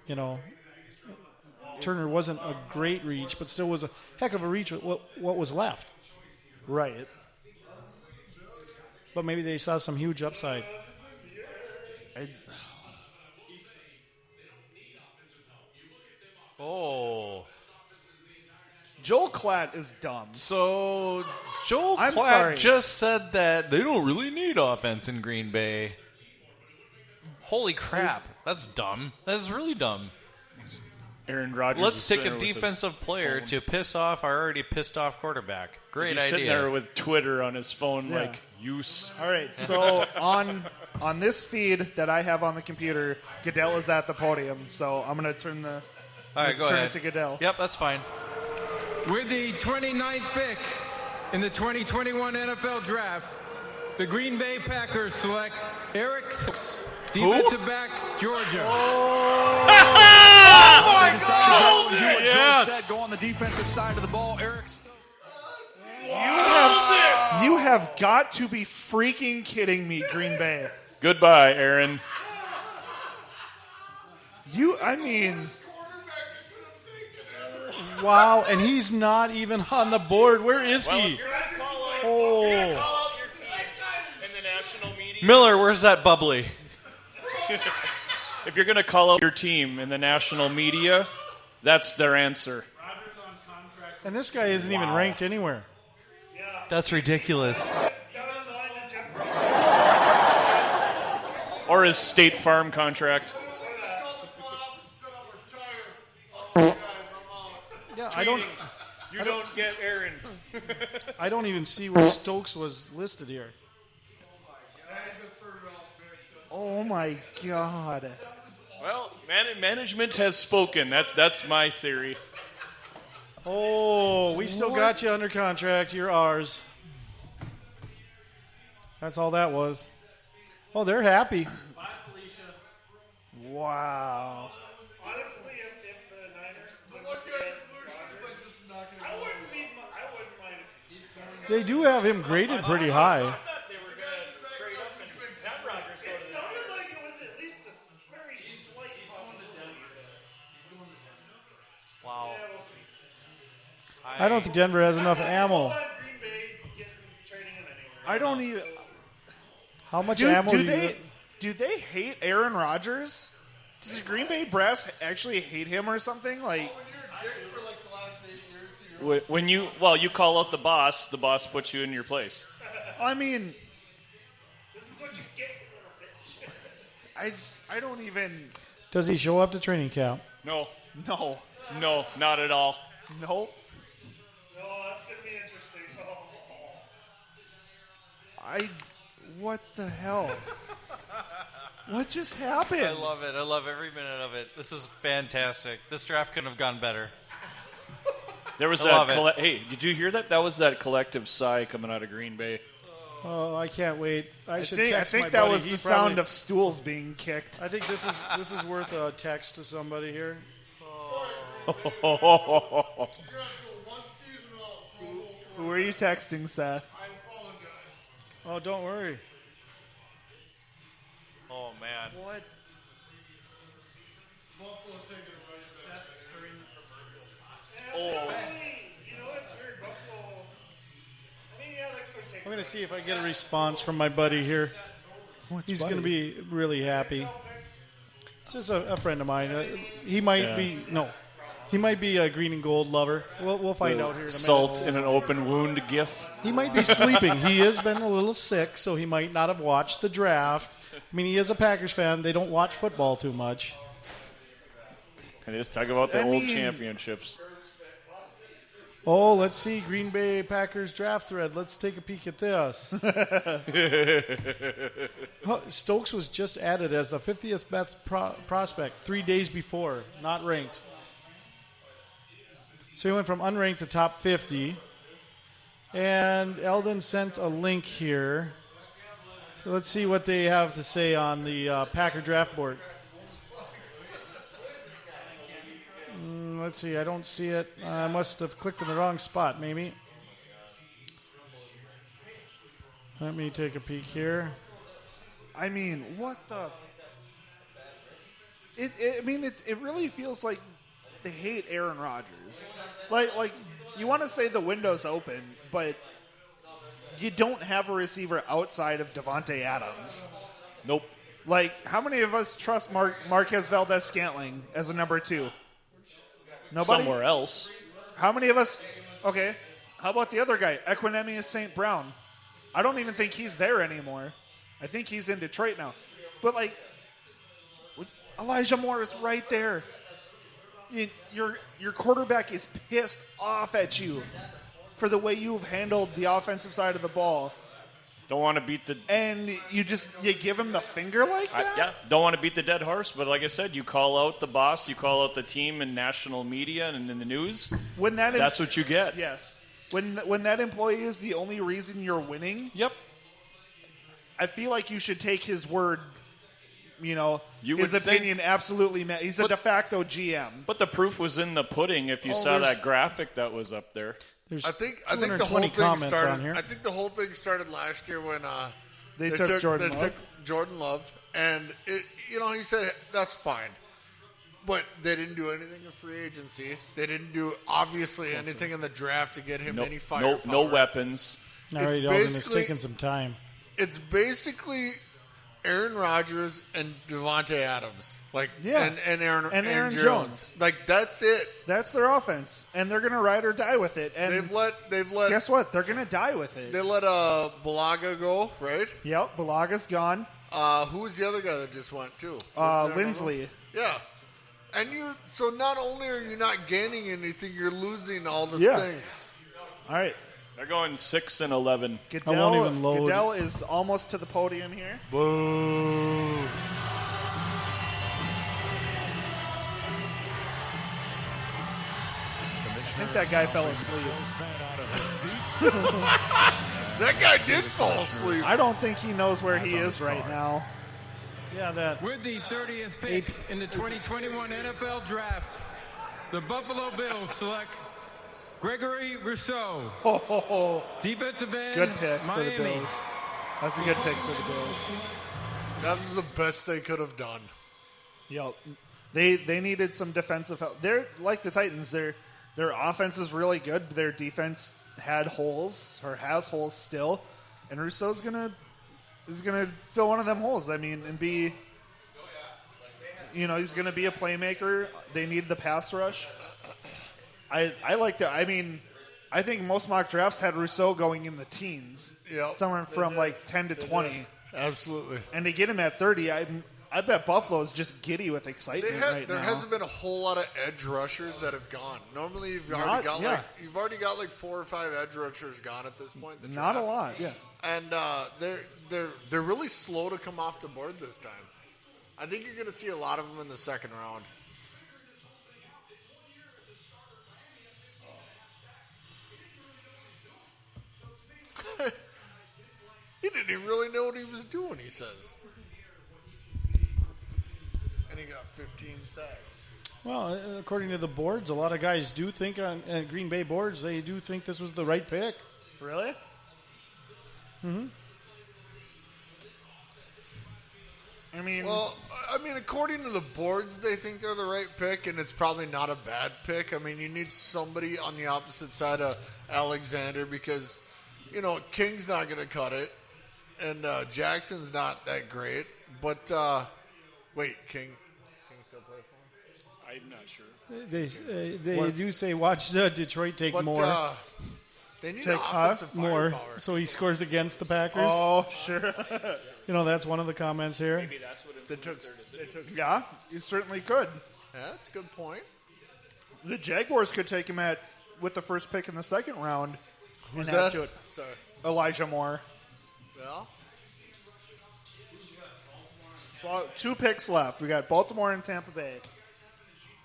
You know, Turner wasn't a great reach, but still was a heck of a reach with what was left. Right. But maybe they saw some huge upside. Joel Klatt is dumb. So Joel I'm Klatt sorry. just said that they don't really need offense in Green Bay. Holy crap. That's dumb. That's really dumb. Aaron Rodgers. Let's is take sitting a there with his defensive player phone. to piss off our already pissed off quarterback. Great He's just idea. sitting there with Twitter on his phone, Yeah. like use. All right, so on this feed that I have on the computer, Goodell is at the podium, so I'm going to turn All right, go turn ahead. it to Goodell. Yep, that's fine. With the 29th pick in the 2021 NFL Draft, the Green Bay Packers select Eric Stokes, defensive back, Georgia. Oh my God! Yes. Go on the defensive side of the ball, Eric. You have got to be freaking kidding me, Green Bay. Goodbye, Aaron. I mean... Wow, and he's not even on the board. Where is he? Oh. Miller, where's that bubbly? If you're going to call out your team in the national media, that's their answer. And this guy isn't even ranked anywhere. That's ridiculous. Or his State Farm contract. Yeah, I don't. You don't get Aaron. I don't even see where Stokes was listed here. Oh my God. Well, management has spoken. That's my theory. Oh, we still got you under contract. You're ours. That's all that was. Oh, they're happy. Wow. Honestly, if the Niners would get Rodgers, I wouldn't mind if They do have him graded pretty high. it sounded like it was at least a very slight possibility. Wow. Yeah, we'll see. I don't think Denver has enough ammo. Green Bay trading him anywhere. I don't even... How much ammo do they hate Aaron Rodgers? Does the Green Bay brass actually hate him or something? Like, When you call out the boss puts you in your place. I mean, This is what you get, you little bitch. I don't even... Does he show up to training camp? No, No. not at all. Nope. No, that's going to be interesting. What the hell? What just happened? I love it. I love every minute of it. This is fantastic. This draft couldn't have gone better. There was hey, did you hear that? That was that collective sigh coming out of Green Bay. Oh, I can't wait. I should I text think my that buddy. was He the probably- sound of stools being kicked. I think this is worth a text to somebody here. Who are you texting, Seth? Oh, don't worry. Oh, man. What? Oh. You know, it's weird. Buffalo. I mean, yeah, they could take I'm going to see if I get a response from my buddy here. He's going to be really happy. It's just a friend of mine. He might be he might be a green and gold lover. We'll find out here in a minute. Salt in an open wound gif. He might be sleeping. He has been a little sick, so he might not have watched the draft. I mean, he is a Packers fan. They don't watch football too much. And just talk about the old championships. Oh, let's see. Green Bay Packers draft thread. Let's take a peek at this. Stokes was just added as the 50th best prospect 3 days before, not ranked. So he went from unranked to top 50. And Eldon sent a link here. So let's see what they have to say on the Packer draft board. Let's see. I don't see it. I must have clicked in the wrong spot, maybe. Let me take a peek here. I mean, what the? It really feels like they hate Aaron Rodgers. Like you want to say the window's open, but you don't have a receiver outside of Devontae Adams. Nope. Like, how many of us trust Marquez Valdez-Scantling as a number 2? Nobody? Somewhere else. How many of us? Okay. How about the other guy, Equinemius St. Brown? I don't even think he's there anymore. I think he's in Detroit now. But, like, Elijah Moore is right there. Your quarterback is pissed off at you for the way you've handled the offensive side of the ball. Don't want to beat the... And you give him the finger like that? Don't want to beat the dead horse, but like I said, you call out the boss, you call out the team in national media and in the news. That's what you get. Yes. When that employee is the only reason you're winning, yep. I feel like you should take his word, his would opinion absolutely. He's a de facto GM. But the proof was in the pudding if you saw that graphic that was up there. I think the whole thing started. I think the whole thing started last year when they took Jordan Love, and he said that's fine, but they didn't do anything in free agency. They didn't do obviously anything in the draft to get him any firepower. No weapons. All right, Elvin, it's taking some time. It's basically Aaron Rodgers and Devontae Adams, and Aaron Jones. Like, that's it. That's their offense, and they're going to ride or die with it. And they've let. Guess what? They're going to die with it. They let Balaga go, right? Yep, Balaga's gone. Who was the other guy that just went too? Lindsley. Yeah, and so not only are you not gaining anything, you're losing all the things. All right. They're going 6-11. Goodell is almost to the podium here. Boo. I think that guy fell asleep. That guy did fall asleep. I don't think he knows where he is right now. Yeah, With the 30th pick in the 2021 NFL Draft, the Buffalo Bills select Gregory Rousseau. Defensive end. Good pick Miami. for the Bills. That's a good pick for the Bills. That was the best they could have done. Yep. They needed some defensive help. They're like the Titans. Their offense is really good. Their defense had holes or has holes still, and Rousseau's is gonna fill one of them holes. I mean, and be he's gonna be a playmaker. They need the pass rush. I like that. I mean, I think most mock drafts had Rousseau going in the teens. Yeah, somewhere from like 10 to 20. Absolutely. And to get him at 30, I bet Buffalo is just giddy with excitement right now. There hasn't been a whole lot of edge rushers that have gone. Normally, you've already got like 4 or 5 edge rushers gone at this point. Not a lot, yeah. And they're really slow to come off the board this time. I think you're going to see a lot of them in the second round. He didn't even really know what he was doing, he says. And he got 15 sacks. Well, according to the boards, a lot of guys do think on Green Bay boards, they do think this was the right pick. Really? Mm-hmm. I mean, according to the boards, they think they're the right pick, and it's probably not a bad pick. I mean, you need somebody on the opposite side of Alexander because, King's not going to cut it, and Jackson's not that great. But, wait, King still play for him? I'm not sure. They do say watch Detroit take more. They need offensive more, firepower. so he scores against the Packers. Oh, sure. That's one of the comments here. Maybe that's what they took. Yeah, you certainly could. Yeah, that's a good point. The Jaguars could take him with the first pick in the second round. Who's that? Sorry. Elijah Moore. Yeah. Well, 2 picks left. We got Baltimore and Tampa Bay.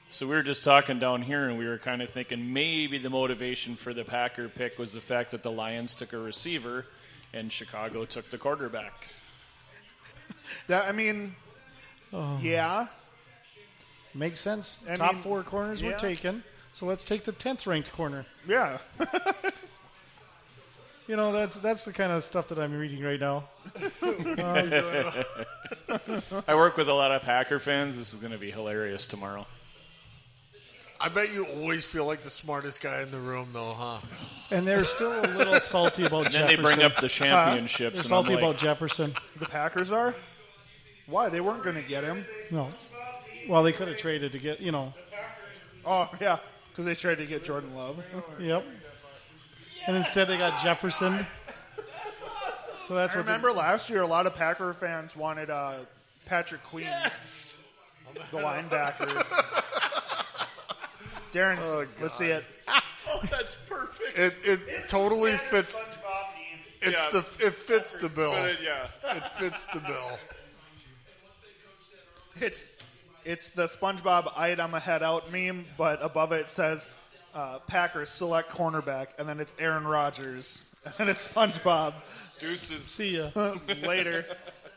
So we were just talking down here, and we were kind of thinking maybe the motivation for the Packer pick was the fact that the Lions took a receiver and Chicago took the quarterback. Yeah. Makes sense. I Top mean, 4 corners were yeah. taken, so let's take the 10th ranked corner. Yeah. That's the kind of stuff that I'm reading right now. I work with a lot of Packer fans. This is going to be hilarious tomorrow. I bet you always feel like the smartest guy in the room, though, huh? And they're still a little salty about And then Jefferson. they bring up the championships. They're and salty I'm like, about Jefferson. The Packers are? Why? They weren't going to get him. No. Well, they could have traded to get, Oh, yeah, because they tried to get Jordan Love. Yep. And instead they got Jefferson. So that's I remember last year a lot of Packer fans wanted Patrick Queen, the linebacker. Darren's, let's see it. Oh, that's perfect. It totally fits. It fits the bill. It fits the bill. It's the SpongeBob "I'm a head out" meme, but above it says Packers select cornerback, and then it's Aaron Rodgers, and it's SpongeBob. Deuces. See ya. Later.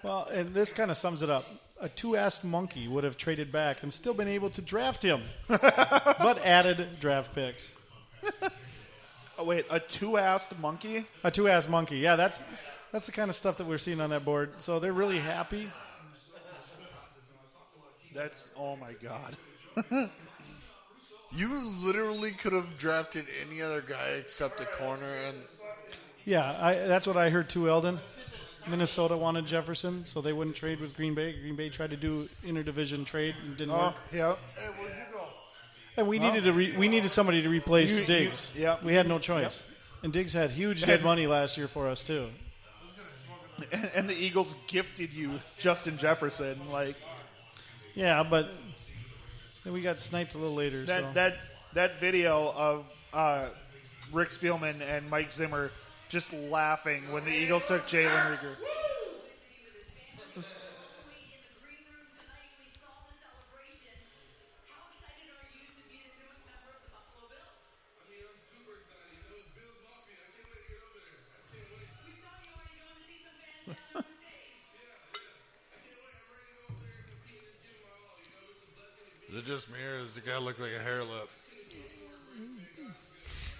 Well, and this kind of sums it up. A 2-assed monkey would have traded back and still been able to draft him, but added draft picks. Oh, wait, a 2-assed monkey? A 2-assed monkey. Yeah, that's the kind of stuff that we're seeing on that board. So they're really happy. Oh my God. You literally could have drafted any other guy except a corner, and Yeah, that's what I heard too, Eldon. Minnesota wanted Jefferson, so they wouldn't trade with Green Bay. Green Bay tried to do interdivision trade and didn't work. Yeah. Hey, where'd you go? And we needed somebody to replace Diggs. Yeah. We had no choice. Yep. And Diggs had huge dead money last year for us too. And the Eagles gifted you Justin Jefferson, Yeah, but then we got sniped a little later. That video of Rick Spielman and Mike Zimmer just laughing when the Eagles took Jalen Rieger. Is it just me, or does the guy look like a hair lip?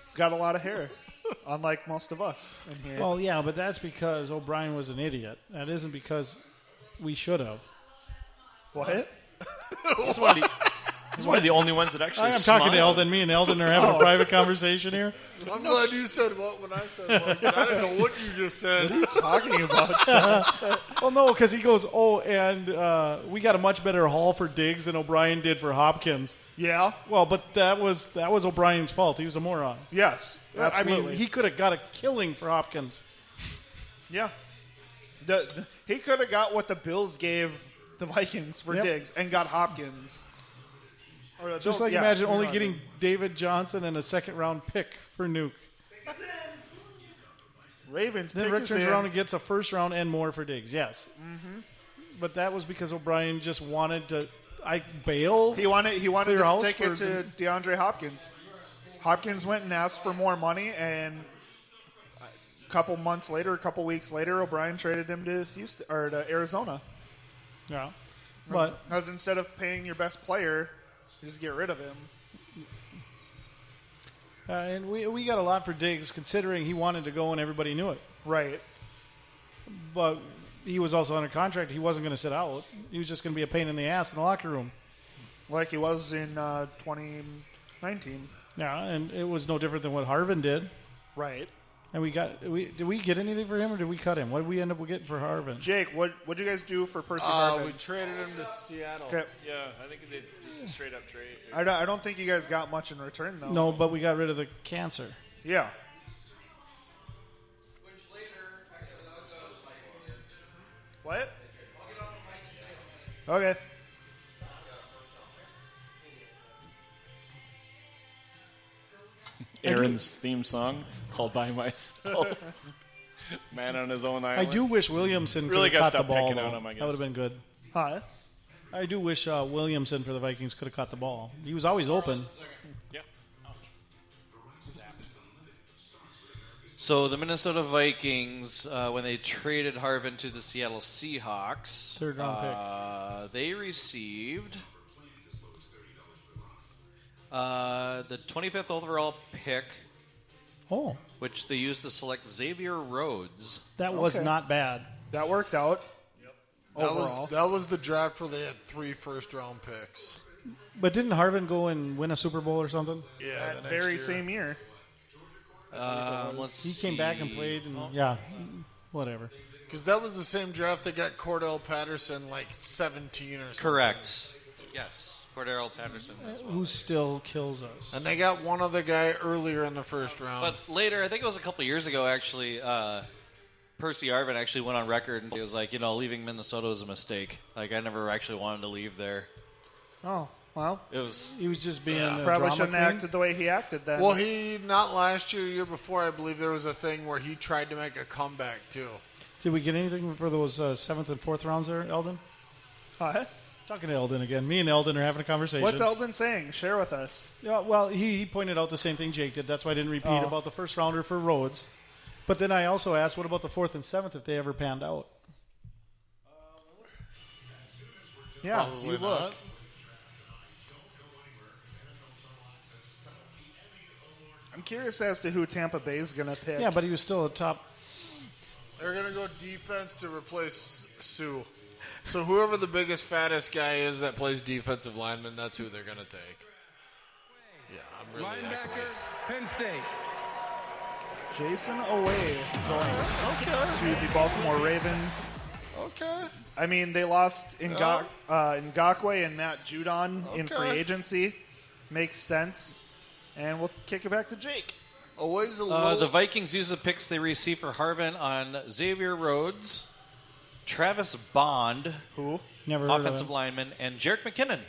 He's got a lot of hair, unlike most of us in here. Well, yeah, but that's because O'Brien was an idiot. That isn't because we should have. What? He's one of the only ones that actually I'm smiled. talking to Eldon. Me and Eldon are having a private conversation here. I'm glad you said what when I said what. I didn't know what you just said. What are you talking about? Well, no, because he goes, and we got a much better haul for Diggs than O'Brien did for Hopkins. Yeah. Well, but that was O'Brien's fault. He was a moron. Yes, absolutely. I mean, he could have got a killing for Hopkins. Yeah. He could have got what the Bills gave the Vikings for Diggs and got Hopkins. Just imagine only getting David Johnson and a second-round pick for Nuke. Ravens. Then Rick turns around and gets a first-round and more for Diggs. Yes. Mm-hmm. But that was because O'Brien just wanted to bail. He wanted clear to house stick for it to DeAndre Hopkins. Hopkins went and asked for more money, and a couple weeks later, O'Brien traded him to Houston or to Arizona. Yeah. Because instead of paying your best player, you just get rid of him. And we got a lot for Diggs, considering he wanted to go and everybody knew it. Right. But he was also under contract. He wasn't going to sit out. He was just going to be a pain in the ass in the locker room. Like he was in 2019. Yeah, and it was no different than what Harvin did. Right. And did we get anything for him, or did we cut him? What did we end up getting for Harvin? Jake, what'd you guys do for Percy Harvin? We traded him to Seattle. Okay. Yeah, I think they just a straight up trade. I don't think you guys got much in return, though. No, but we got rid of the cancer. Yeah. What? Okay. Aaron's theme song called "By Myself." Man on his own island. I do wish Williamson really could have got caught the ball. picking on him, I guess. That would have been good. Huh? I do wish Williamson for the Vikings could have caught the ball. He was always open. Yeah. So the Minnesota Vikings, when they traded Harvin to the Seattle Seahawks, third round pick, they received the 25th overall pick. Oh, which they used to select Xavier Rhodes. That was not bad. That worked out. That was the draft where they had 3 first-round picks. But didn't Harvin go and win a Super Bowl or something? Yeah, that very same year. He came back and played, and whatever. Because that was the same draft that got Cordell Patterson like 17 or something. Correct. Yes. Cordell Patterson. Who still kills us. And they got one other guy earlier in the first round. But later, I think it was a couple of years ago, actually, Percy Harvin actually went on record and he was like, leaving Minnesota was a mistake. Like, I never actually wanted to leave there. Oh, well. He was just being a probably drama shouldn't have acted the way he acted then. Well, not last year before, I believe there was a thing where he tried to make a comeback, too. Did we get anything for those 7th and 4th rounds there, Eldon? Talking to Eldon again. Me and Eldon are having a conversation. What's Eldon saying? Share with us. Yeah, well, he pointed out the same thing Jake did. That's why I didn't repeat about the first rounder for Rhodes. But then I also asked, what about the 4th and 7th if they ever panned out? Yeah, Probably you look. not. I'm curious as to who Tampa Bay is going to pick. Yeah, but he was still a top. They're going to go defense to replace Sue. So whoever the biggest, fattest guy is that plays defensive lineman, that's who they're going to take. Yeah, I'm really Linebacker, Penn State. Jason Away going to the Baltimore Ravens. Okay. I mean, they lost Ngakoue and Matt Judon in free agency. Makes sense. And we'll kick it back to Jake. Always a little. The Vikings use the picks they received for Harvin on Xavier Rhodes, Travis Bond, who never heard offensive of him. lineman, and Jerick McKinnon.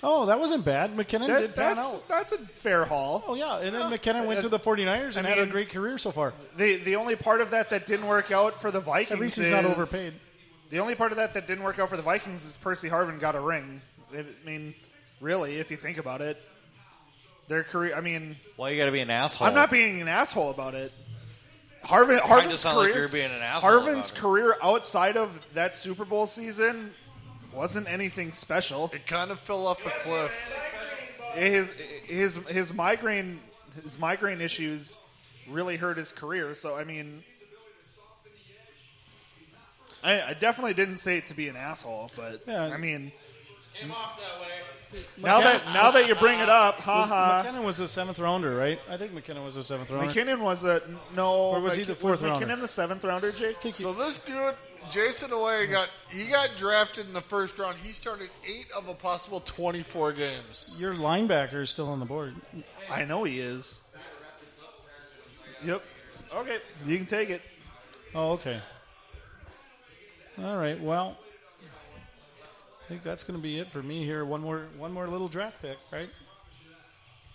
Oh, that wasn't bad. McKinnon did pan out. That's a fair haul. Oh, yeah. And then McKinnon went to the 49ers and had a great career so far. The only part of that didn't work out for the Vikings At least he's not overpaid. The only part of that didn't work out for the Vikings is Percy Harvin got a ring. I mean, really, if you think about it. Their career, I mean... Why you got to be an asshole? I'm not being an asshole about it. Kinda Harvin's sound career, like you're being an asshole Harvin's about it. career outside of that Super Bowl season wasn't anything special. It kind of fell off a cliff. His migraine issues really hurt his career. So I mean, I definitely didn't say it to be an asshole, but I mean, came off that way. Now that you bring it up, haha. McKinnon was a 7th rounder, right? I think McKinnon was a 7th rounder. McKinnon was no, or was he the 4th rounder? McKinnon the 7th rounder, Jake? So this dude, Jason Away, got drafted in the first round. He started 8 of a possible 24 games. Your linebacker is still on the board. I know he is. Yep. Okay, you can take it. Oh, okay. All right. Well, I think that's going to be it for me here. One more little draft pick, right?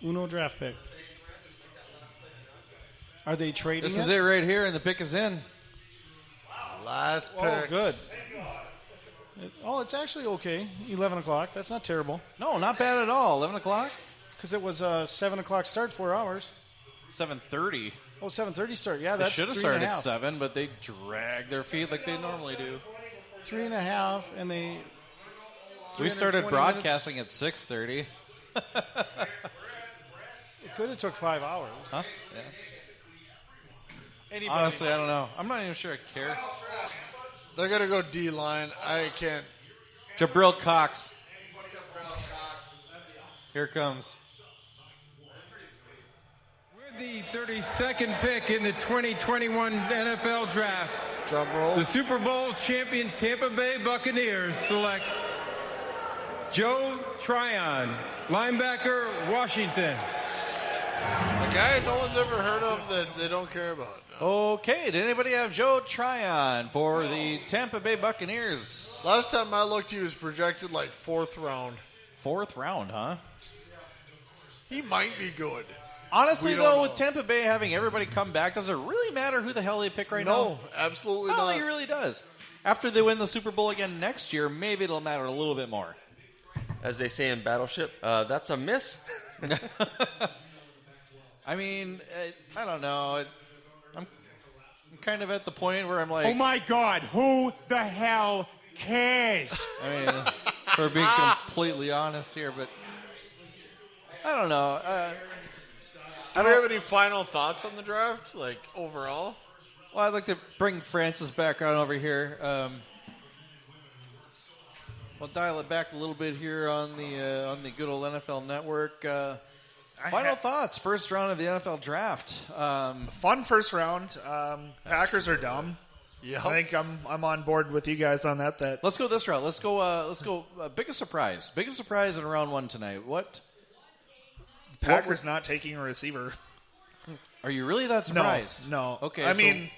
Uno draft pick. Are they trading? This is it right here, and the pick is in. Last pick. Oh, good. It's actually okay. 11 o'clock. That's not terrible. No, not bad at all. 11 o'clock? Because it was a 7 o'clock start, 4 hours. 7:30. Oh, 7:30 start. Yeah, They that's should have 3.5. started at 7, but they dragged their feet like they normally do. 3.5, and they... We started 320 broadcasting at 6:30. It could have took 5 hours. Huh? Yeah. Anybody. Honestly, I don't know. I'm not even sure I care. They're going to go D-line. I can't. Jabril Cox. Here it comes. With the 32nd pick in the 2021 NFL Draft, drum roll. The Super Bowl champion Tampa Bay Buccaneers select Joe Tryon, linebacker, Washington. A guy no one's ever heard of that they don't care about. Okay, did anybody have Joe Tryon for the Tampa Bay Buccaneers? Last time I looked, he was projected like 4th round. 4th round, huh? He might be good. Honestly, We don't though, know. with Tampa Bay having everybody come back, does it really matter who the hell they pick right now? No, absolutely I don't not. think it really does. After they win the Super Bowl again next year, maybe it'll matter a little bit more. As they say in Battleship, that's a miss. I mean, I don't know. I'm kind of at the point where I'm like, oh my God, who the hell cares? I mean, for being completely honest here, but I don't know. Do we have any final thoughts on the draft, like overall? Well, I'd like to bring Francis back on over here. We'll dial it back a little bit here on the good old NFL Network. Final thoughts. First round of the NFL draft. Fun first round. Packers are dumb. Yeah, I think I'm on board with you guys on that. Let's go this route. Let's go. Biggest surprise. Biggest surprise in round one tonight. What? Packers not taking a receiver. Are you really that surprised? No. Okay. I mean,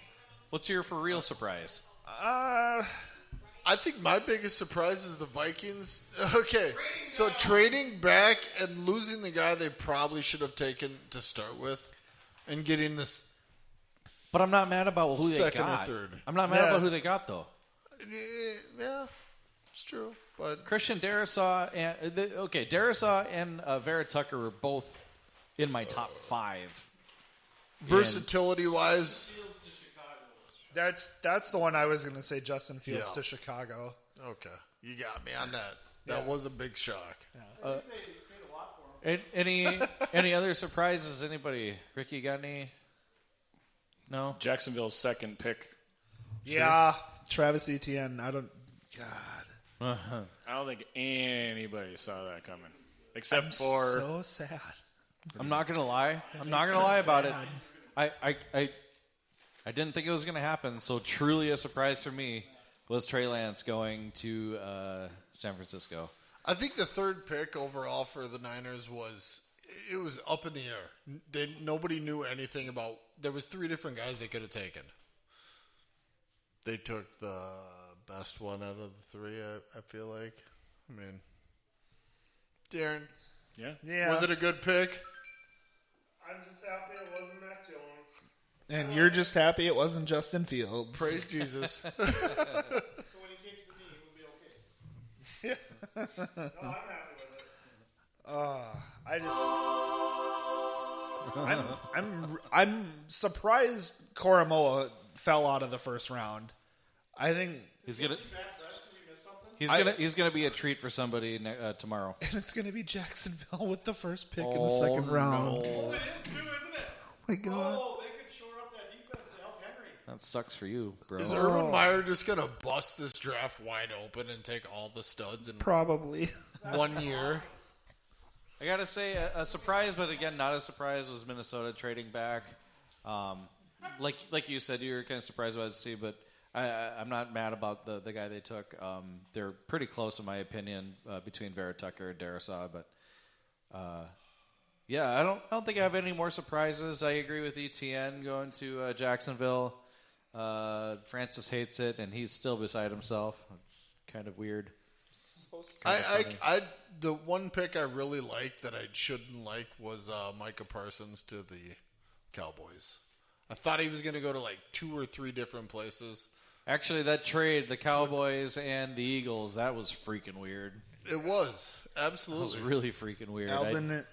what's your for real surprise? I think my biggest surprise is the Vikings. Okay, so trading back and losing the guy they probably should have taken to start with, and getting this. But I'm not mad about who they got. Second or third. I'm not mad about who they got though. Yeah, it's true. But Christian Darrisaw and Darrisaw and Vera Tucker were both in my top 5. Versatility wise. That's the one I was going to say. Justin Fields to Chicago. Okay, you got me on that. That was a big shock. Any other surprises? Anybody? Ricky, you got any? No. Jacksonville's second pick. Yeah, Travis Etienne. I don't think anybody saw that coming, except I'm for so sad. I'm not gonna lie. I'm not gonna lie about it. I didn't think it was gonna happen. So truly a surprise for me was Trey Lance going to San Francisco. I think the third pick overall for the Niners was up in the air. Nobody knew anything about. There was 3 different guys they could have taken. They took the best one out of the 3. I feel like. I mean, Darren. Yeah. Was it a good pick? I'm just happy it wasn't Mac Jones. And you're just happy it wasn't Justin Fields. Praise Jesus. So when he takes the knee, we'll be okay. No, I'm happy with it. I'm surprised Koromoa fell out of the first round. I think he's gonna be a treat for somebody tomorrow. And it's gonna be Jacksonville with the first pick in the second round. Oh, it is too, isn't it? Oh my God. Oh, they could shore up that defense to help Henry. That sucks for you, bro. Is Urban Meyer just going to bust this draft wide open and take all the studs in probably 1 year? I got to say, a surprise, but again, not a surprise, was Minnesota trading back. Like you said, you were kind of surprised about it, Steve, but I'm not mad about the guy they took. They're pretty close, in my opinion, between Vera Tucker and Darrisaw, but yeah, I don't think I have any more surprises. I agree with ETN going to Jacksonville. Francis hates it, and he's still beside himself. It's kind of weird. The one pick I really liked that I shouldn't like was Micah Parsons to the Cowboys. I thought he was going to go to like 2 or 3 different places. Actually, that trade, the Cowboys and the Eagles, that was freaking weird. It was. Absolutely. It was really freaking weird.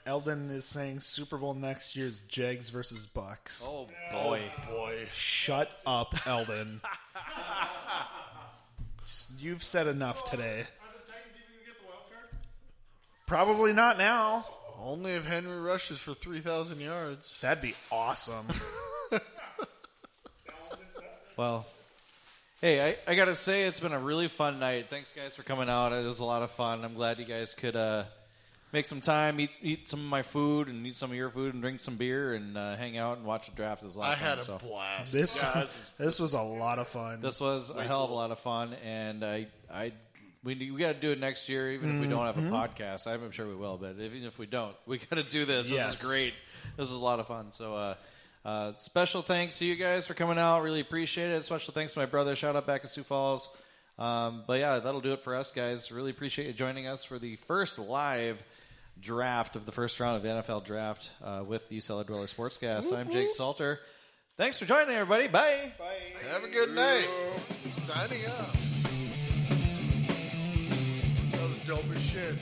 Eldon is saying Super Bowl next year is Jags versus Bucks. Oh, boy. Oh, boy. Shut up, Eldon. You've said enough today. Are the Titans even going to get the wild card? Probably not now. Only if Henry rushes for 3,000 yards. That'd be awesome. Well, hey, I got to say, it's been a really fun night. Thanks, guys, for coming out. It was a lot of fun. I'm glad you guys could make some time, eat some of my food, and eat some of your food, and drink some beer, and hang out and watch the draft. It was a lot of fun. I had a blast. This was a lot of fun. This was a hell of a lot of fun, and we got to do it next year, even if we don't have a podcast. I'm sure we will, but even if we don't, we got to do this. Yes. This is great. This was a lot of fun. So, special thanks to you guys for coming out. Really appreciate it. Special thanks to my brother. Shout out back in Sioux Falls. But yeah, that'll do it for us, guys. Really appreciate you joining us for the first live draft of the first round of the NFL draft with the Cellar Dweller Sportscast. I'm Jake Salter. Thanks for joining, everybody. Bye. Bye. Have a good night. Signing up. That was dope as shit.